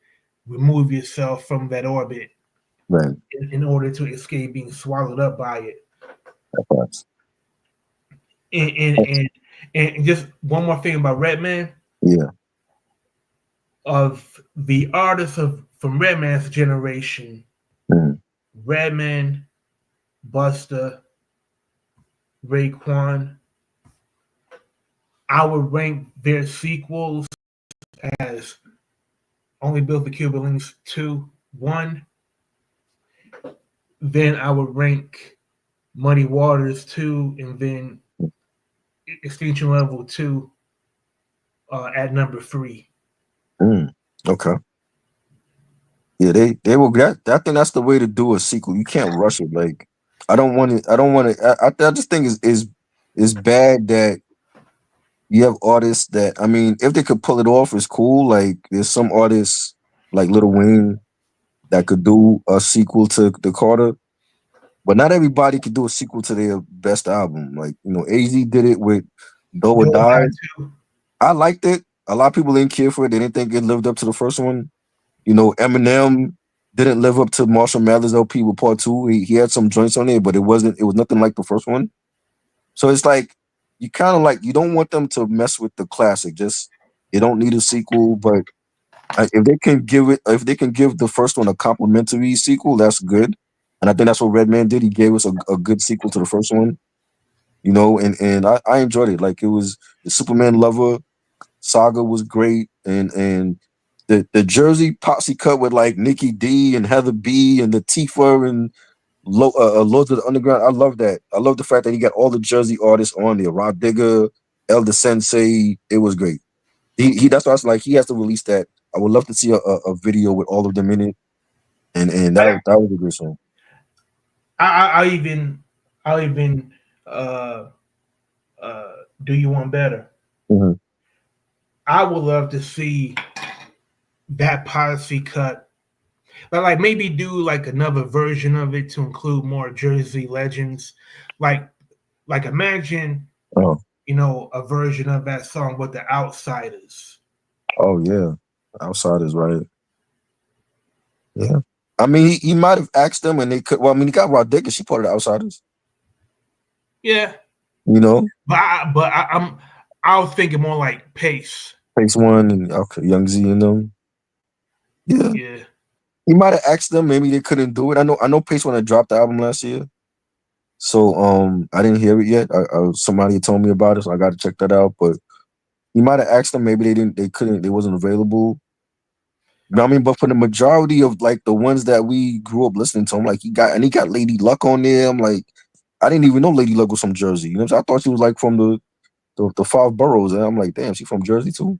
Speaker 1: remove yourself from that orbit
Speaker 2: Right.
Speaker 1: in order to escape being swallowed up by it.
Speaker 2: That's
Speaker 1: And just one more thing about Redman.
Speaker 2: yeah.
Speaker 1: Of the artists from Redman's generation,
Speaker 2: Mm.
Speaker 1: Redman, Busta, Raekwon, I would rank their sequels as Only Built for Cuban Links 2, 1. Then I would rank Muddy Waters 2, and then Extinction Level 2 at number 3.
Speaker 2: Okay. Yeah, they will get. I think that's the way to do a sequel. You can't rush it. Like, I don't want to. I don't want to. I just think is bad that you have artists that. I mean, if they could pull it off, it's cool. Like, there's some artists like Lil Wayne that could do a sequel to the Carter, but not everybody could do a sequel to their best album. Like, AZ did it with Do or Die. I liked it. A lot of people didn't care for it. They didn't think it lived up to the first one. Eminem didn't live up to Marshall Mathers LP with Part 2. He had some joints on it, but it was nothing like the first one. So it's like, you kind of like, you don't want them to mess with the classic. Just, you don't need a sequel, but if they can give the first one a complimentary sequel, that's good. And I think that's what Redman did. He gave us a good sequel to the first one. And I enjoyed it. Like, it was the Superman Lover saga was great, and the Jersey posse cut with like Nikki D and Heather B and Latifah and Lords of the Underground. I love that. I love the fact that he got all the Jersey artists on there. Rod Digger, Elder Sensei. It was great. He that's why I was like, he has to release that. I would love to see a video with all of them in it, and that was a good song.
Speaker 1: I'll even Do You Want Better.
Speaker 2: Mm-hmm.
Speaker 1: I would love to see that posse cut, but like maybe do like another version of it to include more Jersey legends. Like imagine a version of that song with the Outsiders.
Speaker 2: Oh yeah, Outsiders, right? Yeah, I mean, he might have asked them, and they could. Well, I mean, he got Rod Digger. She part of the Outsiders.
Speaker 1: Yeah, But I was thinking more like Pace.
Speaker 2: Pace One and Young Z and them.
Speaker 1: Yeah.
Speaker 2: He might have asked them. Maybe they couldn't do it. I know Pace One had dropped the album last year, so I didn't hear it yet. Somebody told me about it, so I got to check that out. But he might have asked them. Maybe they didn't. They couldn't. They wasn't available. I mean, but for the majority of like the ones that we grew up listening to, like he got Lady Luck on there. I'm like, I didn't even know Lady Luck was from Jersey. You know what I'm saying? I thought she was like from the five boroughs, and I'm like, damn, she from Jersey too.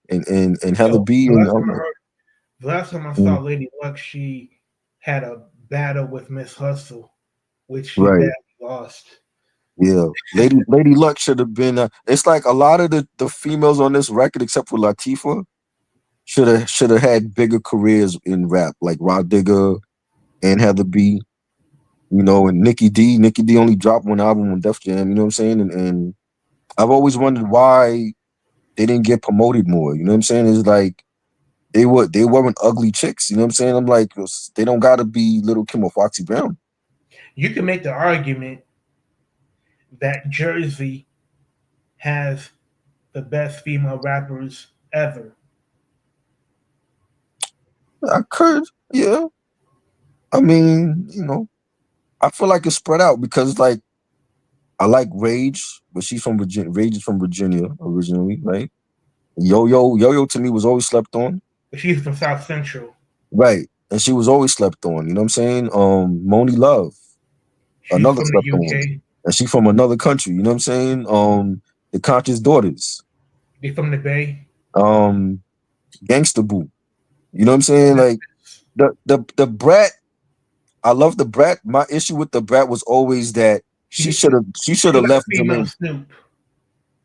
Speaker 2: And Heather B.
Speaker 1: The last time I saw Lady Luck, she had a battle with Miss Hustle, which she badly lost.
Speaker 2: Yeah, Lady Luck should have been. It's like a lot of the females on this record, except for Latifah, should have had bigger careers in rap, like Rod Digger and Heather B. And Nikki D. Nikki D only dropped one album on Def Jam. You know what I'm saying? And I've always wondered why they didn't get promoted more. You know what I'm saying? It's like they weren't ugly chicks. You know what I'm saying? I'm like, they don't gotta be Little Kim or Foxy Brown.
Speaker 1: You can make the argument that Jersey has the best female rappers ever.
Speaker 2: I could, yeah. I mean, I feel like it's spread out because, like, I like Rage, but she's from Virginia. Rage is from Virginia originally, right? Yo to me was always slept on.
Speaker 1: But she's from South Central.
Speaker 2: Right. And she was always slept on, you know what I'm saying? Moni Love.
Speaker 1: She's
Speaker 2: Another
Speaker 1: from
Speaker 2: slept
Speaker 1: the UK.
Speaker 2: on.
Speaker 4: and she from another country. You know what I'm saying? The Conscious Daughters,
Speaker 1: They from the Bay.
Speaker 4: Gangsta Boo. You know what I'm saying? Like the Brat. I love the Brat. My issue with the Brat was always that she should have
Speaker 1: She like
Speaker 4: left
Speaker 1: a female
Speaker 4: Jermaine.
Speaker 1: Snoop.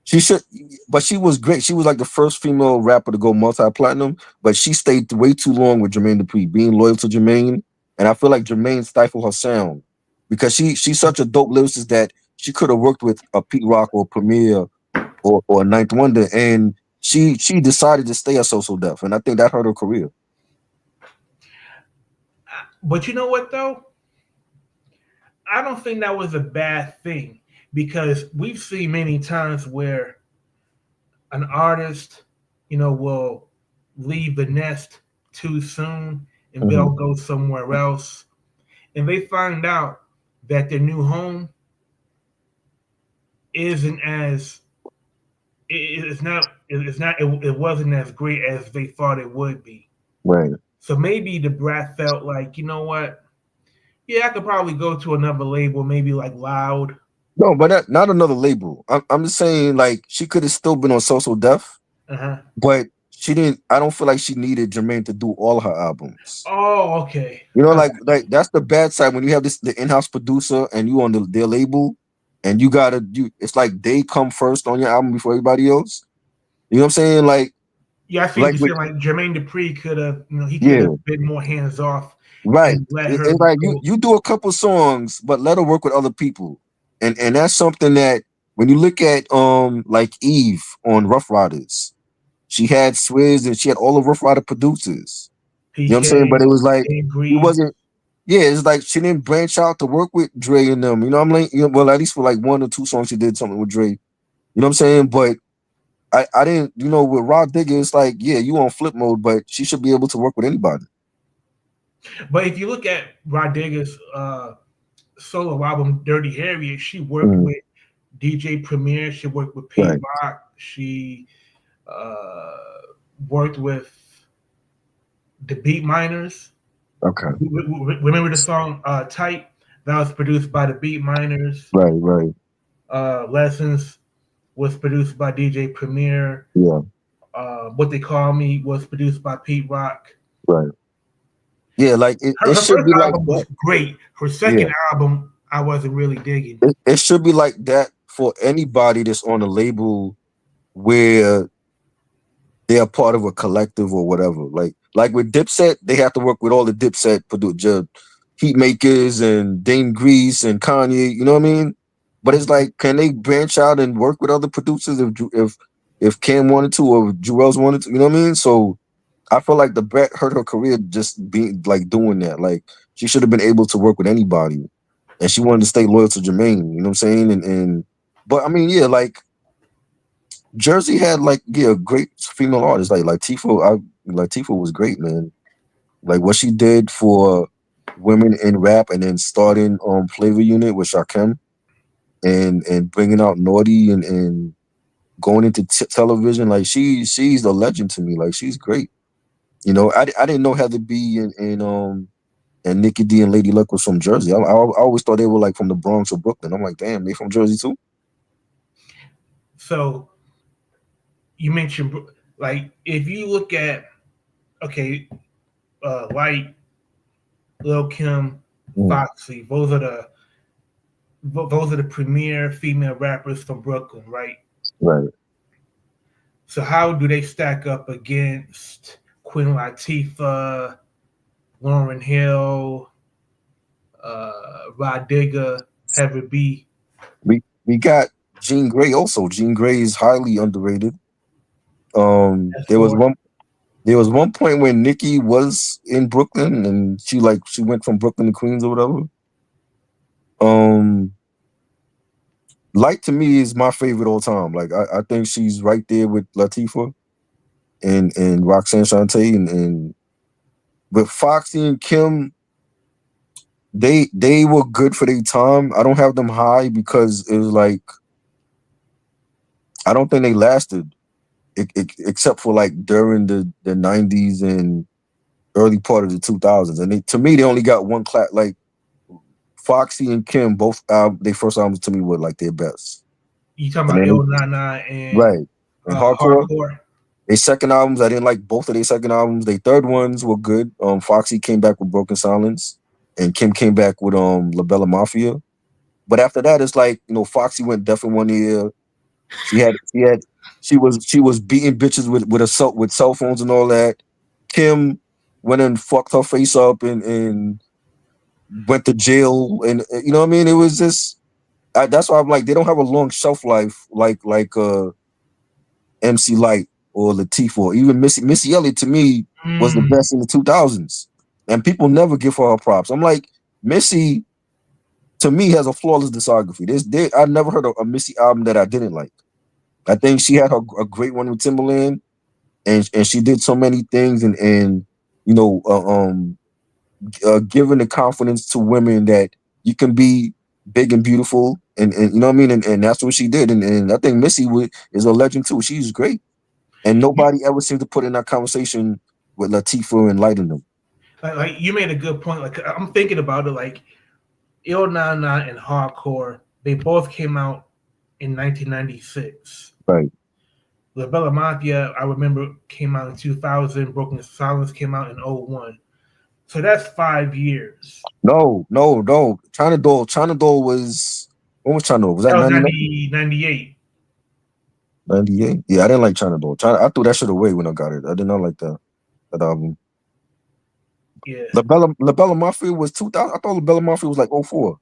Speaker 4: She should, but she was great. She was like the first female rapper to go multi-platinum, but she stayed way too long with Jermaine Dupri, being loyal to Jermaine. And I feel like Jermaine stifled her sound because she's such a dope lyricist that she could have worked with a Pete Rock or Premier or a Ninth Wonder, and she decided to stay a So Def, and I think that hurt her career.
Speaker 1: But you know what though? I don't think that was a bad thing because we've seen many times where an artist, will leave the nest too soon and they'll go somewhere else, and they find out that their new home isn't as it wasn't as great as they thought it would be.
Speaker 4: Right.
Speaker 1: So maybe the Brat felt like, you know what? Yeah, I could probably go to another label, maybe like Loud.
Speaker 4: No, but not another label. I'm just saying, like, she could have still been on So Def, but she didn't. I don't feel like she needed Jermaine to do all her albums.
Speaker 1: Oh, okay.
Speaker 4: You know, like that's the bad side when you have the in-house producer and you on their label, and you gotta do. It's like they come first on your album before everybody else. You know what I'm saying? Like,
Speaker 1: yeah, I think
Speaker 4: like
Speaker 1: you saying like Jermaine Dupri could have, he could have been more hands off.
Speaker 4: Right.
Speaker 1: And let her
Speaker 4: it's like
Speaker 1: go.
Speaker 4: you do a couple songs, but let her work with other people. And that's something that when you look at like Eve on Rough Riders, she had Swizz and she had all of Rough Rider producers.
Speaker 1: PK,
Speaker 4: you know what I'm saying? But it was like
Speaker 1: he
Speaker 4: wasn't. Yeah, it's like she didn't branch out to work with Dre and them. You know what I'm like? Well, at least for like 1 or 2 songs, she did something with Dre. You know what I'm saying? But I didn't. With Rod Digger, it's like, yeah, you on flip mode, but she should be able to work with anybody.
Speaker 1: But if you look at Rod Digger's solo album Dirty Harriet, she worked with DJ Premier, she worked with Pete Rock, she worked with the Beat Miners.
Speaker 4: Okay.
Speaker 1: Remember the song Tight? That was produced by the Beat Miners.
Speaker 4: Right.
Speaker 1: Lessons was produced by DJ Premier.
Speaker 4: Yeah.
Speaker 1: What They Call Me was produced by Pete Rock.
Speaker 4: Right. Yeah, like it should be like
Speaker 1: that. Was great. Her second album, I wasn't really digging.
Speaker 4: It should be like that for anybody that's on a label where they are part of a collective or whatever. Like with Dipset, they have to work with all the Dipset heat makers and Dame Grease and Kanye. You know what I mean? But it's like, can they branch out and work with other producers if Cam wanted to or if Jewels wanted to? You know what I mean? So I feel like the Brat hurt her career just being like doing that. Like she should have been able to work with anybody, and she wanted to stay loyal to Jermaine. You know what I'm saying? But I mean, yeah, like Jersey had great female artists like Latifah. Latifah was great, man. Like what she did for women in rap, and then starting Flavor Unit with Shakem, and bringing out Naughty and going into television. Like she's a legend to me. Like she's great. I didn't know Heather B and Nikki D and Lady Luck was from Jersey. I always thought they were like from the Bronx or Brooklyn. I'm like, damn, they from Jersey too.
Speaker 1: So you mentioned like if you look at like Lil Kim, Foxy, those are the premier female rappers from Brooklyn, right?
Speaker 4: Right.
Speaker 1: So how do they stack up against Queen Latifah, Lauryn Hill, Rod Digger, Heather B?
Speaker 4: We got Jean Grey also. Jean Grey is highly underrated. There was one point when Nicki was in Brooklyn and she went from Brooklyn to Queens or whatever. Light to me is my favorite all time. Like I think she's right there with Latifah and Roxanne Shante and but Foxy and Kim, they were good for their time. I don't have them high because it was like I don't think they lasted, except for like during the 90s and early part of the 2000s. And to me, they only got one class. Like Foxy and Kim both their first albums to me were like their best.
Speaker 1: You talking
Speaker 4: And
Speaker 1: about
Speaker 4: then
Speaker 1: Il Nana and
Speaker 4: right. And Hardcore.
Speaker 1: Hardcore?
Speaker 4: Their second albums, I didn't like both of their second albums. Their third ones were good. Foxy came back with Broken Silence, and Kim came back with La Bella Mafia. But after that, it's like, Foxy went deaf in one ear. She was beating bitches with cell phones and all that. Kim went and fucked her face up and went to jail, and you know what I mean. It was just that's why I'm like, they don't have a long shelf life like MC Light or Latifah or even Missy Elliott. To me, was the best in the 2000s, and people never give her props. I'm like, Missy to me has a flawless discography. I never heard a Missy album that I didn't like. I think she had a great one with Timbaland, and she did so many things, and giving the confidence to women that you can be big and beautiful, and you know what I mean, and that's what she did, and I think Missy is a legend too. She's great, and nobody ever seems to put in that conversation with Latifah and Light in them.
Speaker 1: Like you made a good point. Like I'm thinking about it. Like Il Nana and Hardcore, they both came out in 1996.
Speaker 2: Right.
Speaker 1: La Bella Mafia, I remember, came out in 2000. Broken Silence came out in 01. So that's 5 years.
Speaker 4: No. China Doll was, when was China Doll? Was that
Speaker 1: 98?
Speaker 4: 98? Yeah, I didn't like China Doll. I threw that shit away when I got it. I did not like that album.
Speaker 1: Yeah.
Speaker 4: La Bella Mafia was 2000. I thought La Bella Mafia was like 04.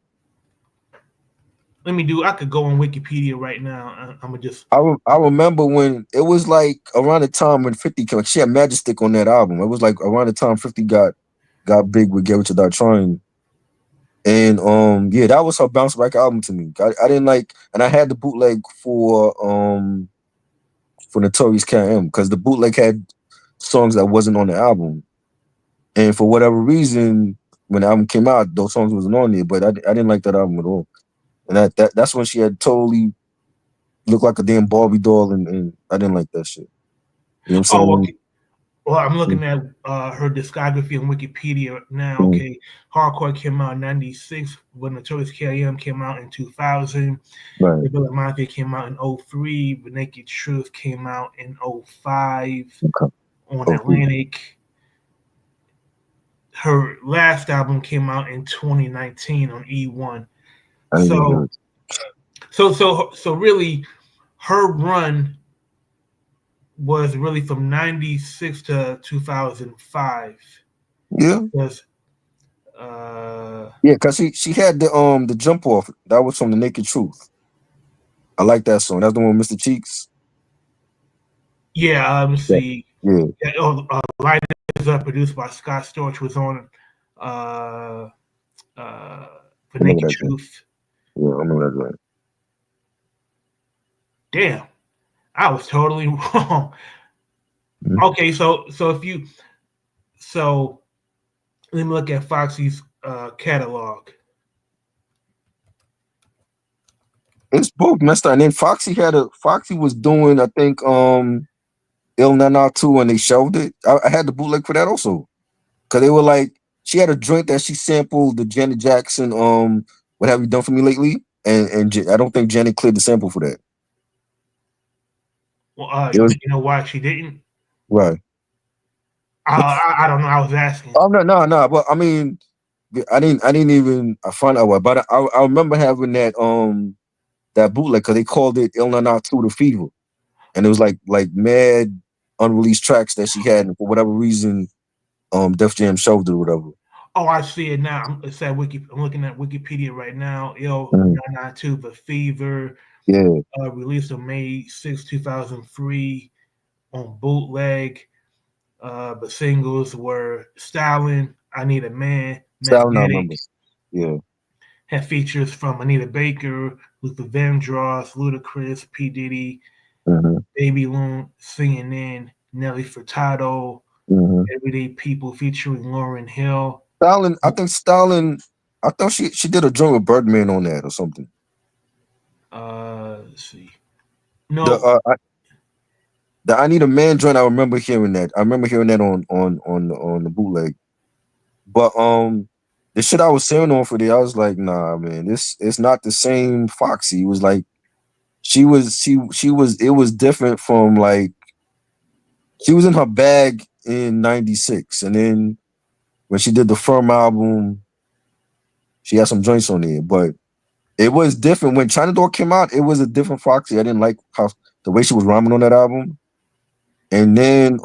Speaker 1: I could go on Wikipedia right now. I'm gonna just.
Speaker 4: I remember when it was like around the time when 50 came. She had Majestic on that album. It was like around the time 50 got big with Get Rich or Die Trying. And yeah, that was her bounce back album to me. I didn't like, and I had the bootleg for Notorious K.I.M. because the bootleg had songs that wasn't on the album. And for whatever reason, when the album came out, those songs wasn't on there. But I didn't like that album at all. And that's when she had totally looked like a damn Barbie doll, and I didn't like that shit. You know what I'm saying?
Speaker 1: Okay. Well, I'm looking at her discography on Wikipedia now. Okay, Hardcore came out in 96, when Notorious K.I.M. came out in 2000.
Speaker 2: Right.
Speaker 1: The Bella Mafia came out in 03. The Naked Truth came out in 05 on Atlantic. Her last album came out in 2019 on E1. So really, her run was really from 96 to 2005.
Speaker 4: Yeah. Because she had the Jump Off. That was from The Naked Truth. I like that song. That's the one with Mr. Cheeks.
Speaker 1: Yeah, let me see.
Speaker 4: Yeah.
Speaker 1: Light Is Up, produced by Scott Storch, was on The Naked Truth.
Speaker 2: Yeah, I remember that right.
Speaker 1: Damn, I was totally wrong. Mm-hmm. Okay, so let me look at Foxy's catalog.
Speaker 4: It's both messed up. And then Foxy was doing, I think, Il Nana 2, and they shelved it. I had the bootleg for that also. Because they were like, she had a joint that she sampled the Janet Jackson, What Have You Done For Me Lately? And I don't think Janet cleared the sample for that.
Speaker 1: Well, you know why she didn't?
Speaker 4: Right.
Speaker 1: I don't know. I was asking.
Speaker 4: Oh no. But I mean, I didn't even find out why. But I remember having that that bootleg because they called it Il Nana 2 The Fever, and it was like mad unreleased tracks that she had, and for whatever reason, Def Jam shelved it or whatever.
Speaker 1: Oh, I see it now. I'm looking at Wikipedia right now. Il Nana 2 The Fever.
Speaker 2: Yeah.
Speaker 1: Released on May 6, 2003 on bootleg. The singles were Stylin', I Need a Man,
Speaker 2: Magnetic. Yeah.
Speaker 1: Had features from Anita Baker, Luther Vandross, Ludacris, P. Diddy, Baby Loon, Singing In, Nelly Furtado, Everyday People featuring Lauryn Hill.
Speaker 4: Stylin', I thought she did a joint with Birdman on that or something.
Speaker 1: Let's see. No.
Speaker 4: The I Need a Man joint, I remember hearing that. I remember hearing that on the bootleg. But the shit I was saying on for there, I was like, nah, man, this it's not the same Foxy. It was like she was it was different from like she was in her bag in '96, and then when she did the Firm album, she had some joints on there, but it was different when China Door came out. It was a different Foxy. I didn't like how the way she was rhyming on that album, and then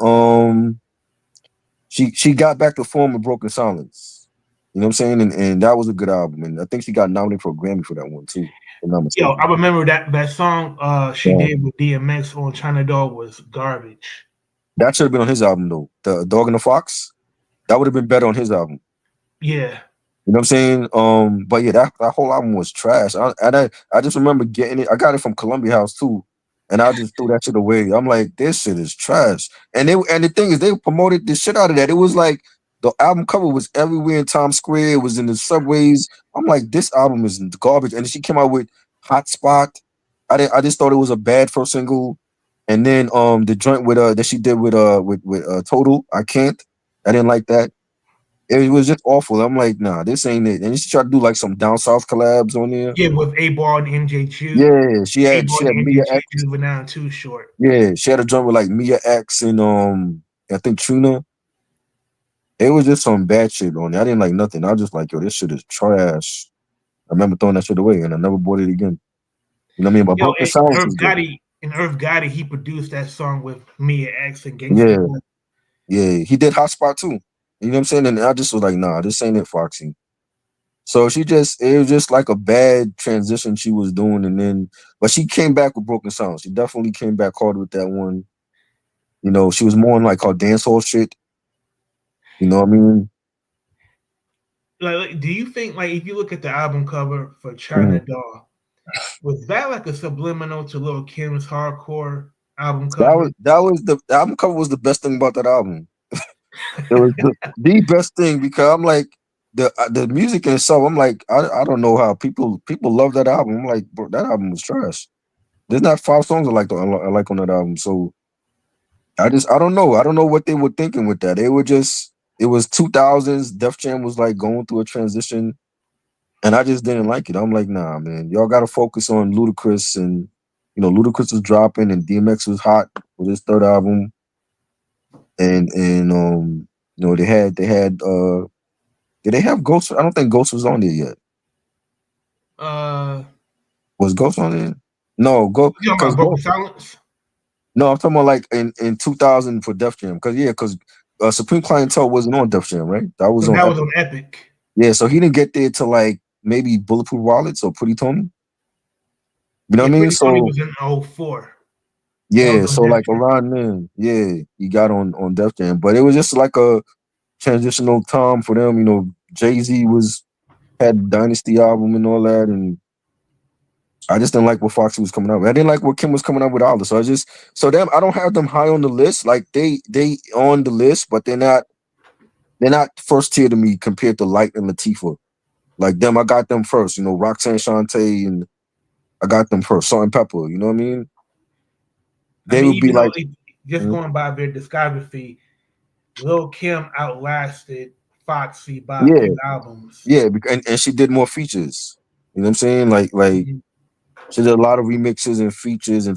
Speaker 4: she got back to form with Broken Silence. You know what I'm saying? And that was a good album, and I think she got nominated for a Grammy for that one too. If I'm not
Speaker 1: Yo,
Speaker 4: mistaken.
Speaker 1: I remember that song she
Speaker 4: Yeah.
Speaker 1: did with DMX on China Dog was garbage.
Speaker 4: That should have been on his album though. The Dog and the Fox. That would have been better on his album.
Speaker 1: Yeah.
Speaker 4: You know what I'm saying? But yeah, that whole album was trash. I just remember getting it. I got it from Columbia House too, and I just threw that shit away. I'm like, this shit is trash. And the thing is, they promoted the shit out of that. It was like the album cover was everywhere in Times Square. It was in the subways. I'm like, this album is garbage. And she came out with Hot Spot. I just thought it was a bad first single. And then the joint with that she did with Total, I can't. I didn't like that. It was just awful. I'm like, nah, this ain't it. And she tried to do like some down south collabs on there.
Speaker 1: Yeah, with A-Ball and MJ Chu.
Speaker 4: Yeah, she
Speaker 1: A-Ball
Speaker 4: had
Speaker 1: and
Speaker 4: Mia
Speaker 1: MJ
Speaker 4: X.
Speaker 1: Chu, Juvenile Too Short.
Speaker 4: Yeah, she had a joint with like Mia X and I think Trina. It was just some bad shit on there. I didn't like nothing. I was just like, yo, this shit is trash. I remember throwing that shit away and I never bought it again. You know what I mean? But
Speaker 1: Yo,
Speaker 4: Broken Silence is good.
Speaker 1: Irv Gotti, he produced that song with Mia X and Gangsta.
Speaker 4: Yeah. Yeah, he did Hot Spot too. You know what I'm saying? And I just was like, nah, this ain't it, Foxy. So it was just like a bad transition she was doing. And then, but she came back with Broken Silence. She definitely came back hard with that one. You know, she was more on like her dancehall shit. You know what I mean?
Speaker 1: Like, do you think, like, if you look at the album cover for China Doll, was that like a subliminal to Lil Kim's hardcore album cover?
Speaker 4: The album cover was the best thing about that album. It was the best thing because I'm like the music in itself. I'm like I don't know how people love that album. I'm like, bro, that album was trash. There's not 5 songs I like on that album. So I don't know. I don't know what they were thinking with that. They were just it was 2000s. Def Jam was like going through a transition, and I just didn't like it. I'm like, nah, man, y'all got to focus on Ludacris, and you know, Ludacris was dropping, and DMX was hot with his third album, and you know, they had did they have Ghost? I don't think Ghost was on there yet. Was Ghost on there? No,
Speaker 1: You talking
Speaker 4: because
Speaker 1: about Broken Silence?
Speaker 4: no, I'm talking about like in 2000 for Def Jam. Because Supreme Clientele wasn't on Def Jam, right? That was on
Speaker 1: Epic.
Speaker 4: Yeah, so he didn't get there to like maybe Bulletproof Wallets or Pretty Tony. You know what I mean?
Speaker 1: Pretty Tony
Speaker 4: So
Speaker 1: was in 04.
Speaker 4: yeah, so like around then, yeah, he got on Def Jam, but it was just like a transitional time for them. You know, Jay-Z had Dynasty album and all that, and I just didn't like what Foxy was coming out with. I didn't like what Kim was coming out with either. So I don't have them high on the list. Like they on the list, but they're not first tier to me compared to Light and Latifah. Like them, I got them first. You know, Roxanne Shante, and I got them first. Salt and Pepper. You know what I mean? They would be like
Speaker 1: just going by their discography. Lil Kim outlasted Foxy by a few albums.
Speaker 4: Yeah, and she did more features. You know what I'm saying? Like she did a lot of remixes and features, and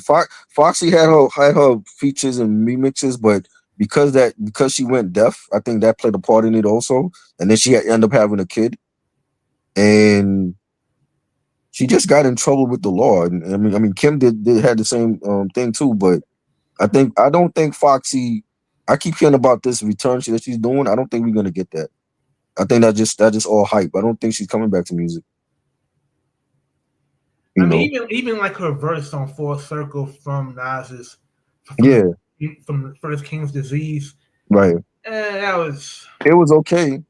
Speaker 4: Foxy had her features and remixes, but because she went deaf, I think that played a part in it also. And then she ended up having a kid, and she just got in trouble with the law. And I mean, Kim had the same thing too, but I don't think Foxy. I keep hearing about this return that she's doing. I don't think we're gonna get that. I think that just all hype. I don't think she's coming back to music.
Speaker 1: I mean, even like her verse on Full Circle from Nas's, from the First King's Disease,
Speaker 4: right?
Speaker 1: It
Speaker 4: was okay.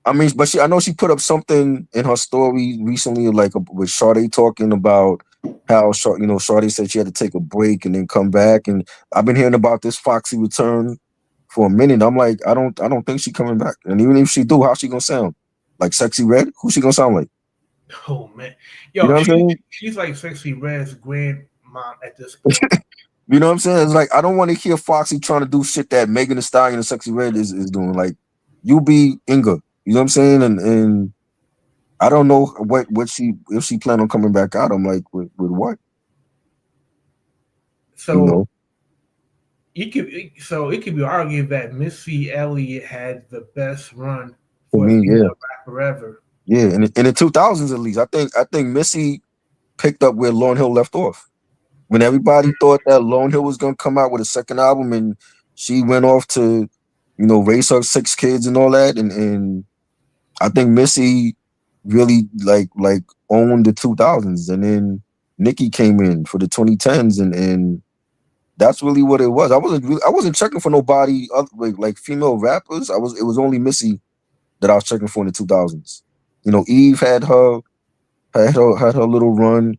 Speaker 4: I mean, but I know she put up something in her story recently, like with Sade talking about how Sade said she had to take a break and then come back, and I've been hearing about this Foxy return for a minute. I'm like, I don't think she's coming back, and even if she do, how's she gonna sound? Like Sexy Red? Who's she gonna sound like?
Speaker 1: Oh man, yo, you know she's like Sexy Red's grandmom at this point.
Speaker 4: You know what I'm saying? It's like I don't want to hear Foxy trying to do shit that Megan Thee Stallion and Sexy Red is doing. Like, you be Inga. You know what I'm saying? And I don't know what she if she plan on coming back out. I'm like, with what?
Speaker 1: So
Speaker 4: You know,
Speaker 1: it could be argued that Missy Elliott had the best run
Speaker 4: for
Speaker 1: for a
Speaker 4: me, yeah,
Speaker 1: female rapper ever.
Speaker 4: yeah. In the 2000s at least, I think Missy picked up where Lauryn Hill left off. When everybody thought that Lauryn Hill was gonna come out with a second album, and she went off to, raise her 6 kids and all that, and I think Missy really like owned the 2000s, and then Nicki came in for the 2010s, and that's really what it was. I wasn't checking for nobody other, like female rappers. It was only Missy that I was checking for in the 2000s. Eve had her little run.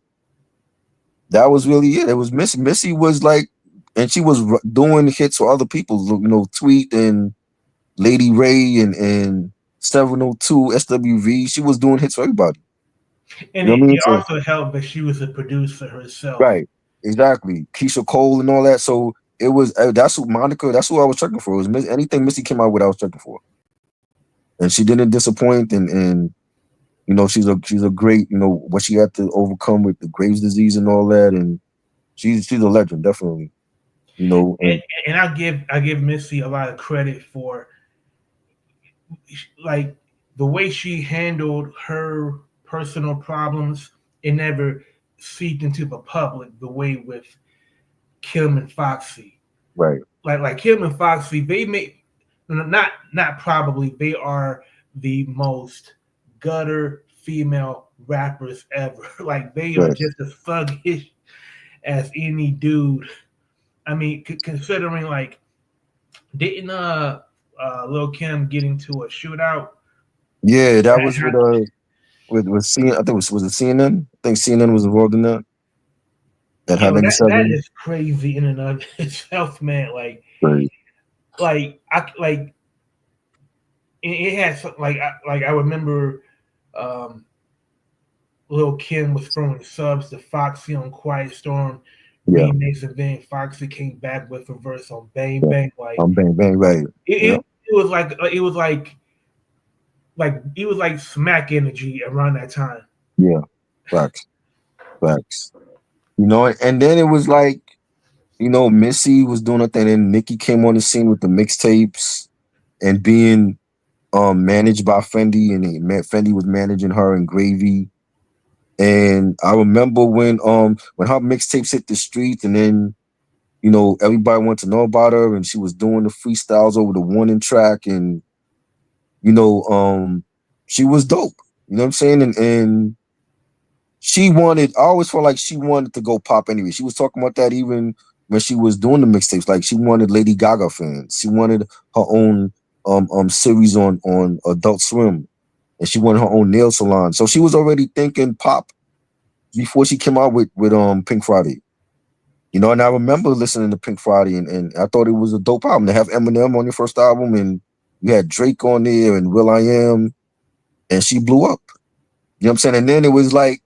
Speaker 4: That was really it. It was Missy. Missy was like, and she was doing hits for other people. Tweet and Lady Ray and 702 SWV. She was doing hits for everybody.
Speaker 1: And
Speaker 4: You know what I mean?
Speaker 1: it
Speaker 4: So,
Speaker 1: also helped that she was a producer herself.
Speaker 4: right, exactly. Keisha Cole and all that. So it was that's who Monica. That's who I was checking for. It was anything Missy came out with, I was checking for, and she didn't disappoint. And she's a great, what she had to overcome with the Graves' disease and all that, and she's a legend, definitely.
Speaker 1: And I give Missy a lot of credit for like the way she handled her personal problems. It never seeped into the public the way with Kim and Foxy.
Speaker 4: Right.
Speaker 1: Like Kim and Foxy, they make not probably they are the most gutter female rappers ever. Like they are
Speaker 4: Right.
Speaker 1: just as thuggish as any dude. I mean, considering like didn't Lil Kim get into a shootout?
Speaker 4: Yeah, that was with CNN. I think was it CNN? I think CNN was involved in that. At Hot
Speaker 1: Yo, that
Speaker 4: 97.
Speaker 1: is crazy in and of itself, man.
Speaker 4: Right.
Speaker 1: It has I remember Lil Kim was throwing subs to Foxy on Quiet Storm.
Speaker 4: Yeah.
Speaker 1: Mason Van Foxy came back with a verse on Bang Bang.
Speaker 4: Bang Bang, right.
Speaker 1: It was like smack energy around that time.
Speaker 4: Yeah. Facts. And then it was like, Missy was doing her thing, and Nicki came on the scene with the mixtapes and being managed by Fendi, and Fendi was managing her and Gravy. And I remember when her mixtapes hit the streets, and then everybody wanted to know about her, and she was doing the freestyles over the Warning track, and she was dope. You know what I'm saying? And I always felt like she wanted to go pop anyway. She was talking about that even when she was doing the mixtapes. Like she wanted Lady Gaga fans. She wanted her own series on Adult Swim, and she wanted her own nail salon. So she was already thinking pop before she came out with Pink Friday. And I remember listening to Pink Friday, and I thought it was a dope album. To have Eminem on your first album, and you had Drake on there and will.i.am, and she blew up. You know what I'm saying? And then it was like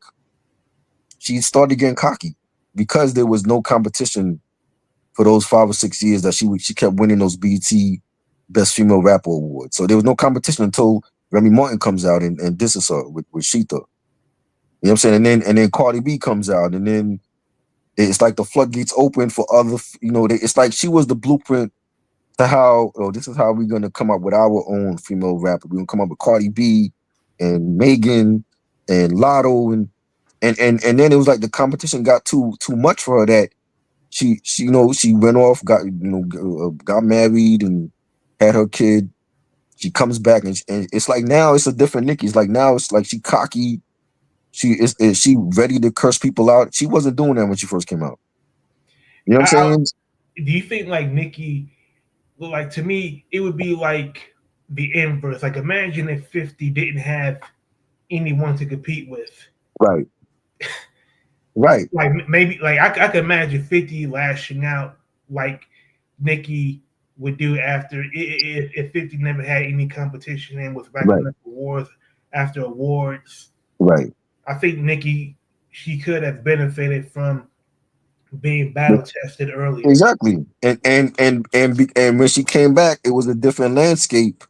Speaker 4: she started getting cocky because there was no competition for those 5 or 6 years that she kept winning those BET Best Female Rapper Awards. So there was no competition until Remy Martin comes out and disses her with Sheetha. You know what I'm saying? And then Cardi B comes out, and then it's like the floodgates open for other, it's like she was the blueprint to how, this is how we're going to come up with our own female rapper. We're going to come up with Cardi B and Megan and Lotto, and then it was like the competition got too much for her, that she went off, got married and had her kid. She comes back, and it's like now it's a different Nicki. It's like now it's like she cocky. Is she ready to curse people out? She wasn't doing that when she first came out. You know what I'm saying?
Speaker 1: Do you think like Nicki, like to me, it would be like the inverse. Like imagine if 50 didn't have anyone to compete with.
Speaker 4: Right. Right.
Speaker 1: Like maybe like I could imagine 50 lashing out like Nicki would do after if 50 never had any competition and was racking up awards after awards.
Speaker 4: Right.
Speaker 1: I think Nicki, she could have benefited from being battle tested earlier.
Speaker 4: Exactly. And when she came back, it was a different landscape.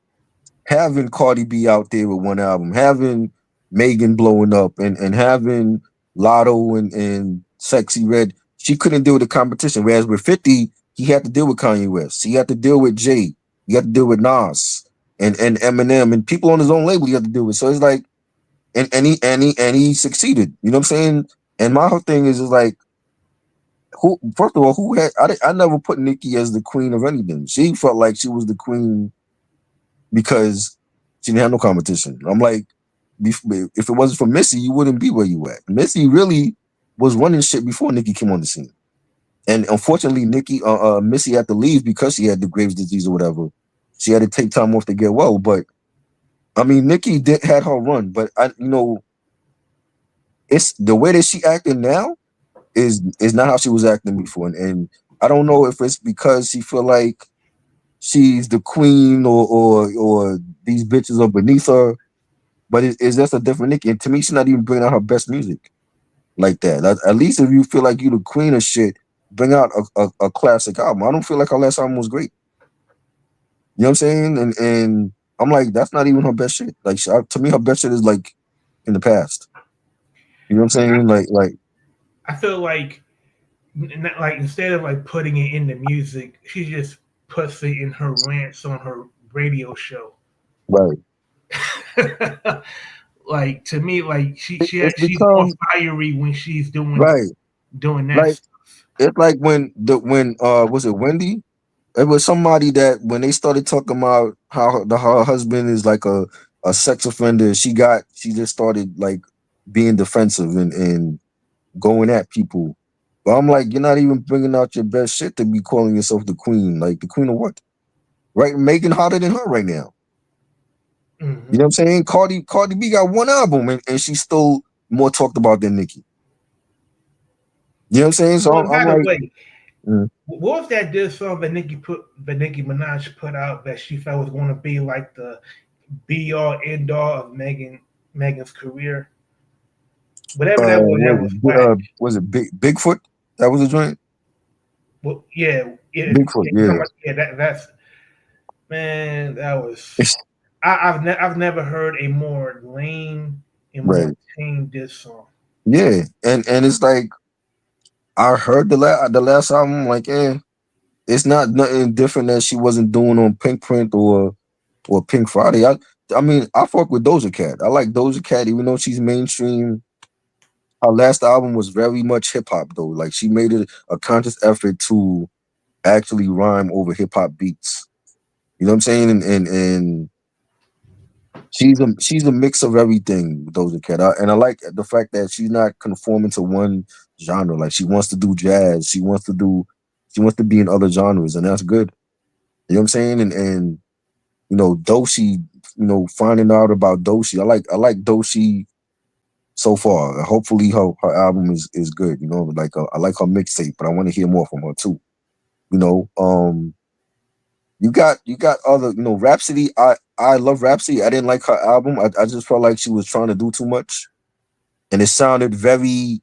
Speaker 4: Having Cardi B out there with one album, having Megan blowing up and having Lotto and Sexy Red. She couldn't deal with the competition. Whereas with 50, he had to deal with Kanye West. He had to deal with Jay. He had to deal with Nas and Eminem and people on his own label he had to deal with. So it's like, and he succeeded. You know what I'm saying? And my whole thing is like, who? First of all, who had? I never put Nicki as the queen of anything. She felt like she was the queen because she didn't have no competition. I'm like, if it wasn't for Missy, you wouldn't be where you at. Missy really was running shit before Nicki came on the scene. And unfortunately, Missy had to leave because she had the Graves' disease or whatever. She had to take time off to get well. But I mean, Nicki had her run, but it's the way that she acting now is not how she was acting before. And I don't know if it's because she feel like she's the queen or these bitches are beneath her, but it's just a different Nicki. And to me, she's not even bringing out her best music like that. At least if you feel like you the queen of shit, bring out a classic album. I don't feel like her last album was great. You know what I'm saying? And I'm like, that's not even her best shit. Like to me, her best shit is like in the past. You know what I'm saying? Like
Speaker 1: I feel like instead of like putting it in the music, she just puts it in her rants on her radio show.
Speaker 4: right.
Speaker 1: Like to me, like she's
Speaker 4: become
Speaker 1: more fiery when she's doing
Speaker 4: right.
Speaker 1: that
Speaker 4: Like
Speaker 1: stuff.
Speaker 4: it's like when was it Wendy? It was somebody that when they started talking about how her husband is like a sex offender, she just started like being defensive and going at people. But I'm like, you're not even bringing out your best shit to be calling yourself the queen. Like the queen of what? Right? Megan hotter than her right now.
Speaker 1: Mm-hmm.
Speaker 4: You know what I'm saying? Cardi B got one album and she's still more talked about than Nicki. You know what I'm saying? So
Speaker 1: Well,
Speaker 4: I'm
Speaker 1: by the
Speaker 4: like,
Speaker 1: way,
Speaker 4: mm.
Speaker 1: what was that diss song that Nicki Minaj put out that she felt was going to be like the be all end all of Megan's career? Whatever that was whack.
Speaker 4: Was it Bigfoot? That was a joint.
Speaker 1: Well, yeah,
Speaker 4: Bigfoot, yeah.
Speaker 1: that's man, that was. I've never heard a more lame and more
Speaker 4: Right.
Speaker 1: tame diss song.
Speaker 4: Yeah, and it's like I heard the last album, like, it's not nothing different that she wasn't doing on Pink Print or Pink Friday. I mean, I fuck with Doja Cat. I like Doja Cat, even though she's mainstream. Her last album was very much hip hop though. Like she made it a conscious effort to actually rhyme over hip hop beats. You know what I'm saying? And she's a mix of everything, Doja Cat. And I like the fact that she's not conforming to one genre. Like she wants to do jazz. She wants to be in other genres, and that's good. You know what I'm saying? And Doshi, finding out about Doshi. I like Doshi so far. Hopefully her album is good. Like I like her mixtape, but I want to hear more from her too. You know, you got other, Rhapsody. I love Rhapsody. I didn't like her album. I just felt like she was trying to do too much, and it sounded very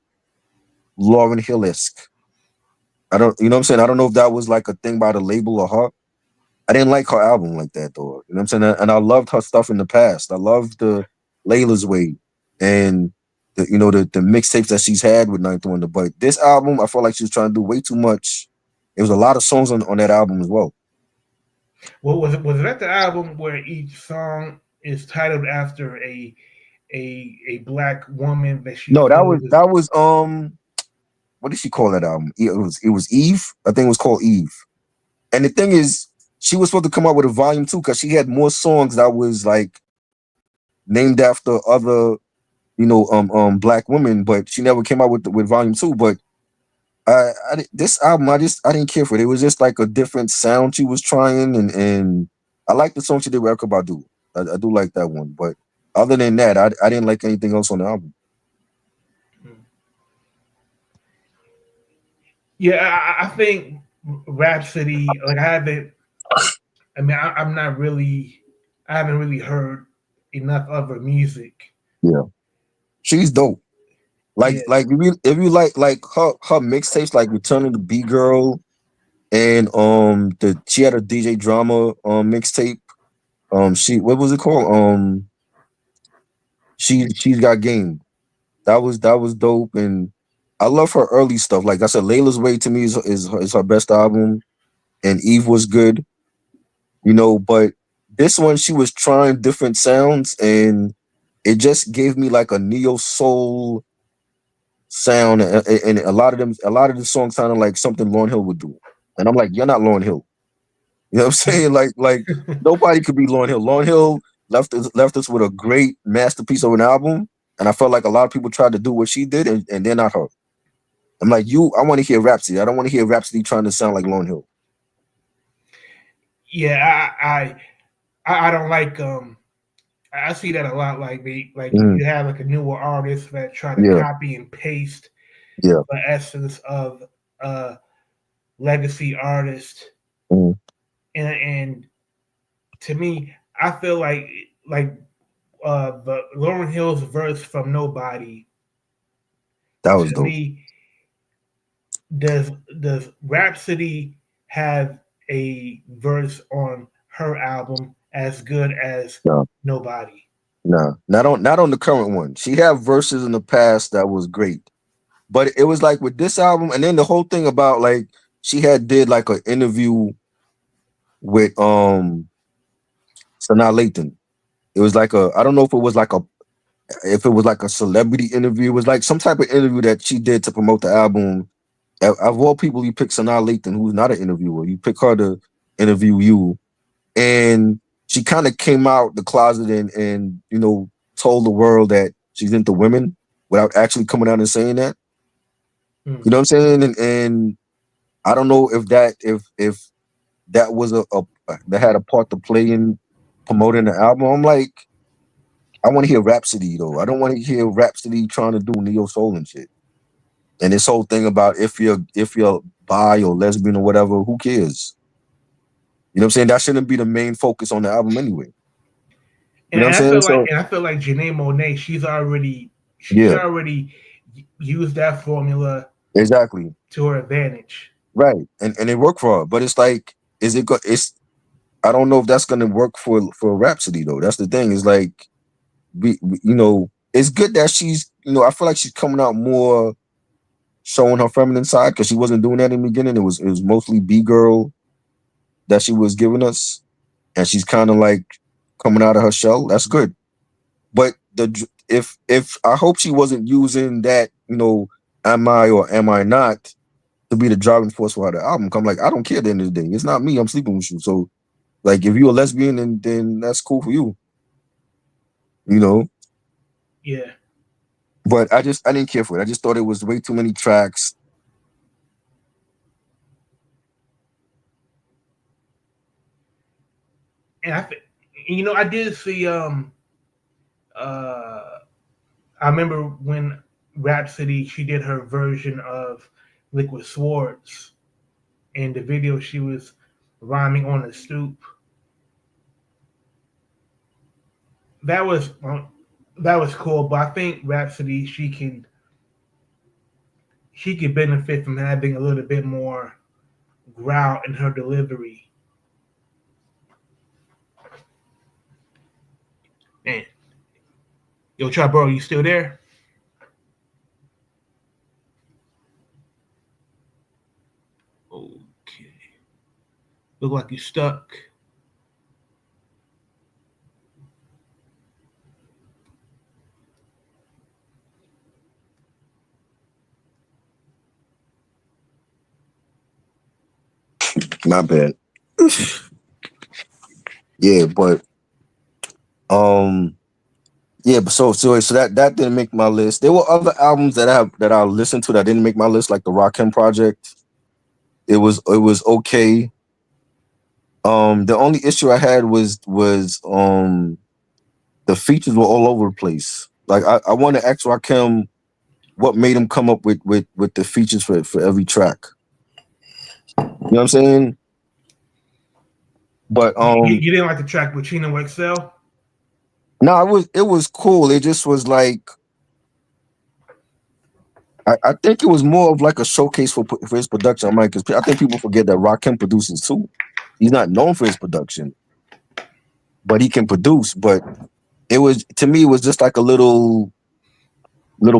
Speaker 4: Lauryn Hill-esque. I don't, you know what I'm saying? I don't know if that was like a thing by the label or her. I didn't like her album like that though. You know what I'm saying? And I loved her stuff in the past. I loved the Layla's Way and the mixtapes that she's had with Ninth Wonder. But this album, I felt like she was trying to do way too much. There was a lot of songs on that album as well.
Speaker 1: Well, was that the album where each song is titled after a black woman that she?
Speaker 4: No, that was what did she call that album? It was Eve. I think it was called Eve. And the thing is, she was supposed to come out with a volume 2 because she had more songs that was like named after other, black women, but she never came out with volume 2. But this album, I didn't care for it. It was just like a different sound she was trying, and I like the song she did with Erykah Badu. I do like that one, but other than that, I didn't like anything else on the album.
Speaker 1: Yeah, I think Rhapsody. Like I haven't. I mean, I'm not really. I haven't really heard enough of her music.
Speaker 4: Yeah, she's dope. Like if you like her mixtapes, like Return of the B Girl, and she had a DJ Drama mixtape. What was it called? she's got game. That was dope, and I love her early stuff. Like I said, Layla's Way to me is her best album, and Eve was good, but this one she was trying different sounds, and it just gave me like a neo soul sound, and a lot of the songs sounded like something Lauryn Hill would do, and I'm like, you're not Lauryn Hill. You know what I'm saying? Like nobody could be Lauryn Hill. Lauryn Hill left us with a great masterpiece of an album, and I felt like a lot of people tried to do what she did, and they're not her. I'm like, I want to hear Rhapsody. I don't want to hear Rhapsody trying to sound like Lauryn Hill.
Speaker 1: Yeah, I don't like I see that a lot. Like you have like a newer artist that try to copy and paste the essence of legacy artist. And to me, I feel like the Lauryn Hill's verse from Nobody.
Speaker 4: That was
Speaker 1: to
Speaker 4: dope.
Speaker 1: me. Does Rhapsody have a verse on her album as good as Nobody?
Speaker 4: No, not on the current one. She had verses in the past that was great, but it was like with this album, and then the whole thing about like she did like an interview with Sanaa Lathan. It was like I don't know if it was like a celebrity interview. It was like some type of interview that she did to promote the album. Of all people, you pick Sanaa Lathan, who's not an interviewer. You pick her to interview you, and she kind of came out the closet and told the world that she's into women without actually coming out and saying that. You know what I'm saying? And I don't know if that was that had a part to play in promoting the album. I'm like, I want to hear Rhapsody though. I don't want to hear Rhapsody trying to do neo soul and shit. And this whole thing about if you're bi or lesbian or whatever, who cares? You know what I'm saying? That shouldn't be the main focus on the album anyway. You know what I'm saying?
Speaker 1: I feel like Janelle Monáe, she's already used that formula
Speaker 4: exactly
Speaker 1: to her advantage.
Speaker 4: Right. And it worked for her. But it's like, I don't know if that's gonna work for Rhapsody though. That's the thing. It's like it's good that she's I feel like she's coming out more showing her feminine side, because she wasn't doing that in the beginning. It was mostly B-girl that she was giving us, and she's kind of like coming out of her shell. That's good. But if I hope she wasn't using that, am I or am I not, to be the driving force for her album. I'm like, I don't care at the end of the day. It's not me. I'm sleeping with you. So like, if you're a lesbian, then that's cool for you.
Speaker 1: Yeah.
Speaker 4: But I didn't care for it. I just thought it was way too many tracks.
Speaker 1: And I did see I remember when Rhapsody, she did her version of Liquid Swords. In the video, she was rhyming on the stoop. That was cool, but I think Rhapsody, she can benefit from having a little bit more growl in her delivery. Man, yo, Charbro, you still there? Okay, look like you stuck.
Speaker 4: Not bad. Yeah, but so that didn't make my list. There were other albums that I listened to that didn't make my list, like the Rakim Project. It was okay. The only issue I had was the features were all over the place. Like I want to ask Rakim what made him come up with the features for every track. You know what I'm saying? But
Speaker 1: you didn't like the track with Chino XL?
Speaker 4: No, it was cool. It just was like, I think it was more of like a showcase for his production. I'm like, because I think people forget that Rakim produces too. He's not known for his production, but he can produce. But it was, to me, it was just like a little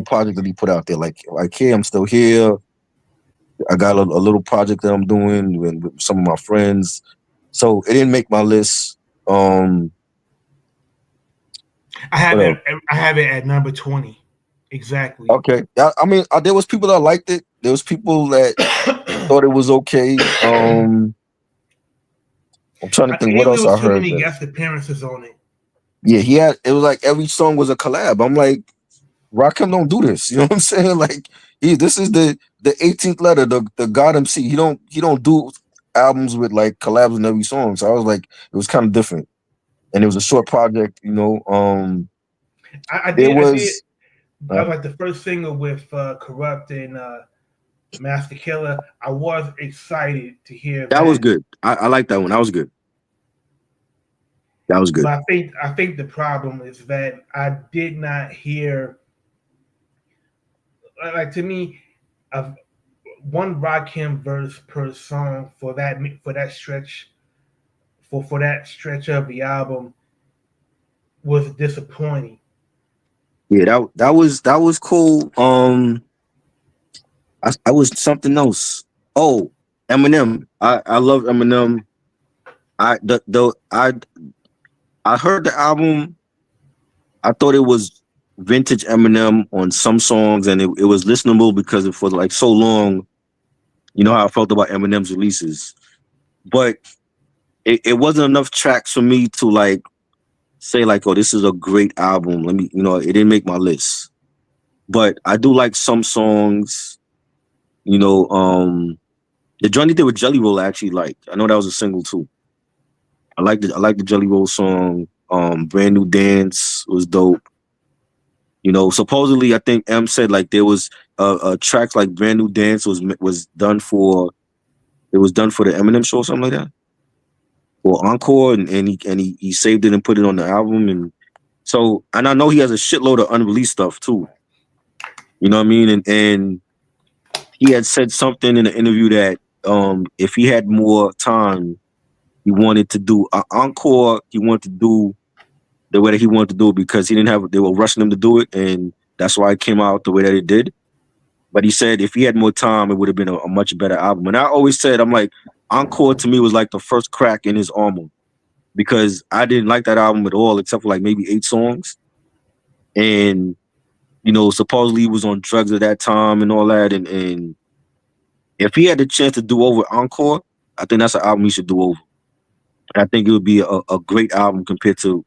Speaker 4: project that he put out there. Like, hey, I'm still here. I got a little project that I'm doing with some of my friends. So it didn't make my list.
Speaker 1: I have
Speaker 4: What
Speaker 1: it.
Speaker 4: else?
Speaker 1: I have it at number 20. Exactly.
Speaker 4: Okay. I mean, there was people that liked it. There was people that thought it was okay. I'm trying to think what
Speaker 1: And there
Speaker 4: else I
Speaker 1: was too
Speaker 4: heard.
Speaker 1: many guest appearances on it.
Speaker 4: Yeah, it was like every song was a collab. I'm like, Rakim don't do this. You know what I'm saying? Like, this is the 18th letter, the God MC. He don't do albums with like collabs in every song. So I was like, it was kind of different. And it was a short project, you know.
Speaker 1: I
Speaker 4: There
Speaker 1: did.
Speaker 4: was
Speaker 1: I like the first single with Corrupt and Master Killer. I was excited to hear
Speaker 4: that was good. I like that one. That was good. That was good.
Speaker 1: But I think the problem is that I did not hear, like, to me, one Rakim verse per song for that stretch for that stretch of the album was disappointing.
Speaker 4: Yeah, that was cool. I was something else. Oh, Eminem. I love Eminem. I heard the album. I thought it was vintage Eminem on some songs, and it was listenable because for like so long, you know how I felt about Eminem's releases. But it wasn't enough tracks for me to like say like, oh, this is a great album. Let me, it didn't make my list. But I do like some songs. The joint he did with Jelly Roll I actually liked. I know that was a single too. I like the Jelly Roll song. Brand New Dance was dope. Supposedly I think M said like there was tracks like Brand New Dance was done for the Eminem show or something like that, or Encore, and he saved it and put it on the album. And so, and I know he has a shitload of unreleased stuff too. You know what I mean? And he had said something in the interview that if he had more time, he wanted to do an encore. He wanted to do the way that he wanted to do it because he didn't have. They were rushing him to do it, and that's why it came out the way that it did. But he said if he had more time, it would have been a much better album. And I always said, I'm like, Encore to me was like the first crack in his armor because I didn't like that album at all, except for like maybe 8 songs. And supposedly he was on drugs at that time and all that. And if he had the chance to do over Encore, I think that's an album he should do over. I think it would be a great album compared to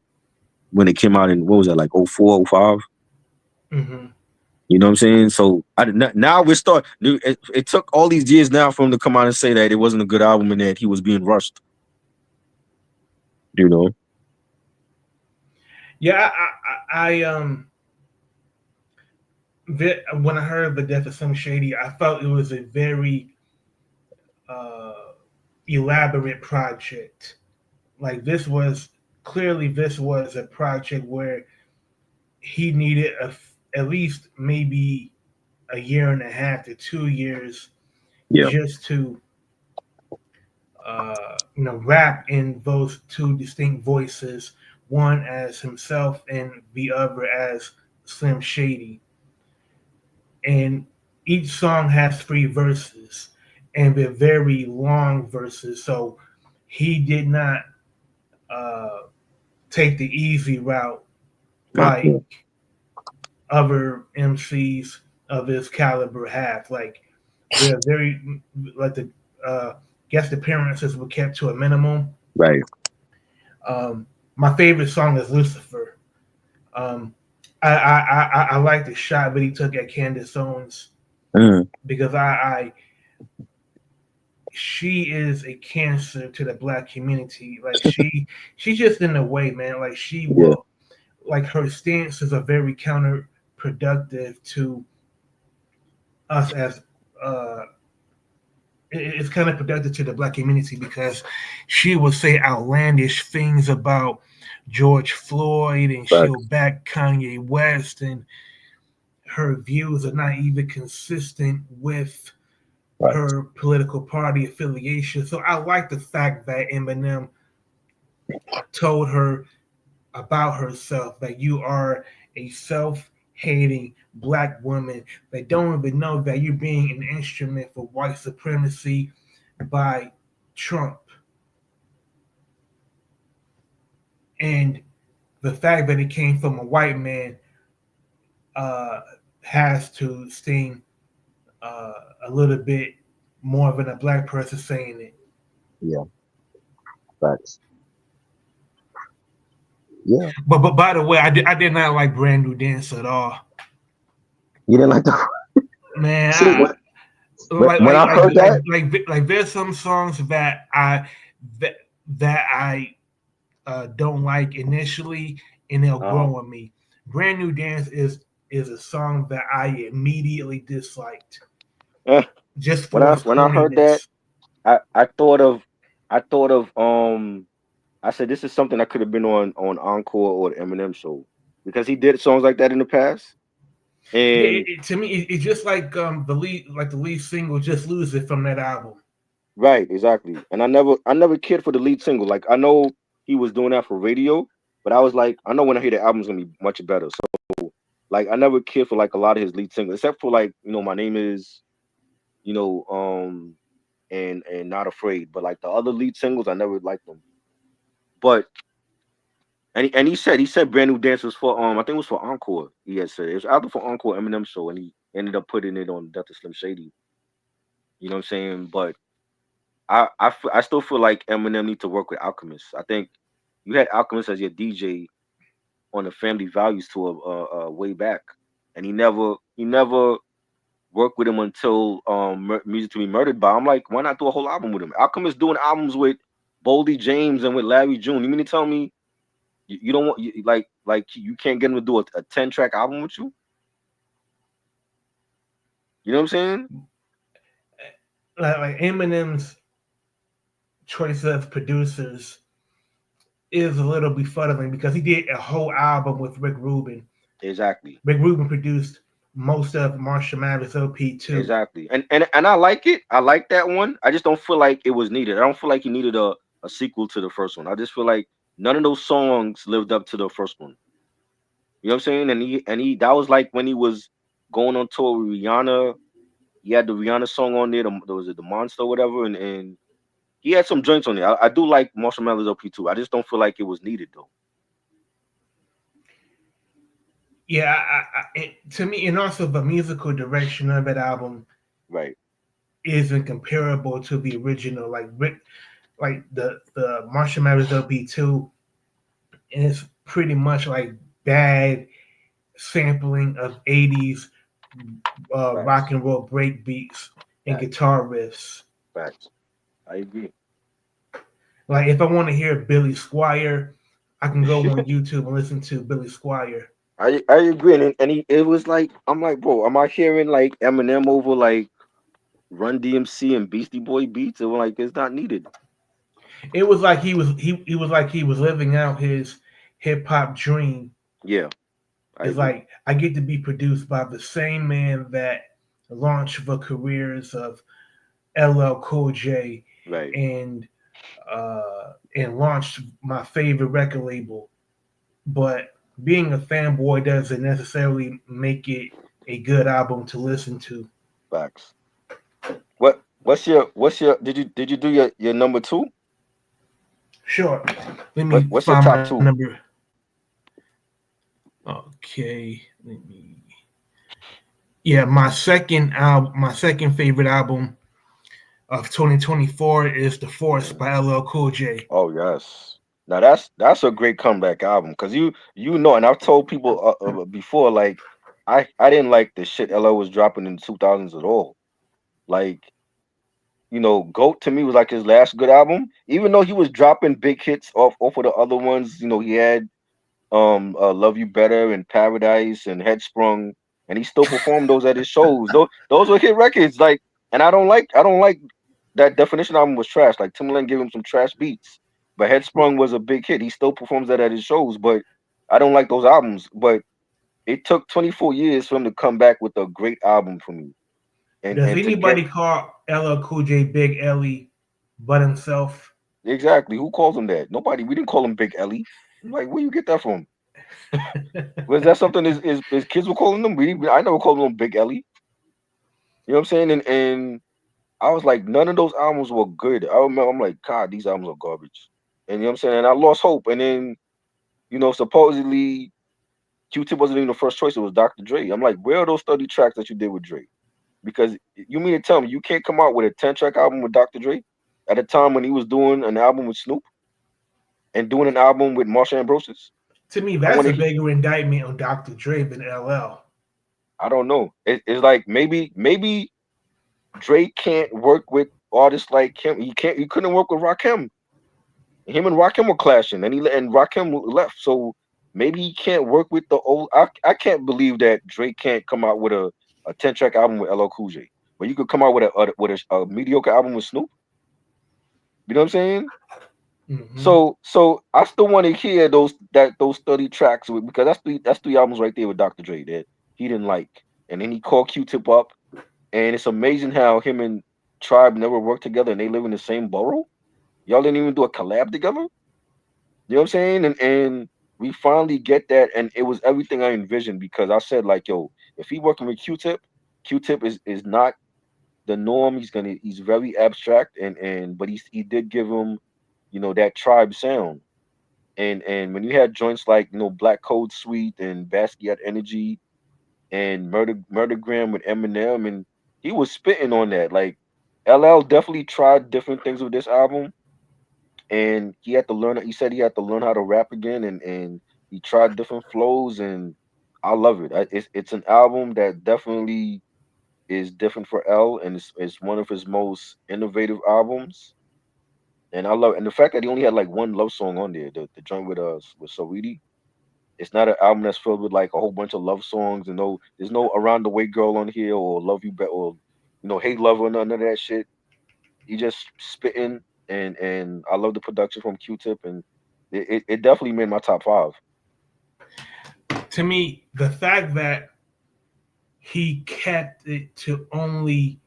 Speaker 4: when it came out in, what was that, like 04, 05?
Speaker 1: Mm-hmm.
Speaker 4: You know what I'm saying? So now we're starting. It took all these years now for him to come out and say that it wasn't a good album and that he was being rushed.
Speaker 1: Yeah, when I heard the death of Slim Shady, I felt it was a very elaborate project. Like this was a project where he needed at least maybe a year and a half to 2 years just to rap in those two distinct voices, one as himself and the other as Slim Shady. And each song has 3 verses, and they're very long verses. So he did not take the easy route like other MCs of his caliber have. Like they're very like the guest appearances were kept to a minimum.
Speaker 4: Right.
Speaker 1: My favorite song is Lucifer. I like the shot that he took at Candace Owens because she is a cancer to the Black community. Like she's just in the way, man. Like she will, like her stances are very counterproductive to us as it's kind of productive to the Black community because she will say outlandish things about George Floyd and she'll back Kanye West, and her views are not even consistent with her political party affiliation. So I like the fact that Eminem told her about herself, that you are a self-hating black woman that don't even know that you're being an instrument for white supremacy by Trump. And the fact that it came from a white man uh, has to sting a little bit more than a black person saying it.
Speaker 2: Yeah, facts. Yeah,
Speaker 1: But by the way, I did not like Brand New Dance at all.
Speaker 2: you didn't like the
Speaker 1: Man,
Speaker 2: see when I heard that.
Speaker 1: like there's some songs that that I don't like initially, and they'll
Speaker 3: Uh-huh.
Speaker 1: grow on me. Brand New Dance is a song that I immediately disliked
Speaker 3: Eh,
Speaker 1: just
Speaker 3: when
Speaker 1: for
Speaker 3: I
Speaker 1: its
Speaker 3: when I heard that,
Speaker 1: corniness.
Speaker 3: I thought of I said this is something that could have been on Encore or the Eminem show because he did songs like that in the past.
Speaker 1: Yeah,
Speaker 3: And
Speaker 1: to me, it's just like the lead single, "Just Lose It" from that album.
Speaker 3: right, exactly. And I never cared for the lead single. Like I know he was doing that for radio, but I was like, I know when I hear the album's gonna be much better. So like I never cared for like a lot of his lead singles, except for like, My Name Is, you know, and Not Afraid. But like the other lead singles, I never liked them. But and he said Brand New Dance was for I think it was for Encore. He had said it was either for Encore or Eminem show, and he ended up putting it on Death of Slim Shady. You know what I'm saying? But I still feel like Eminem need to work with Alchemist. I think you had Alchemist as your DJ on the Family Values tour way back, and he never worked with him until Music to Be Murdered by. I'm like, why not do a whole album with him? Alchemist doing albums with Boldy James and with Larry June. You mean to tell me you don't want like you can't get him to do a 10-track album with you? You know what I'm saying?
Speaker 1: Like Eminem's choice of producers is a little befuddling because he did a whole album with Rick Rubin.
Speaker 3: Exactly.
Speaker 1: Rick Rubin produced most of Marshall Mathers LP2.
Speaker 3: Exactly. And I like it. I like that one. I just don't feel like it was needed. I don't feel like he needed a sequel to the first one. I just feel like none of those songs lived up to the first one. You know what I'm saying? And he that was like when he was going on tour with Rihanna. He had the Rihanna song on there. Was it the Monster or whatever? And he had some joints on there. I do like Marshall Mathers LP2. I just don't feel like it was needed though.
Speaker 1: Yeah, to me, and also the musical direction of that album
Speaker 3: Right.
Speaker 1: isn't comparable to the original. Like the Marshall Mathers LP2 is pretty much like bad sampling of 80s rock
Speaker 3: Facts.
Speaker 1: and roll break beats and
Speaker 3: Facts.
Speaker 1: guitar riffs.
Speaker 3: Facts. I agree.
Speaker 1: Like if I want to hear Billy Squire, I can go on YouTube and listen to Billy Squire.
Speaker 3: I agree, it was like I'm like, bro, am I hearing like Eminem over like Run DMC and Beastie Boy beats? It was like it's not needed.
Speaker 1: It was like he was like he was living out his hip hop dream.
Speaker 3: Yeah, I
Speaker 1: It's
Speaker 3: agree.
Speaker 1: like I get to be produced by the same man that launched the careers of LL Cool J
Speaker 3: Right.
Speaker 1: and launched my favorite record label. But being a fanboy doesn't necessarily make it a good album to listen to.
Speaker 3: Facts. What's your did you do your number two?
Speaker 1: Sure. Let me
Speaker 3: What's your
Speaker 1: find
Speaker 3: top
Speaker 1: my
Speaker 3: two?
Speaker 1: number. Okay. Let me. Yeah, my second favorite album of 2024 is "The Force" by LL Cool J.
Speaker 3: Oh yes. Now that's a great comeback album because you know, and I've told people before like I didn't like the shit LL was dropping in the 2000s at all. Like Goat to me was like his last good album. Even though he was dropping big hits off of the other ones, he had Love You Better and Paradise and Headsprung, and he still performed those at his shows. Those were hit records. Like, and I don't like that Definition album was trash. Like Timbaland gave him some trash beats, but Headsprung was a big hit. He still performs that at his shows, but I don't like those albums. But it took 24 years for him to come back with a great album for me, and
Speaker 1: Does
Speaker 3: and to get
Speaker 1: anybody call LL Cool J Big Ellie but himself?
Speaker 3: exactly who calls him that? Nobody. We didn't call him Big Ellie. I'm like, where you get that from? Was that something his kids were calling him? I never called him Big Ellie. You know what I'm saying? And I was like, none of those albums were good. I remember, I'm like, God, these albums are garbage. And you know what I'm saying? And I lost hope. And then, supposedly Q-Tip wasn't even the first choice. It was Dr. Dre. I'm like, where are those 30 tracks that you did with Dre? Because you mean to tell me you can't come out with a 10-track album with Dr. Dre at a time when he was doing an album with Snoop and doing an album with Marsha Ambrosius?
Speaker 1: To me,
Speaker 3: I
Speaker 1: that's
Speaker 3: want
Speaker 1: a
Speaker 3: to.
Speaker 1: bigger indictment on Dr. Dre than LL.
Speaker 3: I don't know. It's like maybe Dre can't work with artists like him. He couldn't work with Rakim. Him and Rakim were clashing, and Rakim left. So maybe he can't work with the old. I can't believe that Drake can't come out with a 10-track album with LL Cool J. But you could come out with a mediocre album with Snoop. You know what I'm saying?
Speaker 1: Mm-hmm.
Speaker 3: So I still want to hear those 30 tracks because that's three albums right there with Dr. Dre that he didn't like, and then he called Q-Tip up, and it's amazing how him and Tribe never worked together, and they live in the same borough. Y'all didn't even do a collab together. You know what I'm saying? And we finally get that, and it was everything I envisioned because I said like, yo, if he working with Q-Tip, Q-Tip is not the norm. He's very abstract, but he did give him, that Tribe sound. And when you had joints like Black Code Suite and Basquiat Energy and Murdergram with Eminem, and he was spitting on that. Like LL definitely tried different things with this album, and he had to learn. He said he had to learn how to rap again, and he tried different flows, and I love it. It's an album that definitely is different for L, and it's one of his most innovative albums. And I love, and the fact that he only had like one love song on there, the joint with Saweetie. It's not an album that's filled with like a whole bunch of love songs, and there's no Around the Way Girl on here or Love You Bet or Hey Lover, none of that shit. He just spitting, and I love the production from Q-Tip, and it definitely made my top five.
Speaker 1: To me, the fact that he kept it to only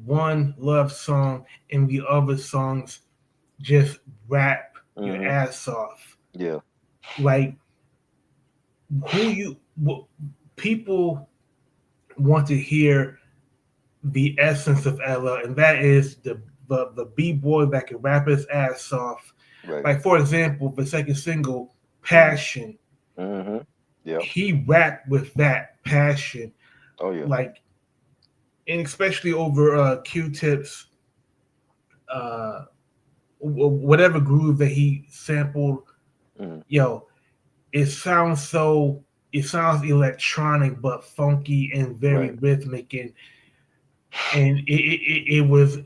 Speaker 1: one love song and the other songs just rap your
Speaker 3: Hmm.
Speaker 1: ass off.
Speaker 3: Yeah,
Speaker 1: Like people want to hear the essence of Ella, and that is the b boy that can rap his ass off.
Speaker 3: right.
Speaker 1: Like for example, the second single, Passion,
Speaker 3: Hmm. Yeah.
Speaker 1: he rapped with that passion,
Speaker 3: Oh yeah.
Speaker 1: like, and especially over Q-Tip's uh, whatever groove that he sampled.
Speaker 3: Hmm.
Speaker 1: Yo, it sounds electronic but funky and very
Speaker 3: Right.
Speaker 1: rhythmic, and it was,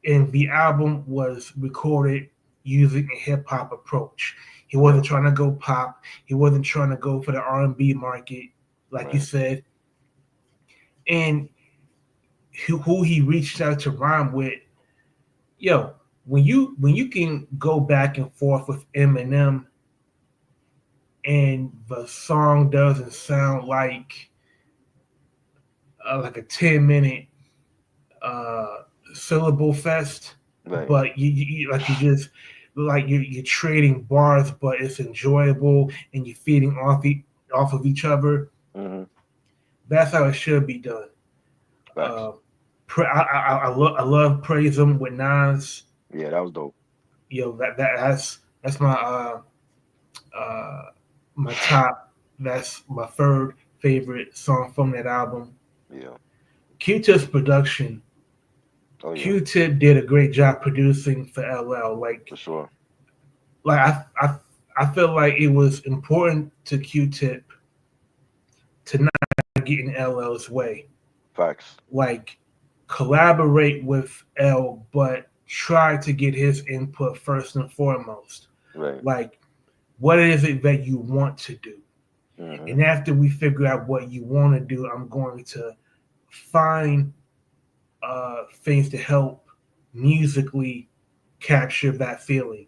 Speaker 1: and the album was recorded using a hip hop approach. He
Speaker 3: Yeah.
Speaker 1: wasn't trying to go pop. He wasn't trying to go for the R&B market, like you
Speaker 3: Right.
Speaker 1: said. And who he reached out to rhyme with, yo, when you can go back and forth with Eminem and the song doesn't sound like a 10-minute uh, syllable fest,
Speaker 3: Right.
Speaker 1: but you just like you're trading bars, but it's enjoyable and you're feeding off of each other.
Speaker 3: Hmm.
Speaker 1: That's how it should be done.
Speaker 3: Facts.
Speaker 1: Uh, I love Praise 'Em with Nas.
Speaker 3: Yeah, that was dope.
Speaker 1: That's uh, my top. That's my third favorite song from that album.
Speaker 3: Yeah.
Speaker 1: Q-Tip's production.
Speaker 3: Oh yeah.
Speaker 1: Q-Tip did a great job producing for LL.
Speaker 3: For sure.
Speaker 1: Like I feel like it was important to Q-Tip to not get in LL's way.
Speaker 3: Facts.
Speaker 1: Like collaborate with L, but try to get his input first and foremost.
Speaker 3: Right.
Speaker 1: Like, what is it that you want to do?
Speaker 3: Hmm.
Speaker 1: And after we figure out what you want to do, I'm going to find things to help musically capture that feeling.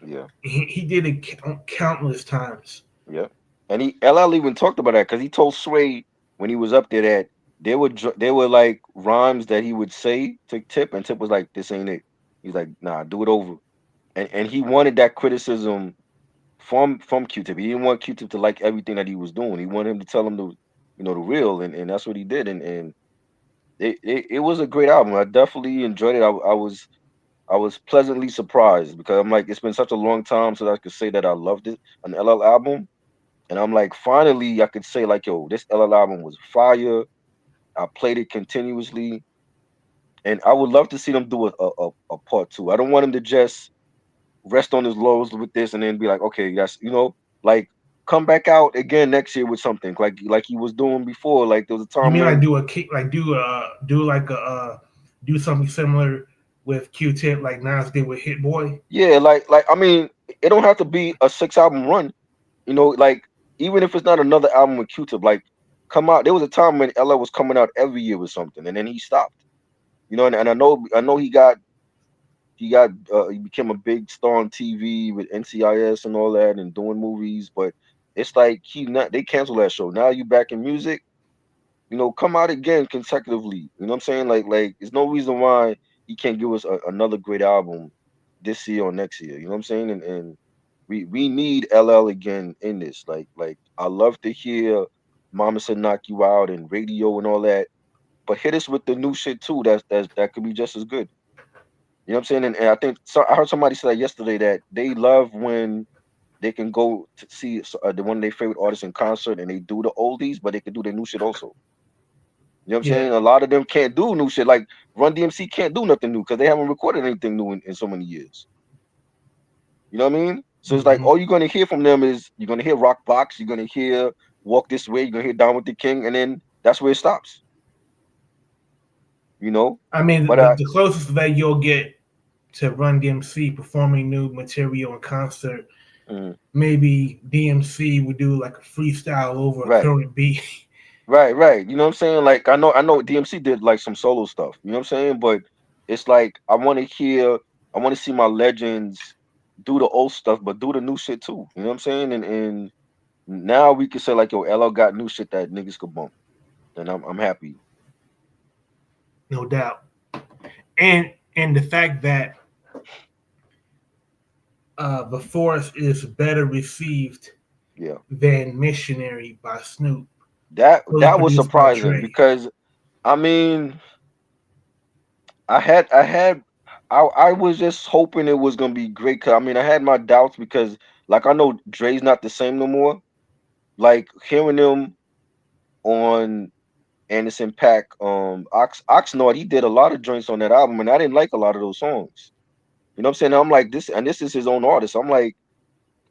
Speaker 3: Yeah.
Speaker 1: He did it countless times.
Speaker 3: Yeah. And LL even talked about that because he told Sway when he was up there that there were like rhymes that he would say to Tip, and Tip was like, "This ain't it." He's like, "Nah, do it over." And he wanted that criticism from Q-Tip. He didn't want Q-Tip to like everything that he was doing. He wanted him to tell him the real, and that's what he did. And it was a great album. I definitely enjoyed it. I was pleasantly surprised because I'm like, it's been such a long time since I could say that I loved it, an LL album. And I'm like, finally, I could say like, yo, this LL album was fire. I played it continuously, and I would love to see them do a part two. I don't want him to just rest on his laurels with this and then be like, okay, that's like come back out again next year with something like he was doing before. Like there was a
Speaker 1: You
Speaker 3: time
Speaker 1: mean like
Speaker 3: when
Speaker 1: do a kick, like do like a do something similar with Q-Tip, like Nas did with Hit Boy?
Speaker 3: yeah, like I mean, it don't have to be a 6 album run. Like even if it's not another album with Q-Tip, like come out. There was a time when LL was coming out every year with something, and then he stopped. And I know he became a big star on TV with NCIS and all that and doing movies, but it's like they canceled that show. Now you back in music, come out again consecutively. You know what I'm saying? Like there's no reason why he can't give us another great album this year or next year. You know what I'm saying? And we need LL again in this. Like I love to hear Mama Said Knock You Out and Radio and all that, but hit us with the new shit too. That could be just as good. You know what I'm saying? And I think I heard somebody say that yesterday that they love when they can go to see one of their favorite artists in concert and they do the oldies, but they can do their new shit also. You know what I'm
Speaker 1: Yeah.
Speaker 3: saying? A lot of them can't do new shit. Like Run DMC can't do nothing new because they haven't recorded anything new in so many years. You know what I mean? So it's like
Speaker 1: Mhm.
Speaker 3: all you're gonna hear from them is you're gonna hear Rock Box, you're gonna hear Walk This Way, you're gonna hear Down with the King, and then that's where it stops. You know?
Speaker 1: I mean,
Speaker 3: But
Speaker 1: the closest that you'll get to Run DMC performing new material in concert,
Speaker 3: mm,
Speaker 1: maybe DMC would do like a freestyle over a
Speaker 3: right.
Speaker 1: current beat.
Speaker 3: Right. You know what I'm saying? Like I know DMC did like some solo stuff. You know what I'm saying? But it's like I want to see my legends do the old stuff, but do the new shit too. You know what I'm saying? And now we can say like, yo, LL got new shit that niggas could bump, and I'm happy.
Speaker 1: No doubt. And the fact that The Forest is better received
Speaker 3: Yeah,
Speaker 1: than Missionary by Snoop, fully
Speaker 3: that was
Speaker 1: produced by
Speaker 3: surprising
Speaker 1: Dre.
Speaker 3: because I mean, I had I was just hoping it was gonna be great. 'Cause, I mean, I had my doubts because like I know Dre's not the same no more. Like hearing them on Anderson Pack, Oxnard, he did a lot of joints on that album, and I didn't like a lot of those songs. You know what I'm saying? I'm like this is his own artist. I'm like,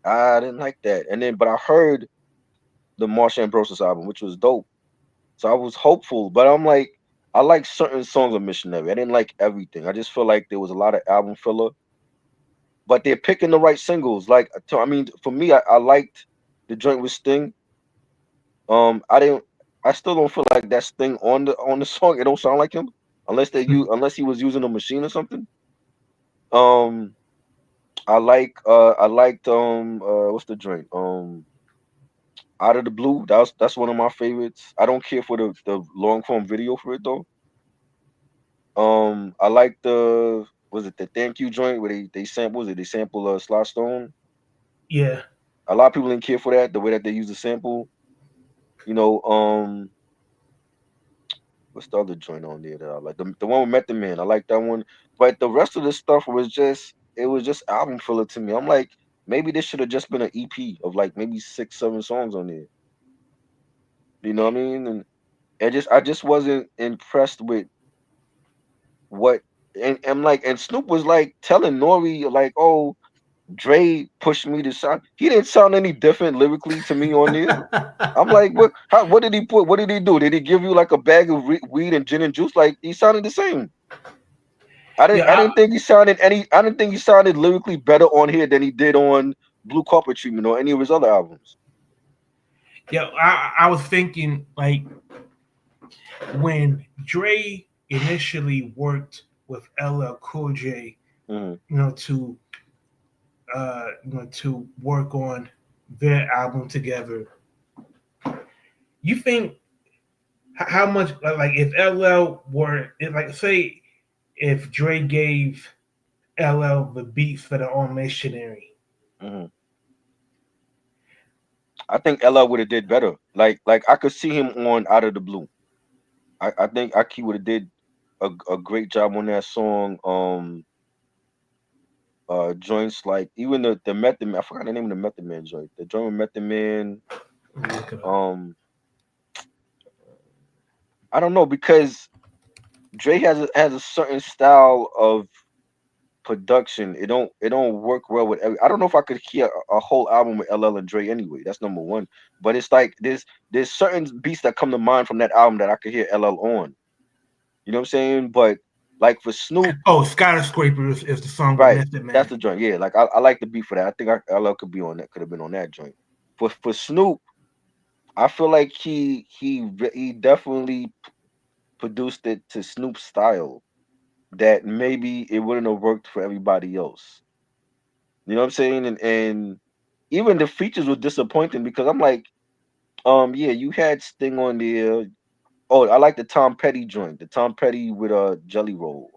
Speaker 3: I didn't like that. And then, but I heard the Marsha Ambrosius album, which was dope. So I was hopeful, but I'm like, I like certain songs of Missionary. I didn't like everything. I just feel like there was a lot of album filler, but they're picking the right singles. Like, I mean, for me, I liked the joint with Sting. I didn't. I still don't feel like that Sting on the song. It don't sound like him unless he was using a machine or something. Um, I liked what's the joint? Out of the Blue. That's one of my favorites. I don't care for the long form video for it though. I like was it the Thank You joint where they sample was it they sample Sly Stone.
Speaker 1: Yeah,
Speaker 3: A lot of people didn't care for that the way that they use the sample. You know, what's the other joint on there that I like? The one with Method Man. I like that one, but the rest of the stuff was just album filler to me. I'm like, maybe this should have just been an EP of like maybe 6, 7 songs on there. You know what I mean? And I just wasn't impressed with what and Snoop was like telling Nori like, oh, Dre pushed me to sound. He didn't sound any different lyrically to me on there. I'm like, what? What did he put? What did he do? Did he give you like a bag of weed and gin and juice? Like he sounded the same. I
Speaker 1: yeah,
Speaker 3: didn't think he sounded any. I didn't think he sounded lyrically better on here than he did on Blue Carpet Treatment or any of his other albums.
Speaker 1: I was thinking like when Dre initially worked with LL Cool J,
Speaker 3: Mm-hmm.
Speaker 1: to work on their album together. You think how much like if LL were if like say if Dre gave LL the beats that are on Missionary,
Speaker 3: Mm-hmm. I think LL would have did better. Like I could see him on Out of the Blue. I think Aki would have did a great job on that song. Joints like even the Method Man. I forgot the name of the Method Man joint. The joint with Method Man. I don't know because Dre has a certain style of production. It don't work well with I don't know if I could hear a whole album with LL and Dre anyway. That's number one. But it's like there's certain beats that come to mind from that album that I could hear LL on. You know what I'm saying? But like for Snoop,
Speaker 1: Skyscraper is the song with
Speaker 3: right?
Speaker 1: Method Man.
Speaker 3: That's the joint. Yeah, like I like the beat for that. I think LL could be on that. Could have been on that joint. For Snoop, I feel like he definitely produced it to Snoop's style. That maybe it wouldn't have worked for everybody else. You know what I'm saying? And even the features were disappointing because I'm like, yeah, you had Sting on there. Oh, I like the Tom Petty joint, the Tom Petty with Jelly Roll.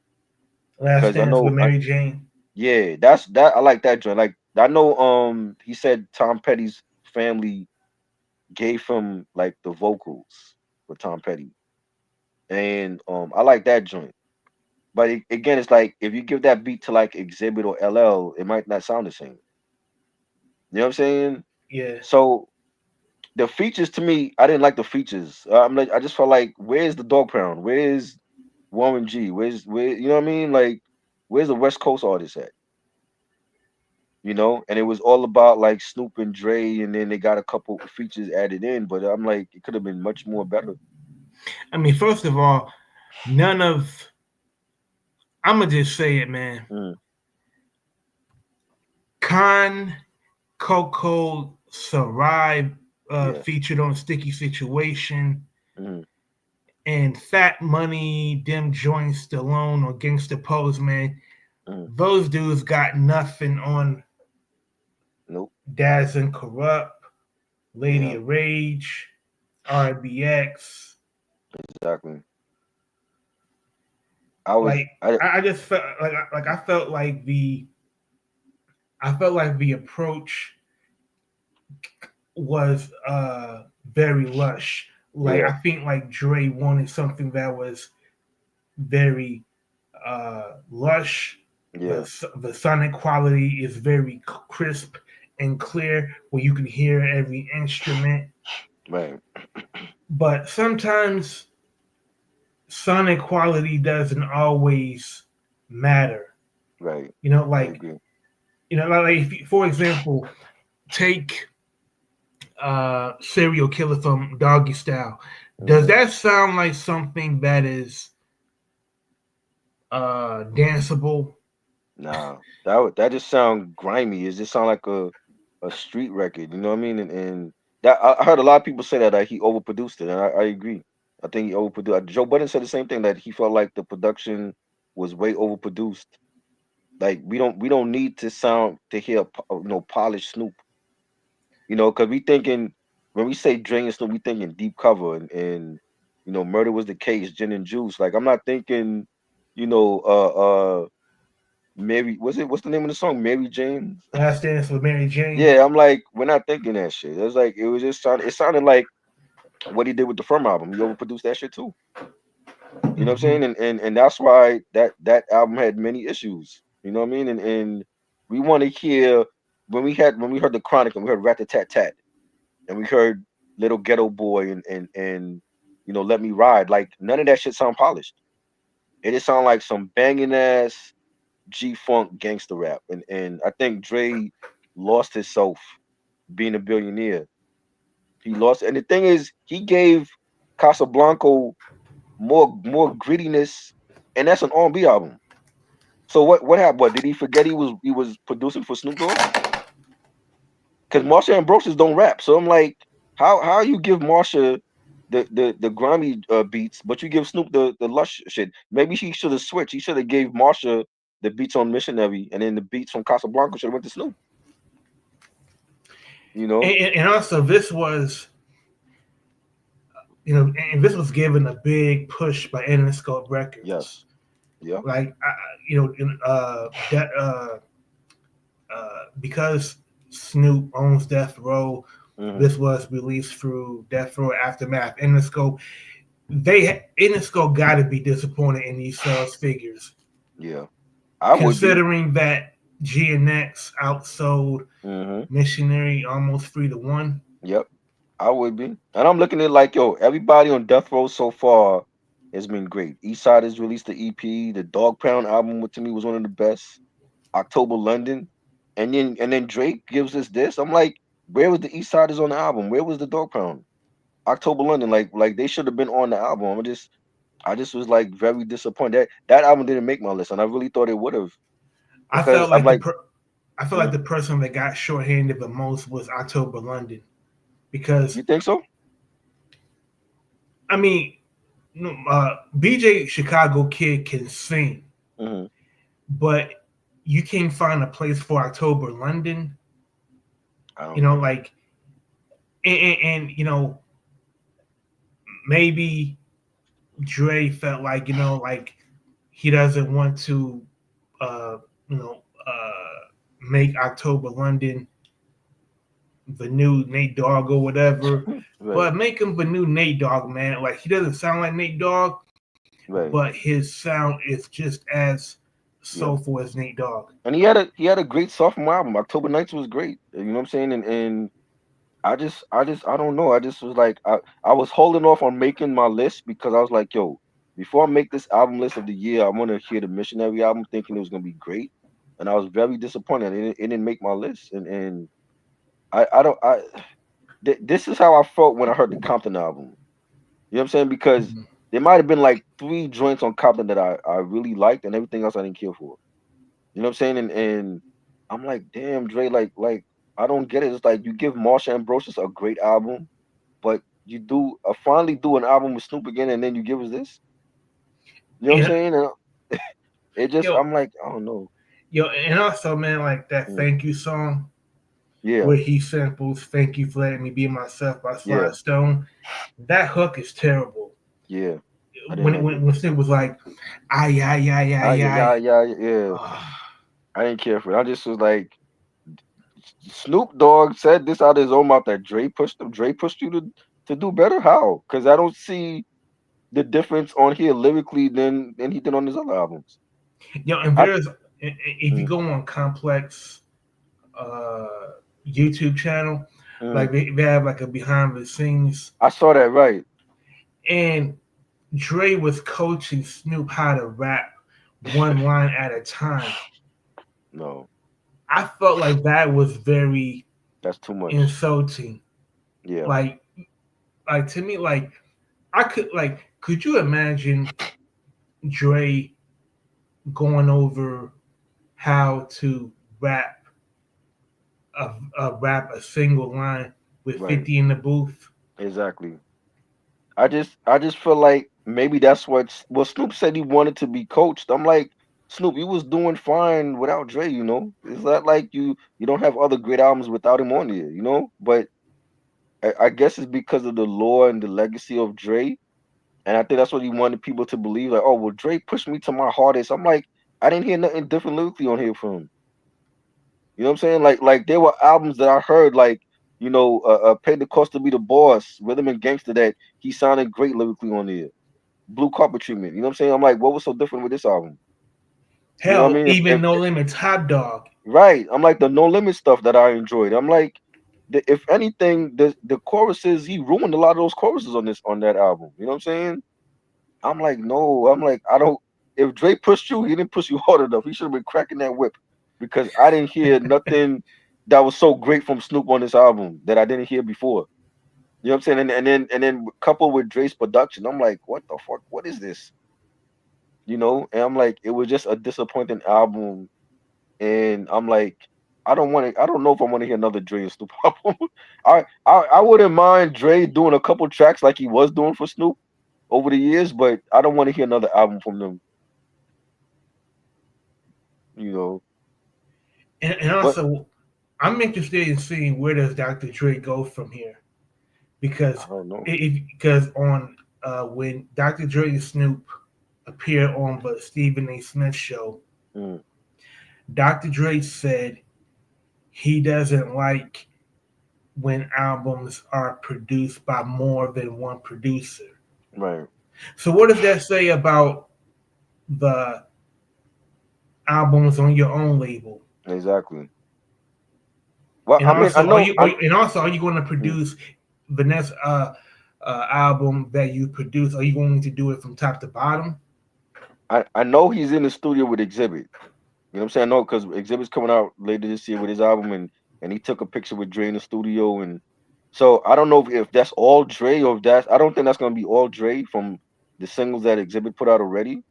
Speaker 1: Last
Speaker 3: Because I
Speaker 1: Dance
Speaker 3: know
Speaker 1: with Mary Jane.
Speaker 3: yeah, that's I like that joint. Like I know he said Tom Petty's family gave him like the vocals for Tom Petty. And I like that joint. But again, it's like if you give that beat to like Exhibit or LL, it might not sound the same. You know what I'm saying?
Speaker 1: Yeah.
Speaker 3: So the features to me, I didn't like the features. I'm like, I just felt like, where's the Dog Pound? Where's Warren G? Where? You know what I mean? Like, where's the West Coast artist at? You know, and it was all about like Snoop and Dre, and then they got a couple features added in. But I'm like, it could have been much more better.
Speaker 1: I mean, first of all, none of I'm gonna just say it, man.
Speaker 3: Mm.
Speaker 1: Khan, Coco, Sarai
Speaker 3: Yeah.
Speaker 1: featured on Sticky Situation,
Speaker 3: Mm.
Speaker 1: and Fat Money, Dem Joints, Stallone, or Gangsta Pose, man.
Speaker 3: Mm.
Speaker 1: Those dudes got nothing on
Speaker 3: Nope.
Speaker 1: Daz and Corrupt, Lady
Speaker 3: Yeah.
Speaker 1: of Rage, RBX.
Speaker 3: Exactly. I
Speaker 1: just felt like I felt like the approach was very lush. Like
Speaker 3: Yeah.
Speaker 1: I think like Dre wanted something that was very lush.
Speaker 3: Yeah.
Speaker 1: The sonic quality is very crisp and clear, where you can hear every instrument.
Speaker 3: Right.
Speaker 1: But sometimes sonic quality doesn't always matter.
Speaker 3: Right.
Speaker 1: You know,
Speaker 3: I
Speaker 1: like
Speaker 3: agree.
Speaker 1: like if, for example, take Serial Killer from Doggy Style. Does that sound like something that is danceable?
Speaker 3: Nah, that just sound grimy. It just sound like a street record. You know what I mean? And that I heard a lot of people say that he overproduced it, and I agree. I think he overproduced. Joe Budden said the same thing, that he felt like the production was way overproduced. Like we don't need to hear polished Snoop. You know, because we thinking when we say Dre and Snoop, we thinking Deep Cover and Murder Was the Case, Gin and Juice. Like I'm not thinking, you know, Mary, what's the name of the song? Mary Jane?
Speaker 1: Last Dance with Mary Jane.
Speaker 3: Yeah, I'm like, we're not thinking that shit. It was like it sounded like what he did with the Firm album. He overproduced that shit too. You know what I'm saying? And that's why that album had many issues. You know what I mean? And we want to hear when we heard the Chronic and we heard Rat a Tat Tat and we heard Little Ghetto Boy and Let Me Ride. Like none of that shit sound polished. It just sound like some banging ass G-Funk gangster rap. And I think Dre lost himself being a billionaire. He lost, and the thing is, he gave Casablanca more grittiness, and that's an R&B album. So what happened? What did he forget? He was producing for Snoop Dogg? Because Marsha Ambrosius don't rap. So I'm like, how you give Marsha the grimy beats, but you give Snoop the lush shit? Maybe he should have switched. He should have gave Marsha the beats on Missionary, and then the beats from Casablanca should have went to Snoop. You know,
Speaker 1: and also this was, and this was given a big push by Interscope Records.
Speaker 3: Yes, yeah,
Speaker 1: like because Snoop owns Death Row, This was released through Death Row Aftermath. Interscope. Interscope got to be disappointed in these sales figures.
Speaker 3: Yeah, I would be.
Speaker 1: Considering that GNX outsold
Speaker 3: Mhm.
Speaker 1: Missionary almost 3-1.
Speaker 3: Yep, I would be. And I'm looking at it like, yo, everybody on Death Row so far has been great. Eastside has released the EP. The Dog Pound album, which to me was one of the best. October London, and then Drake gives us this. I'm like, where was the Eastsiders on the album? Where was the Dog Pound? October London, like they should have been on the album. I just was like very disappointed. That album didn't make my list, and I really thought it would have.
Speaker 1: I
Speaker 3: Because
Speaker 1: felt
Speaker 3: I'm
Speaker 1: like
Speaker 3: like,
Speaker 1: I feel like the person that got shorthanded the most was October London, because
Speaker 3: you think so?
Speaker 1: I mean, BJ Chicago Kid can sing,
Speaker 3: Hmm.
Speaker 1: but you can't find a place for October London.
Speaker 3: I don't
Speaker 1: You know,
Speaker 3: know.
Speaker 1: like, and you know, maybe Dre felt like, you know, like he doesn't want to, you know, make October London the new Nate Dogg or whatever,
Speaker 3: Right,
Speaker 1: but make him the new Nate Dogg, man. Like, he doesn't sound like Nate Dogg,
Speaker 3: right.
Speaker 1: but his sound is just as
Speaker 3: Yeah.
Speaker 1: soulful as Nate Dogg.
Speaker 3: And he had a great sophomore album. October Nights was great. You know what I'm saying? And I don't know. I just was like, I was holding off on making my list because I was like, yo, before I make this album list of the year, I want to hear the Missionary album, thinking it was gonna be great, and I was very disappointed. It didn't make my list, and I don't this is how I felt when I heard the Compton album. You know what I'm saying? Because
Speaker 1: Mhm.
Speaker 3: there might have been like 3 joints on Compton that I really liked, and everything else I didn't care for. You know what I'm saying? And I'm like, damn, Dre, like I don't get it. It's like you give Marsha Ambrosius a great album, but you do finally do an album with Snoop again, and then you give us this. You know what I'm
Speaker 1: And
Speaker 3: saying? And it just,
Speaker 1: yo,
Speaker 3: I'm like, I don't know.
Speaker 1: and also, man, like that
Speaker 3: Mm.
Speaker 1: thank you song
Speaker 3: Yeah,
Speaker 1: where he samples "Thank You for Letting Me Be Myself" by Sly
Speaker 3: yeah,
Speaker 1: Stone. That hook is terrible.
Speaker 3: yeah. I didn't
Speaker 1: When
Speaker 3: like it.
Speaker 1: when Snoop was like, "Ay ay ay
Speaker 3: Ah,
Speaker 1: ay
Speaker 3: yeah,
Speaker 1: ay,"
Speaker 3: yeah, yeah.
Speaker 1: Ah,
Speaker 3: I didn't care for it. I just was like, Snoop Dogg said this out of his own mouth that Dre pushed him. Dre pushed you to do better. How? Because I don't see the difference on here lyrically than he did on his other albums.
Speaker 1: and
Speaker 3: I
Speaker 1: there's, if you
Speaker 3: mm,
Speaker 1: go on Complex uh YouTube channel,
Speaker 3: mm.
Speaker 1: like they have like a behind the scenes,
Speaker 3: I saw that right.
Speaker 1: and Dre was coaching Snoop how to rap one line at a time.
Speaker 3: No,
Speaker 1: I felt like that was very
Speaker 3: that's too much.
Speaker 1: insulting.
Speaker 3: Yeah.
Speaker 1: Like to me, like could you imagine Dre going over how to rap a single line with
Speaker 3: Right.
Speaker 1: 50 in the booth?
Speaker 3: Exactly. I just feel like maybe that's what Snoop said he wanted to be coached. I'm like, Snoop, you was doing fine without Dre, you know? It's not like you don't have other great albums without him on here, you know? But I guess it's because of the lore and the legacy of Dre. And I think that's what he wanted people to believe. Like, oh well, Dre pushed me to my hardest. I'm like, I didn't hear nothing different lyrically on here from him. You know what I'm saying? Like there were albums that I heard, like, Pay the Cost to Be the Boss, Rhythm and Gangster, that he sounded great lyrically on there. Blue Carpet Treatment. You know what I'm saying? I'm like, what was so different with this album? You know what I
Speaker 1: Hell,
Speaker 3: mean?
Speaker 1: even No Limits Hot Dog.
Speaker 3: Right. I'm like the No Limit stuff that I enjoyed. I'm like, if anything, the choruses, he ruined a lot of those choruses on that album. You know what I'm saying? I'm like, no. I'm like, I don't. If Dre pushed you, he didn't push you hard enough. He should have been cracking that whip, because I didn't hear nothing that was so great from Snoop on this album that I didn't hear before. You know what I'm saying? And then coupled with Dre's production, I'm like, what the fuck? What is this? And I'm like, it was just a disappointing album. And I'm like, I don't want to. I don't know if I want to hear another Dre and Snoop album. I wouldn't mind Dre doing a couple tracks like he was doing for Snoop over the years, but I don't want to hear another album from them. You know,
Speaker 1: And
Speaker 3: but
Speaker 1: also, I'm interested in seeing where does Dr. Dre go from here,
Speaker 3: I
Speaker 1: because
Speaker 3: don't know.
Speaker 1: because on when Dr. Dre and Snoop appeared on the Stephen A. Smith show,
Speaker 3: Mm,
Speaker 1: Dr. Dre said he doesn't like when albums are produced by more than one producer.
Speaker 3: Right.
Speaker 1: So what does that say about the albums on your own label?
Speaker 3: Exactly. Well,
Speaker 1: And
Speaker 3: I mean, I
Speaker 1: also,
Speaker 3: know.
Speaker 1: are you going to produce the next album that you produce? Are you going to do it from top to bottom?
Speaker 3: I know he's in the studio with Exhibit. You know what I'm saying? No, because Exhibit's coming out later this year with his album, and he took a picture with Dre in the studio, and so I don't know if that's all Dre or if that's I don't think that's gonna be all Dre from the singles that Exhibit put out already.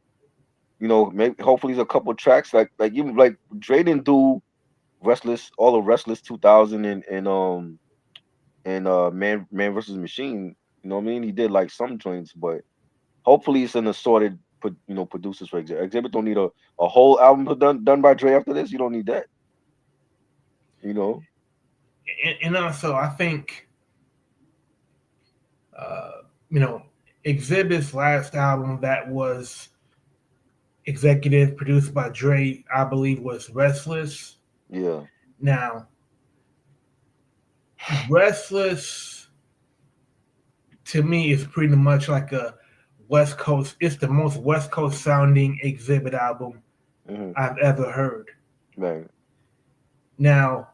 Speaker 3: You know, maybe hopefully there's a couple tracks like even like Dre didn't do Restless all of Restless 2000 and Man versus Machine. You know what I mean? He did like some joints, but hopefully it's an assorted producers for Exhibit. Exhibit don't need a whole album done by Dre after this. You don't need that. You know.
Speaker 1: And also, I think, uh, you know, Exhibit's last album that was executive produced by Dre, I believe, was Restless.
Speaker 3: Yeah.
Speaker 1: Now, Restless to me is pretty much like a West Coast. It's the most West Coast sounding Exhibit album I've ever heard.
Speaker 3: Right.
Speaker 1: Now,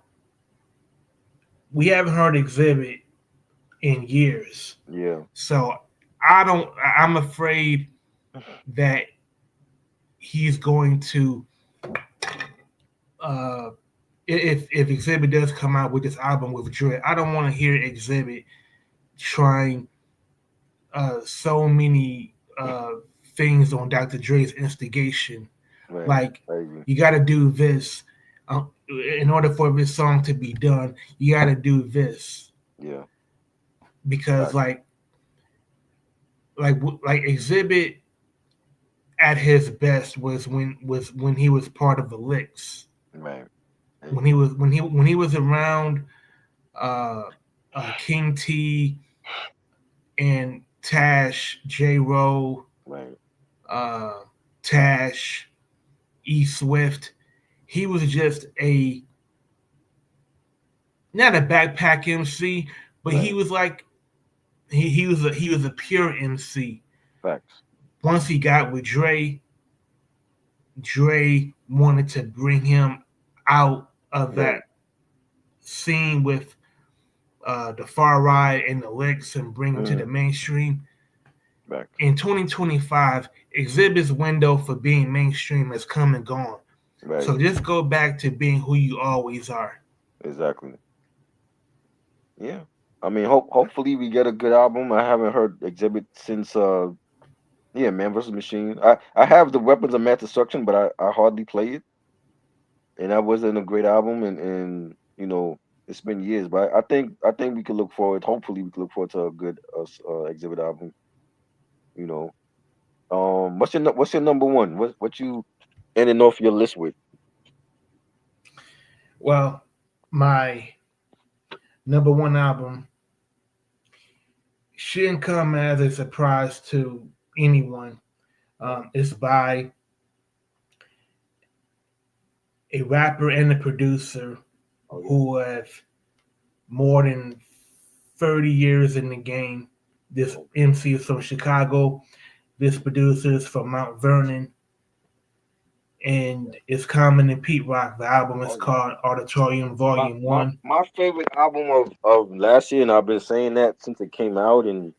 Speaker 1: we haven't heard Exhibit in years.
Speaker 3: Yeah.
Speaker 1: So I'm afraid that he's going to if Exhibit does come out with this album with Dre, I don't want to hear Exhibit trying so many things on Dr. Dre's instigation.
Speaker 3: Right.
Speaker 1: Like, you got to do this in order for this song to be done. You got to do this.
Speaker 3: Yeah.
Speaker 1: Because like Exhibit at his best was when he was part of the Licks.
Speaker 3: Right.
Speaker 1: When he was around King T and Tash, J. Rowe,
Speaker 3: right.
Speaker 1: Tash, E. Swift, he was just not a backpack MC, but
Speaker 3: right.
Speaker 1: he was like he was a pure MC.
Speaker 3: Facts.
Speaker 1: Once he got with Dre wanted to bring him out of that scene with the Far Right and the Licks and bring him to the mainstream.
Speaker 3: Facts.
Speaker 1: In 2025, Exhibit's window for being mainstream has come and gone.
Speaker 3: Right.
Speaker 1: So just go back to being who you always are.
Speaker 3: Exactly. Yeah. I mean, hopefully we get a good album. I haven't heard Exhibit since Man vs. Machine. I have the Weapons of Mass Destruction, but I hardly play it. And that wasn't a great album, and it's been years. But I think we could look forward. Hopefully we could look forward to a good Exhibit album. What's your number one? What you ending off your list with?
Speaker 1: Well, my number one album shouldn't come as a surprise to anyone. It's by a rapper and a producer who have more than 30 years in the game. This MC is from Chicago. This producer is from Mount Vernon. And it's Common and Pete Rock. The album is called Auditorium Volume 1.
Speaker 3: My favorite album of last year, and I've been saying that since it came out. And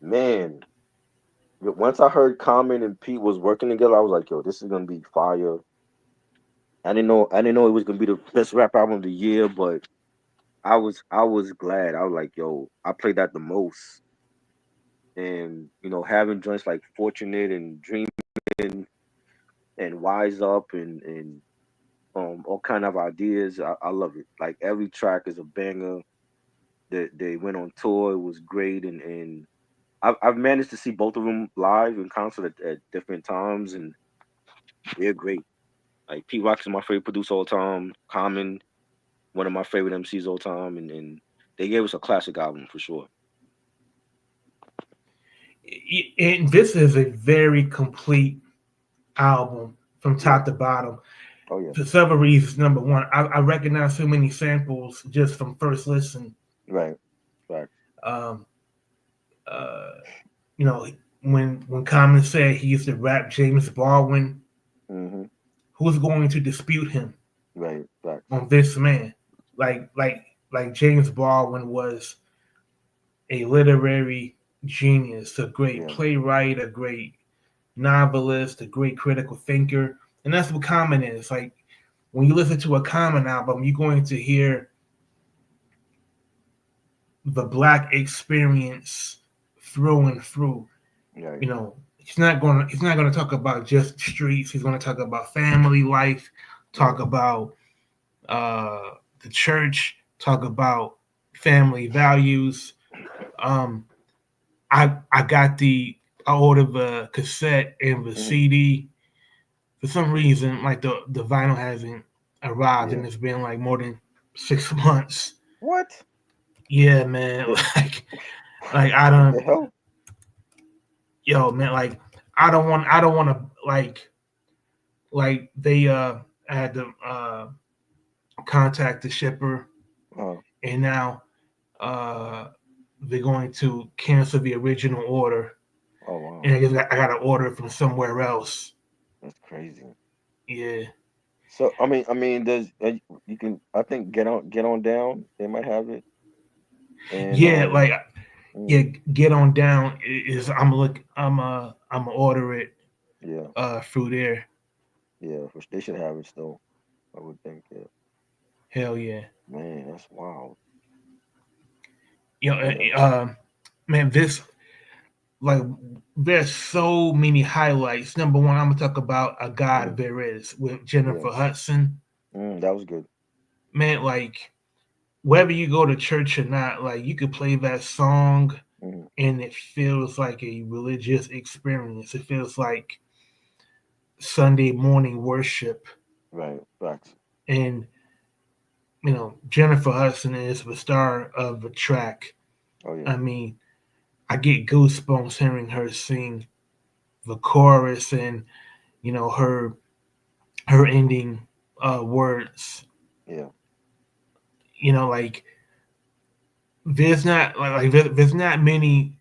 Speaker 3: man, once I heard Common and Pete was working together, I was like, yo, this is gonna be fire. I didn't know it was gonna be the best rap album of the year, but I was glad. I was like, yo, I played that the most. And having joints like Fortunate and Dreaming and Wise Up and all kind of ideas. I love it. Like every track is a banger. They went on tour. It was great, and I've managed to see both of them live in concert at different times, and they're great. Like Pete Rock is my favorite producer all time. Common, one of my favorite MCs all time, and they gave us a classic album for sure.
Speaker 1: And this is a very complete album from top to bottom.
Speaker 3: Oh yeah.
Speaker 1: For several reasons. Number one, I recognize so many samples just from first listen.
Speaker 3: Right. Right.
Speaker 1: Um, you know, when Common said he used to rap James Baldwin,
Speaker 3: Mm-hmm.
Speaker 1: who's going to dispute him
Speaker 3: Right. Right.
Speaker 1: on this man? Like James Baldwin was a literary genius, a great
Speaker 3: Yeah.
Speaker 1: playwright, a great novelist, a great critical thinker, and that's what Common is. Like when you listen to a Common album, you're going to hear the black experience through and through.
Speaker 3: Right.
Speaker 1: You know, he's not gonna talk about just streets. He's gonna talk about family life, talk
Speaker 3: Yeah.
Speaker 1: about the church, talk about family values. Um, I ordered the cassette and the
Speaker 3: Mhm.
Speaker 1: CD. For some reason, like the vinyl hasn't arrived,
Speaker 3: Yeah.
Speaker 1: and it's been like more than 6 months.
Speaker 3: What?
Speaker 1: Yeah, man.
Speaker 3: The,
Speaker 1: Like I
Speaker 3: what the
Speaker 1: don't,
Speaker 3: hell?
Speaker 1: yo, man. Like I don't want to like they had to contact the shipper,
Speaker 3: Oh.
Speaker 1: and now uh they're going to cancel the original order,
Speaker 3: Oh wow.
Speaker 1: and I got to order from somewhere else.
Speaker 3: That's crazy.
Speaker 1: Yeah,
Speaker 3: So I mean, does you can I think get on down. They might have it, and
Speaker 1: yeah, like
Speaker 3: mm,
Speaker 1: yeah. Get on down is I'm gonna order it
Speaker 3: yeah,
Speaker 1: through there.
Speaker 3: yeah. Which they should have it still. I would think. Yeah.
Speaker 1: Hell yeah,
Speaker 3: Man, that's wild.
Speaker 1: you know,
Speaker 3: Yeah.
Speaker 1: man. This like there's so many highlights. Number one, I'm gonna talk about A God
Speaker 3: Mm,
Speaker 1: There Is with Jennifer
Speaker 3: yes.
Speaker 1: Hudson.
Speaker 3: That was good.
Speaker 1: Man, like whether you go to church or not, like you could play that song
Speaker 3: Mm,
Speaker 1: and it feels like a religious experience. It feels like Sunday morning worship.
Speaker 3: right. Facts.
Speaker 1: And you know, Jennifer Hudson is the star of the track.
Speaker 3: Oh yeah.
Speaker 1: I mean, I get goosebumps hearing her sing the chorus and you know her ending words.
Speaker 3: Yeah.
Speaker 1: You know, like there's not many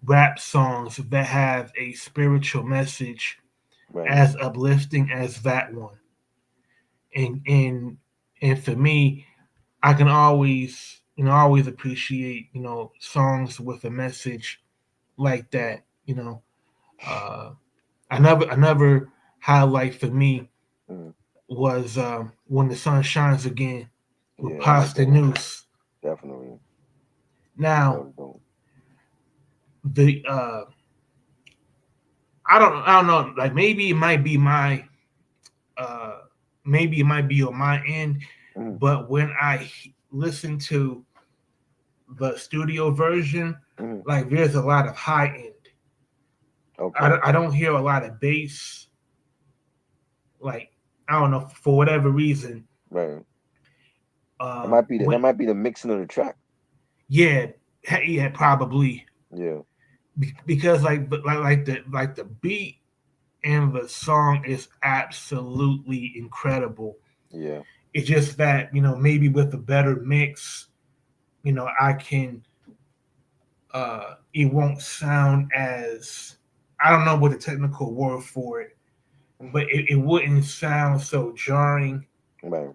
Speaker 1: rap songs that have a spiritual message
Speaker 3: Right.
Speaker 1: as uplifting as that one. And and for me, I can always always appreciate songs with a message like that. You know, uh, another highlight for me
Speaker 3: Mm,
Speaker 1: was When the Sun Shines Again with
Speaker 3: yeah. I like
Speaker 1: Pasta
Speaker 3: that one.
Speaker 1: Noose.
Speaker 3: Definitely. That
Speaker 1: Now
Speaker 3: was dope.
Speaker 1: the I don't know, like uh maybe it might be on my end,
Speaker 3: Mm,
Speaker 1: but when I listen to the studio version,
Speaker 3: mm,
Speaker 1: like there's a lot of high end.
Speaker 3: okay.
Speaker 1: I don't hear a lot of bass. Like I don't know for whatever reason.
Speaker 3: Right. That
Speaker 1: When
Speaker 3: might be the mixing of the track.
Speaker 1: yeah, yeah, probably
Speaker 3: Yeah.
Speaker 1: because like the beat and the song is absolutely incredible.
Speaker 3: Yeah.
Speaker 1: It's just that maybe with a better mix, I can it won't sound as I don't know what the technical word for it, but it wouldn't sound so jarring.
Speaker 3: Right.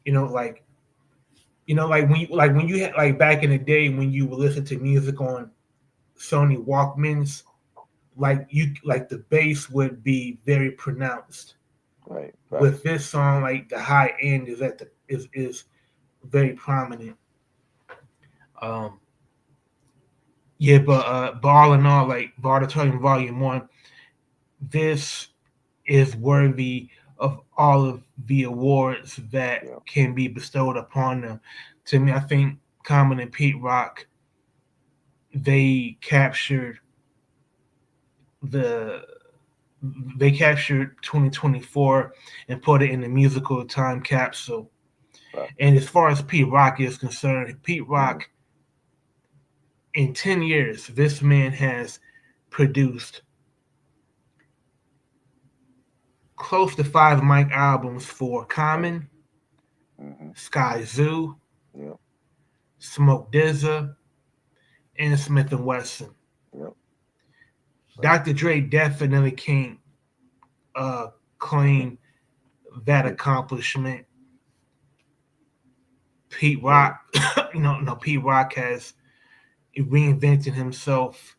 Speaker 1: You know, like when you had like back in the day when you would listen to music on Sony Walkmans, like the bass would be very pronounced.
Speaker 3: Right.
Speaker 1: With
Speaker 3: Facts.
Speaker 1: this song, like the high end is at the is very prominent. Um, yeah, but all in all, like Bardatorium Volume One, this is worthy of all of the awards that
Speaker 3: Yeah.
Speaker 1: can be bestowed upon them. To me, I think Common and Pete Rock they captured the they captured 2024 and put it in the musical time capsule.
Speaker 3: Facts.
Speaker 1: And as far as Pete Rock is concerned, Pete
Speaker 3: Mm,
Speaker 1: Rock in 10 years, this man has produced close to 5 mic albums for
Speaker 3: right.
Speaker 1: Common,
Speaker 3: Mm-hmm.
Speaker 1: Sky Zoo,
Speaker 3: Yeah.
Speaker 1: Smoke DZA, and Smith and Wesson.
Speaker 3: Yep.
Speaker 1: Dr. Dre definitely can't claim that accomplishment. Pete Rock, Pete Rock has reinvented himself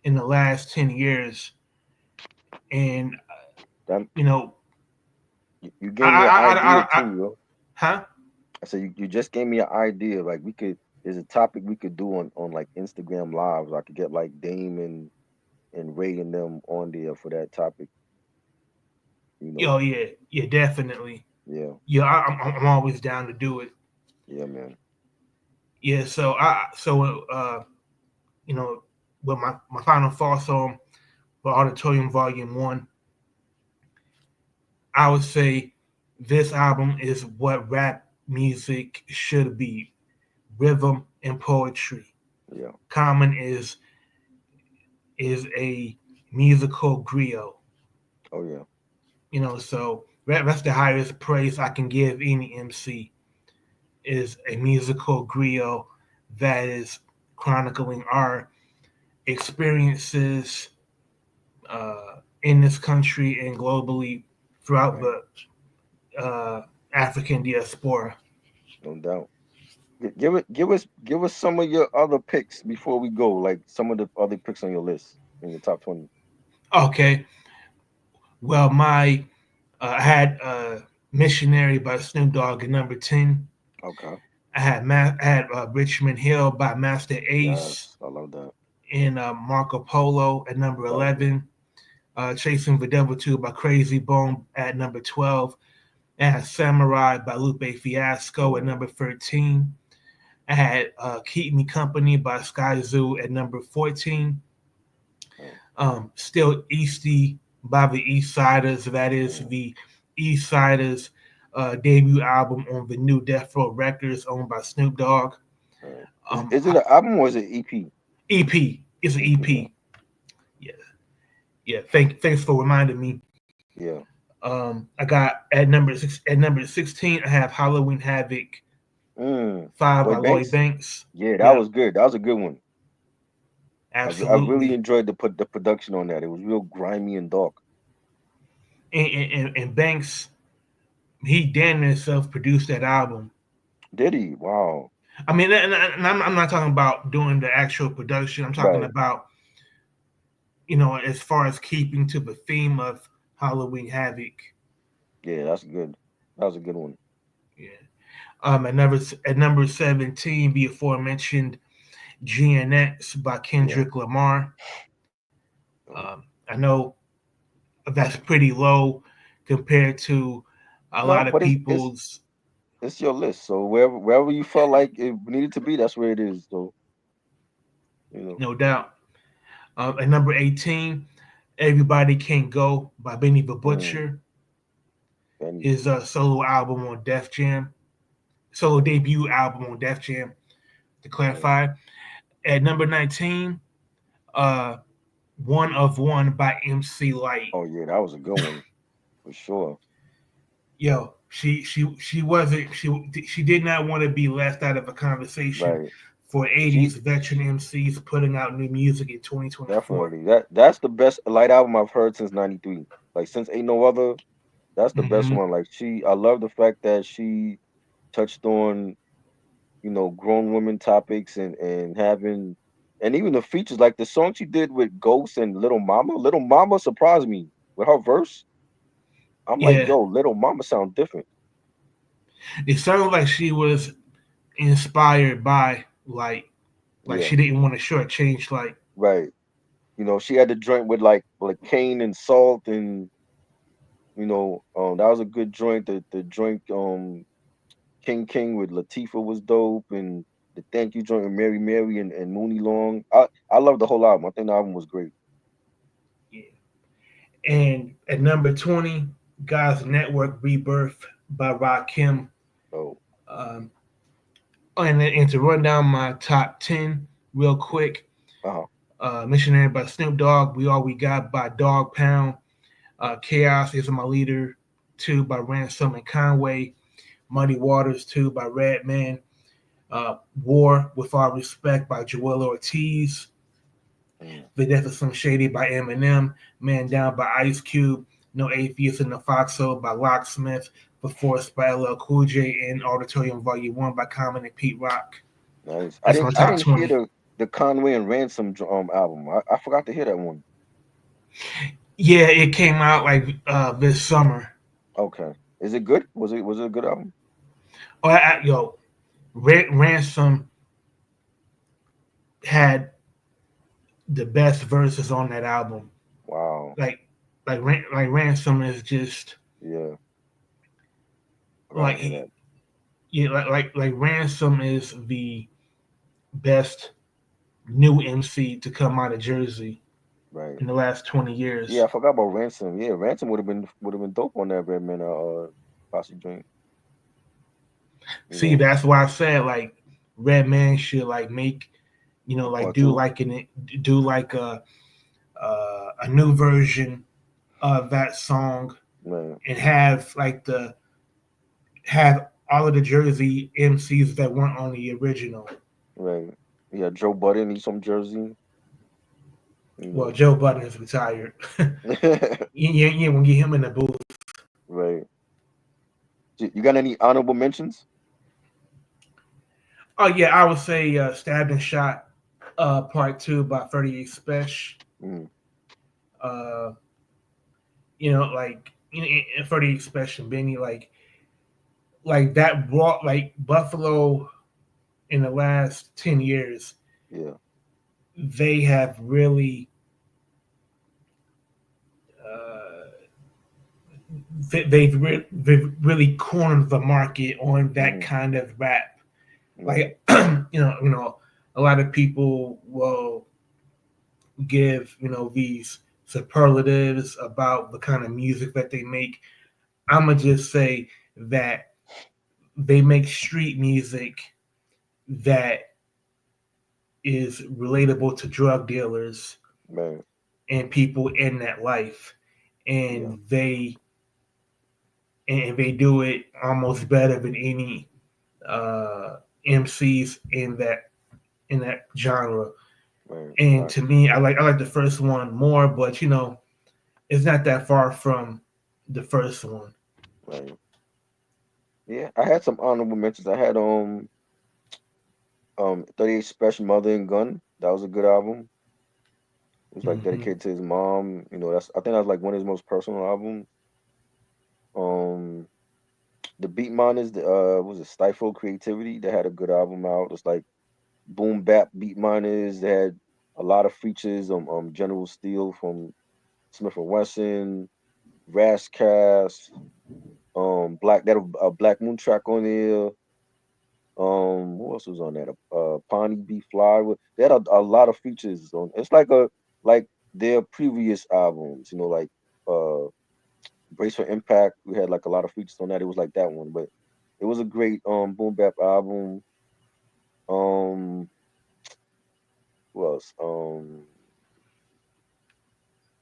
Speaker 1: in the last 10 years. And,
Speaker 3: That,
Speaker 1: you know,
Speaker 3: you gave me an idea too, yo.
Speaker 1: Huh?
Speaker 3: I said you just gave me an idea. Like there's a topic we could do on like Instagram lives. I could get like Dame and Ray and them on there for that topic. You know.
Speaker 1: Oh yeah, definitely.
Speaker 3: Yeah.
Speaker 1: Yeah, I'm always down to do it.
Speaker 3: Yeah, man.
Speaker 1: Yeah, with my final thoughts on the Auditorium Volume 1, I would say this album is what rap music should be. Rhythm and poetry.
Speaker 3: Yeah.
Speaker 1: Common is a musical griot.
Speaker 3: Oh yeah.
Speaker 1: So that's the highest praise I can give any MC, is a musical griot that is chronicling our experiences in this country and globally throughout the African diaspora.
Speaker 3: No doubt. Give us some of your other picks before we go. Like some of the other picks on your list in your top 20.
Speaker 1: Okay. Well, I had Missionary by Snoop Dogg at number 10.
Speaker 3: Okay.
Speaker 1: I had Richmond Hill by Master Ace.
Speaker 3: Yes, I love that.
Speaker 1: And Marco Polo at number 11. Chasing the Devil 2 by Crazy Bone at number 12. I had Samurai by Lupe Fiasco at number 13. I had Keep Me Company by Sky Zoo at number 14. Still Easty by the East Siders. That is the East Siders debut album on the new Death Row Records owned by Snoop Dogg.
Speaker 3: Is it an album or is it EP?
Speaker 1: EP. It's an EP. Yeah. Thanks for reminding me.
Speaker 3: Yeah.
Speaker 1: I got at number 16. I have Halloween Havoc 5 by Lloyd Banks.
Speaker 3: Yeah, that was good. That was a good one.
Speaker 1: Absolutely.
Speaker 3: I really enjoyed the production on that. It was real grimy and dark.
Speaker 1: And Banks, he damn near self-produced that album.
Speaker 3: Did he? Wow.
Speaker 1: I mean, and I'm not talking about doing the actual production. I'm talking about, as far as keeping to the theme of Halloween Havoc.
Speaker 3: Yeah, that's good. That was a good one.
Speaker 1: Yeah. At number 17, the aforementioned GNX by Kendrick Lamar. I know that's pretty low compared to a lot of people's.
Speaker 3: It's your list, so wherever you felt like it needed to be, that's where it is. So,
Speaker 1: no doubt. At number 18, Everybody Can't Go by Benny the Butcher. His solo album on Def Jam, solo debut album on Def Jam, to clarify. At number 19, One of One by MC Lyte.
Speaker 3: Oh yeah, that was a good one for sure.
Speaker 1: Yo, she did not want to be left out of a conversation for 80s veteran MCs putting out new music in 2024.
Speaker 3: Definitely, that's the best Lyte album I've heard since '93. Like since Ain't No Other, that's the best one. Like I love the fact that she touched on, grown women topics and having, and even the features, like the song she did with Ghost and Little Mama. Little Mama surprised me with her verse. I'm like, yo, Little Mama sound different.
Speaker 1: It sounded like she was inspired by Lyte. Like she didn't want to shortchange Lyte.
Speaker 3: Right. She had the joint with like Kane and Salt and that was a good joint. The joint King with Latifah was dope, and the Thank You joint with Mary and Mooney Long. I love the whole album. I think the album was great.
Speaker 1: Yeah. And at number 20, God's Network Rebirth by Rakim.
Speaker 3: Oh.
Speaker 1: And to run down my top 10 real quick. Missionary by Snoop Dogg, We All We Got by Dog Pound, Chaos Is My Leader 2 by Ransom and Conway, Muddy Waters 2 by Redman, War with All Respect by Joel Ortiz,
Speaker 3: Mm.
Speaker 1: The Death of Slim Shady by Eminem, Man Down by Ice Cube, No Atheist in the Foxhole by Locksmith, The Force by LL Cool J, and Auditorium Volume 1 by Common and Pete Rock.
Speaker 3: Nice.
Speaker 1: That's my
Speaker 3: I
Speaker 1: top
Speaker 3: didn't hear
Speaker 1: 20.
Speaker 3: the Conway and Ransom album. I forgot to hear that one.
Speaker 1: Yeah, it came out like this summer.
Speaker 3: Okay. Is it good? Was it a good album?
Speaker 1: Oh, yo, Ransom had the best verses on that album.
Speaker 3: Wow.
Speaker 1: Like, like Ransom is just
Speaker 3: Yeah. I gotta
Speaker 1: like
Speaker 3: hear that.
Speaker 1: yeah, like Ransom is the best new MC to come out of Jersey
Speaker 3: Right.
Speaker 1: in the last 20
Speaker 3: Yeah,
Speaker 1: years.
Speaker 3: I forgot about Ransom. Yeah, Ransom would have been dope on that Redman Posse joint. You
Speaker 1: See,
Speaker 3: know,
Speaker 1: that's why I said like Redman should like make
Speaker 3: a
Speaker 1: like
Speaker 3: part two.
Speaker 1: do like a new version of that song
Speaker 3: Man,
Speaker 1: and have like the have all of the Jersey MCs that weren't on the original.
Speaker 3: right. Yeah, Joe Budden, he's from Jersey. You
Speaker 1: Well,
Speaker 3: know.
Speaker 1: Joe Budden is retired. You won't get him in the booth.
Speaker 3: Right. You got any honorable mentions?
Speaker 1: Oh yeah, I would say Stabbed and Shot Part 2 by 38 Special.
Speaker 3: Mm,
Speaker 1: Uh, like 38 Special and Benny, like that brought like Buffalo in the last 10 years.
Speaker 3: yeah.
Speaker 1: They have really uh, they've really cornered the market on that
Speaker 3: Hmm.
Speaker 1: kind of rap.
Speaker 3: Right.
Speaker 1: Like a lot of people will give these superlatives about the kind of music that they make. I'm gonna just say that they make street music that is relatable to drug dealers
Speaker 3: Man.
Speaker 1: and people in that life,
Speaker 3: Yeah.
Speaker 1: and they do it almost better than any uh, MCs in that genre.
Speaker 3: Man.
Speaker 1: And to me, I like the first one more, but it's not that far from the first one.
Speaker 3: Right. Yeah, I had some honorable mentions. I had 38 Special Mother and Gun. That was a good album. It was like
Speaker 1: Hmm.
Speaker 3: dedicated to his mom. You know, I think that's like one of his most personal albums. Um, the Beat Miners, was it Stifle Creativity? They had a good album out. It's like boom bap Beat Miners. They had a lot of features. General Steel from Smith and Wesson, Rascast, a Black Moon track on there. Who else was on that? Pawnee B Fly. They had a lot of features on. It's like their previous albums. You know, like uh Brace for Impact. We had like a lot of features on that. It was like that one, but it was a great boom bap album. Um, who else?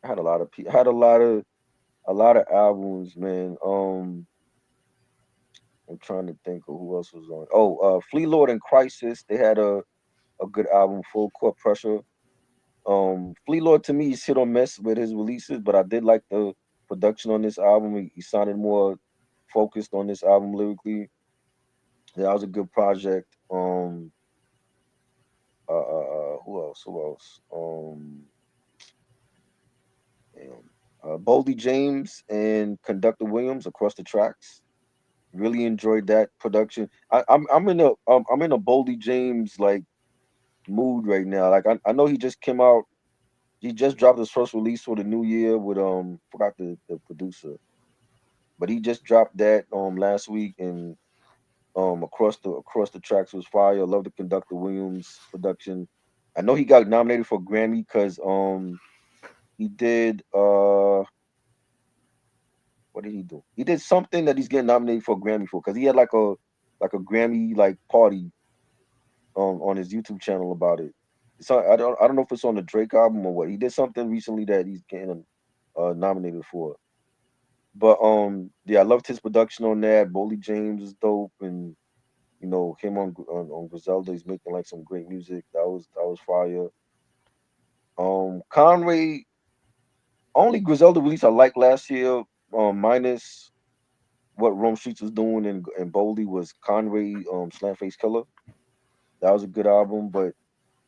Speaker 3: I had a lot of I had a lot of albums, man. I'm trying to think of who else was on. Oh, Flea Lord and Crisis. They had a good album, Full Court Pressure. Flea Lord to me is hit or miss with his releases, but I did like the production on this album. He sounded more focused on this album lyrically. Yeah, that was a good project. Who else? Who else? Damn. Boldy James and Conductor Williams, Across the Tracks. Really enjoyed that production. I'm in a Boldy James like mood right now. Like I know he just came out. He just dropped his first release for the new year with forgot the producer, but he just dropped that last week, and across the tracks was fire. I love the Conductor Williams production. I know he got nominated for Grammy because he did what did he do? He did something that he's getting nominated for Grammy for because he had like a Grammy like party on his YouTube channel about it. So I don't know if it's on the Drake album or what. He did something recently that he's getting nominated for. But yeah, I loved his production on that. Boldy James is dope, and You know, him on Griselda, he's making like some great music. That was fire. Conway, only Griselda release I liked last year, minus what Rome Streets was doing and Boldy was Conway, Slam Face Killer. That was a good album, but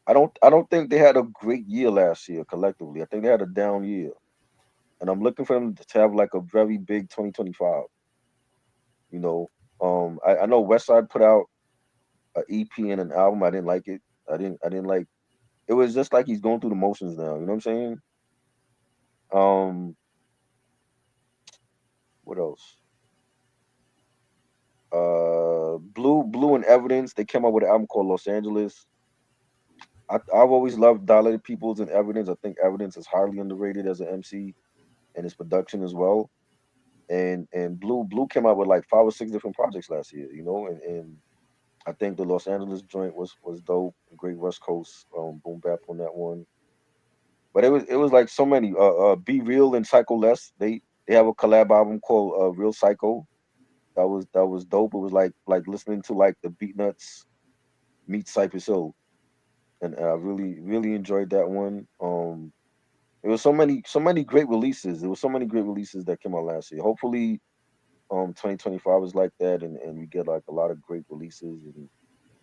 Speaker 3: I don't think they had a great year last year collectively. I think they had a down year, and I'm looking for them to have like a very big 2025. You know, I know Westside put out an EP and an album. I didn't like it. I didn't like. It was just like he's going through the motions now. You know what I'm saying? Um, what else? Blue and Evidence. They came out with an album called Los Angeles. I've always loved Dilated Peoples and Evidence. I think Evidence is highly underrated as an MC and his production as well. And Blue came out with like 5 or 6 different projects last year, you know, and I think the Los Angeles joint was dope. Great West Coast boom bap on that one. But it was like so many. Be Real and Psycho Les. They have a collab album called Real Psycho. That was dope. It was like listening to like the Beatnuts meet Cypress Hill, and I really enjoyed that one. There was so many great releases. There was so many great releases that came out last year. Hopefully, 2025 is like that, and we get like a lot of great releases. And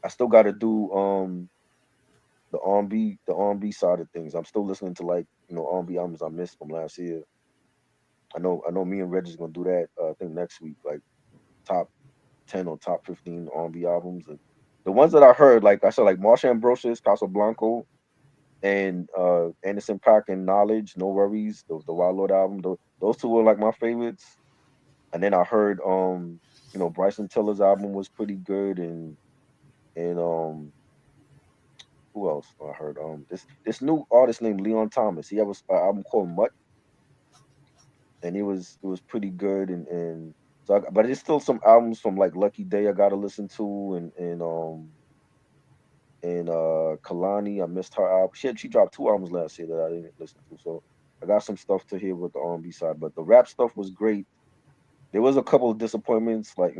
Speaker 3: I still got to do the R&B side of things. I'm still listening to like R&B albums I missed from last year. I know me and Reggie's gonna do that. I think next week, like top 10 or top 15 R&B albums. And the ones that I heard, like I said, like Marsha Ambrosius, Casablanco, and Anderson .Paak and Knowledge, No Worries, the Wild Lord album. Those two were like my favorites. And then I heard Bryson Tiller's album was pretty good, and who else I heard? This new artist named Leon Thomas. He has an album called Mutt, and it was pretty good, and so but there's still some albums from like Lucky Day I gotta listen to, and Kalani, I missed her album. She dropped 2 albums last year that I didn't listen to, so I got some stuff to hear with the R&B side. But the rap stuff was great. There was a couple of disappointments, like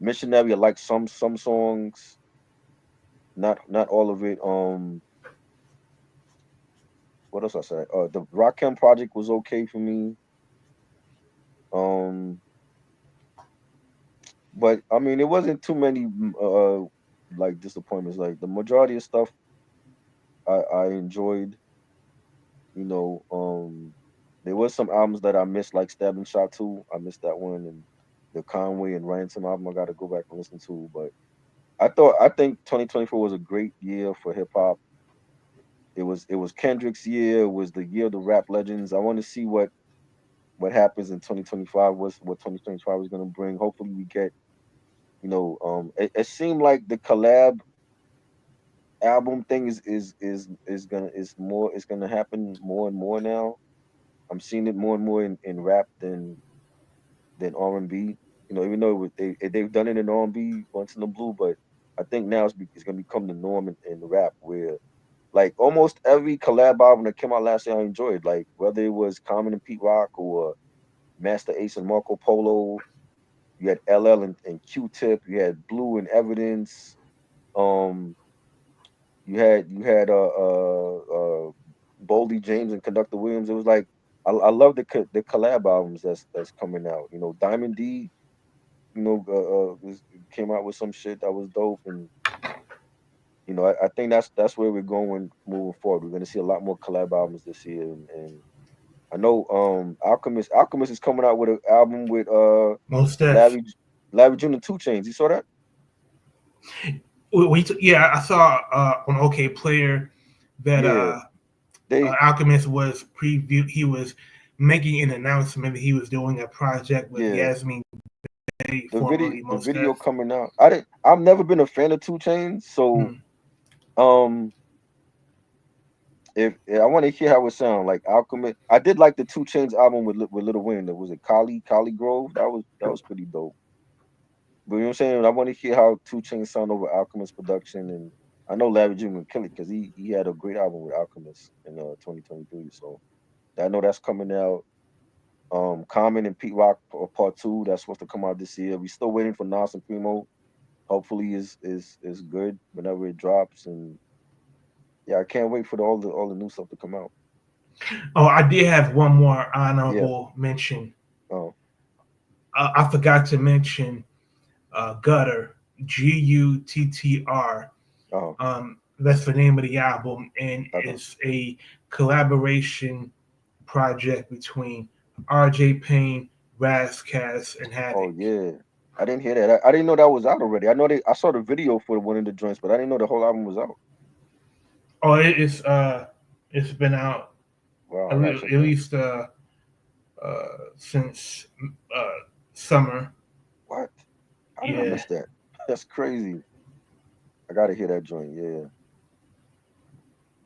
Speaker 3: Missionary. I like some songs, not all of it. What else I said? The Rakim project was okay for me. Um, but I mean, it wasn't too many like disappointments. Like the majority of stuff I enjoyed. You know, there was some albums that I missed, like Stabbing Shot 2. I missed that one, and the Conway and Ransom album I got to go back and listen to. But I think 2024 was a great year for hip hop. It was Kendrick's year. It was the year of the rap legends. I want to see what happens in 2025. What 2025 is going to bring. Hopefully, we get. It seemed like the collab album thing is gonna happen more and more now. I'm seeing it more and more in rap than R&B. Even though they've done it in R&B once in the blue, but I think now it's gonna become the norm in rap, where like almost every collab album that came out last year I enjoyed. Like whether it was Common and Pete Rock or Master Ace and Marco Polo, you had LL and Q-Tip, you had Blue and Evidence, um, you had Boldy James and Conductor Williams. It was like I love the collab albums that's coming out. Diamond D, came out with some shit that was dope, and I think that's where we're going moving forward. We're gonna see a lot more collab albums this year, and I know Alchemist is coming out with an album with
Speaker 1: Most Def.
Speaker 3: Larry Larry June and 2 Chainz. You saw that?
Speaker 1: Yeah, I saw on OK Player that
Speaker 3: Yeah, they
Speaker 1: Alchemist was preview. He was making an announcement that he was doing a project with
Speaker 3: yeah
Speaker 1: Yasmin Bey,
Speaker 3: the video
Speaker 1: formerly
Speaker 3: the
Speaker 1: Most
Speaker 3: video
Speaker 1: Def.
Speaker 3: coming out. I've never been a fan of 2 Chainz, so
Speaker 1: Mm.
Speaker 3: um if I want to hear how it sounds like Alchemist. I did like the 2 Chainz album with Little Wayne. That was it, Kali Grove. That was pretty dope. But you know what I'm saying? I want to hear how 2 Chainz sound over Alchemist production, and I know Larry June would kill it because he had a great album with Alchemist in 2023. So I know that's coming out. Common and Pete Rock Part 2, that's supposed to come out this year. We still waiting for Nas and Primo. hopefully is good whenever it drops. And yeah, I can't wait for all the new stuff to come out.
Speaker 1: Oh, I did have one more
Speaker 3: Yeah.
Speaker 1: honorable mention.
Speaker 3: Oh,
Speaker 1: I forgot to mention Gutter, Guttr.
Speaker 3: oh,
Speaker 1: That's the name of the album, and
Speaker 3: okay.
Speaker 1: it's a collaboration project between R.J. Payne, Razcast, and
Speaker 3: Oh
Speaker 1: Havoc.
Speaker 3: yeah. I didn't hear that. I didn't know that was out already. I saw the video for one of the joints, but I didn't know the whole album was out.
Speaker 1: Oh, it's been out
Speaker 3: Wow, I
Speaker 1: at
Speaker 3: gotta
Speaker 1: le-
Speaker 3: check
Speaker 1: at
Speaker 3: that.
Speaker 1: least since summer.
Speaker 3: What? How did I
Speaker 1: Yeah,
Speaker 3: miss that? That's crazy. I gotta hear that joint. Yeah,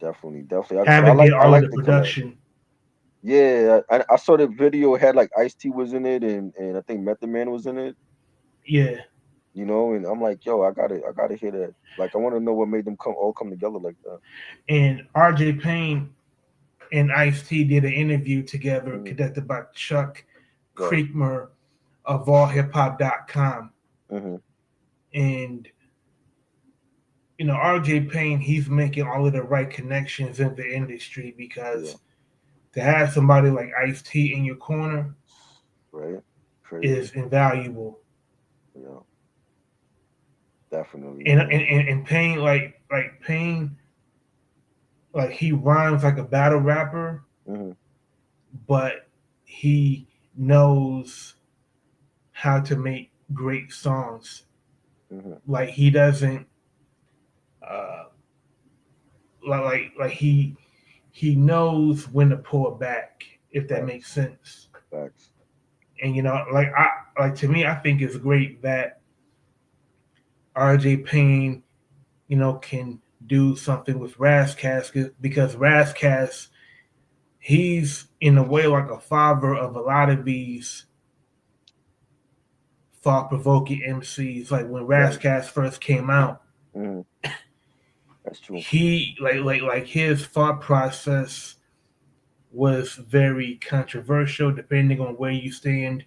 Speaker 3: definitely. Because I
Speaker 1: Havoc
Speaker 3: like
Speaker 1: did
Speaker 3: I
Speaker 1: all of
Speaker 3: like
Speaker 1: the
Speaker 3: the collab.
Speaker 1: production.
Speaker 3: Yeah, I saw the video. It had like Ice-T was in it, and I think Method Man was in it.
Speaker 1: Yeah,
Speaker 3: And I'm like, yo, I gotta hear that. Like, I want to know what made them come together like that.
Speaker 1: and R.J. Payne and Ice-T did an interview together
Speaker 3: Hmm.
Speaker 1: conducted by Chuck
Speaker 3: Right.
Speaker 1: Creekmur of allhiphop.com.
Speaker 3: Hmm.
Speaker 1: And RJ Payne, he's making all of the right connections in the industry
Speaker 3: Yeah.
Speaker 1: because to have somebody like Ice T in your corner
Speaker 3: Right. Crazy.
Speaker 1: is invaluable.
Speaker 3: Yeah. Definitely,
Speaker 1: And
Speaker 3: man.
Speaker 1: Payne, Payne, like he rhymes like a battle rapper,
Speaker 3: Hmm.
Speaker 1: but he knows how to make great songs.
Speaker 3: Hmm.
Speaker 1: Like he doesn't, uh, like he knows when to pull back, if that
Speaker 3: Facts.
Speaker 1: makes sense.
Speaker 3: Facts.
Speaker 1: And to me, I think it's great that RJ Payne, can do something with Razcast because Razcast, he's in a way like a father of a lot of these thought provoking MCs. Like when
Speaker 3: Right.
Speaker 1: Razcast first came out,
Speaker 3: Hmm. That's true.
Speaker 1: he like his thought process was very controversial depending on where you stand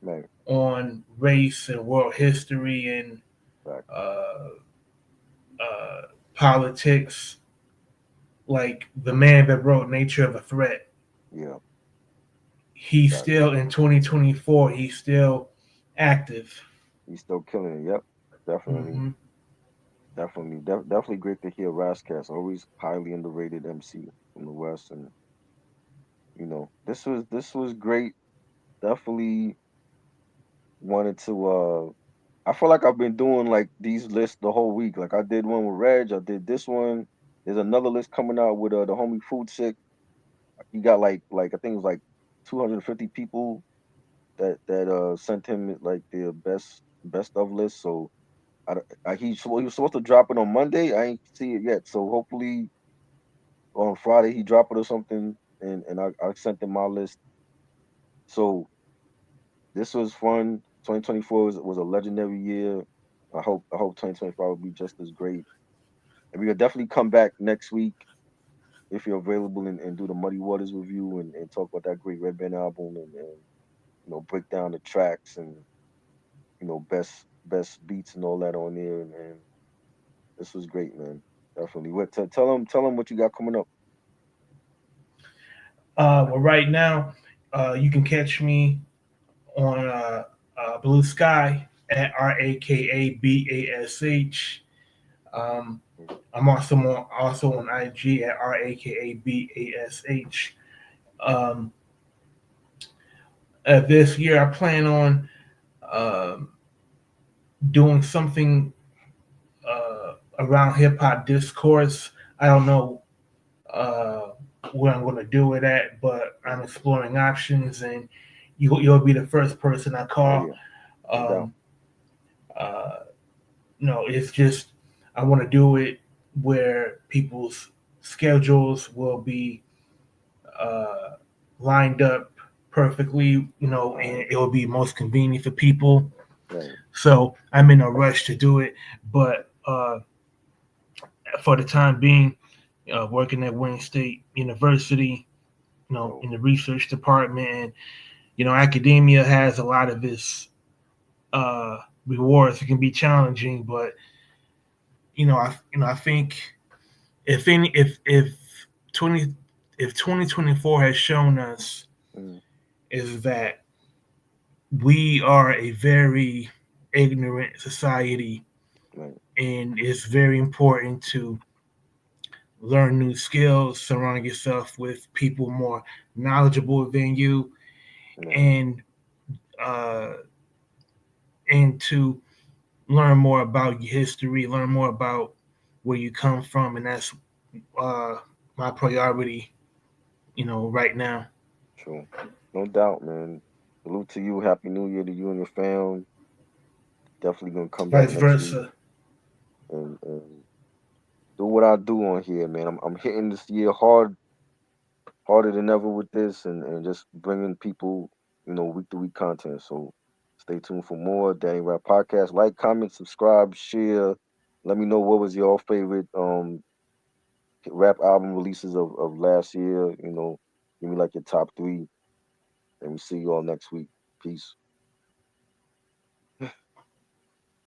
Speaker 3: Right.
Speaker 1: on race and world history and
Speaker 3: Facts.
Speaker 1: uh, politics. Like the man that wrote Nature of a Threat,
Speaker 3: Yeah.
Speaker 1: he's
Speaker 3: Facts.
Speaker 1: still in 2024, he's still active.
Speaker 3: He's still killing it. Yep. Definitely.
Speaker 1: Hmm.
Speaker 3: Definitely great to hear Rascast. Always highly underrated MC from the West, and this was great. Definitely wanted to. I feel like I've been doing like these lists the whole week. Like I did one with Reg. I did this one. There's another list coming out with the homie Food Sick. He got like I think it was like 250 people that sent him like their best of list. So he was supposed to drop it on Monday. I ain't see it yet. So hopefully on Friday he drop it or something, and I sent him my list. So this was fun. 2024 was a legendary year. I hope 2025 will be just as great. And we'll definitely come back next week if you're available and do the Muddy Waters review and talk about that great Red Band album and break down the tracks and best beats and all that on there. And this was great, man. Definitely. Tell them what you got coming up.
Speaker 1: Well, right now, you can catch me on Blue Sky at RAKABASH. I'm also on IG at RAKABASH. Um, this year, I plan on um doing something around hip hop discourse. I don't know uh, where I'm going to do it at, but I'm exploring options, and you'll be the first person I
Speaker 3: Oh
Speaker 1: call.
Speaker 3: yeah, no doubt.
Speaker 1: Um, uh, no, it's just I want to do it where people's schedules will be uh, lined up perfectly, and it will be most convenient for people.
Speaker 3: Right.
Speaker 1: So I'm in a rush to do it, but for the time being, working at Wayne State University,
Speaker 3: Oh,
Speaker 1: in the research department, and academia has a lot of its rewards. It can be challenging, but I think if 20 if 2024 has shown us
Speaker 3: Mm,
Speaker 1: is that we are a very ignorant society,
Speaker 3: right.
Speaker 1: and it's very important to learn new skills, surround yourself with people more knowledgeable than you,
Speaker 3: Right.
Speaker 1: and uh, to learn more about your history, learn more about where you come from, and that's uh, my priority, right now.
Speaker 3: True. No doubt, man. Salute to you. Happy New Year to you and your fam. Definitely gonna come back
Speaker 1: Vice
Speaker 3: next week
Speaker 1: versa.
Speaker 3: and do what I do on here, man. I'm hitting this year harder than ever with this, and just bringing people, week to week content. So stay tuned for more Danny Rap Podcast. Like, comment, subscribe, share. Let me know what was your favorite rap album releases of last year. Give me like your top three, and we see you all next week. Peace.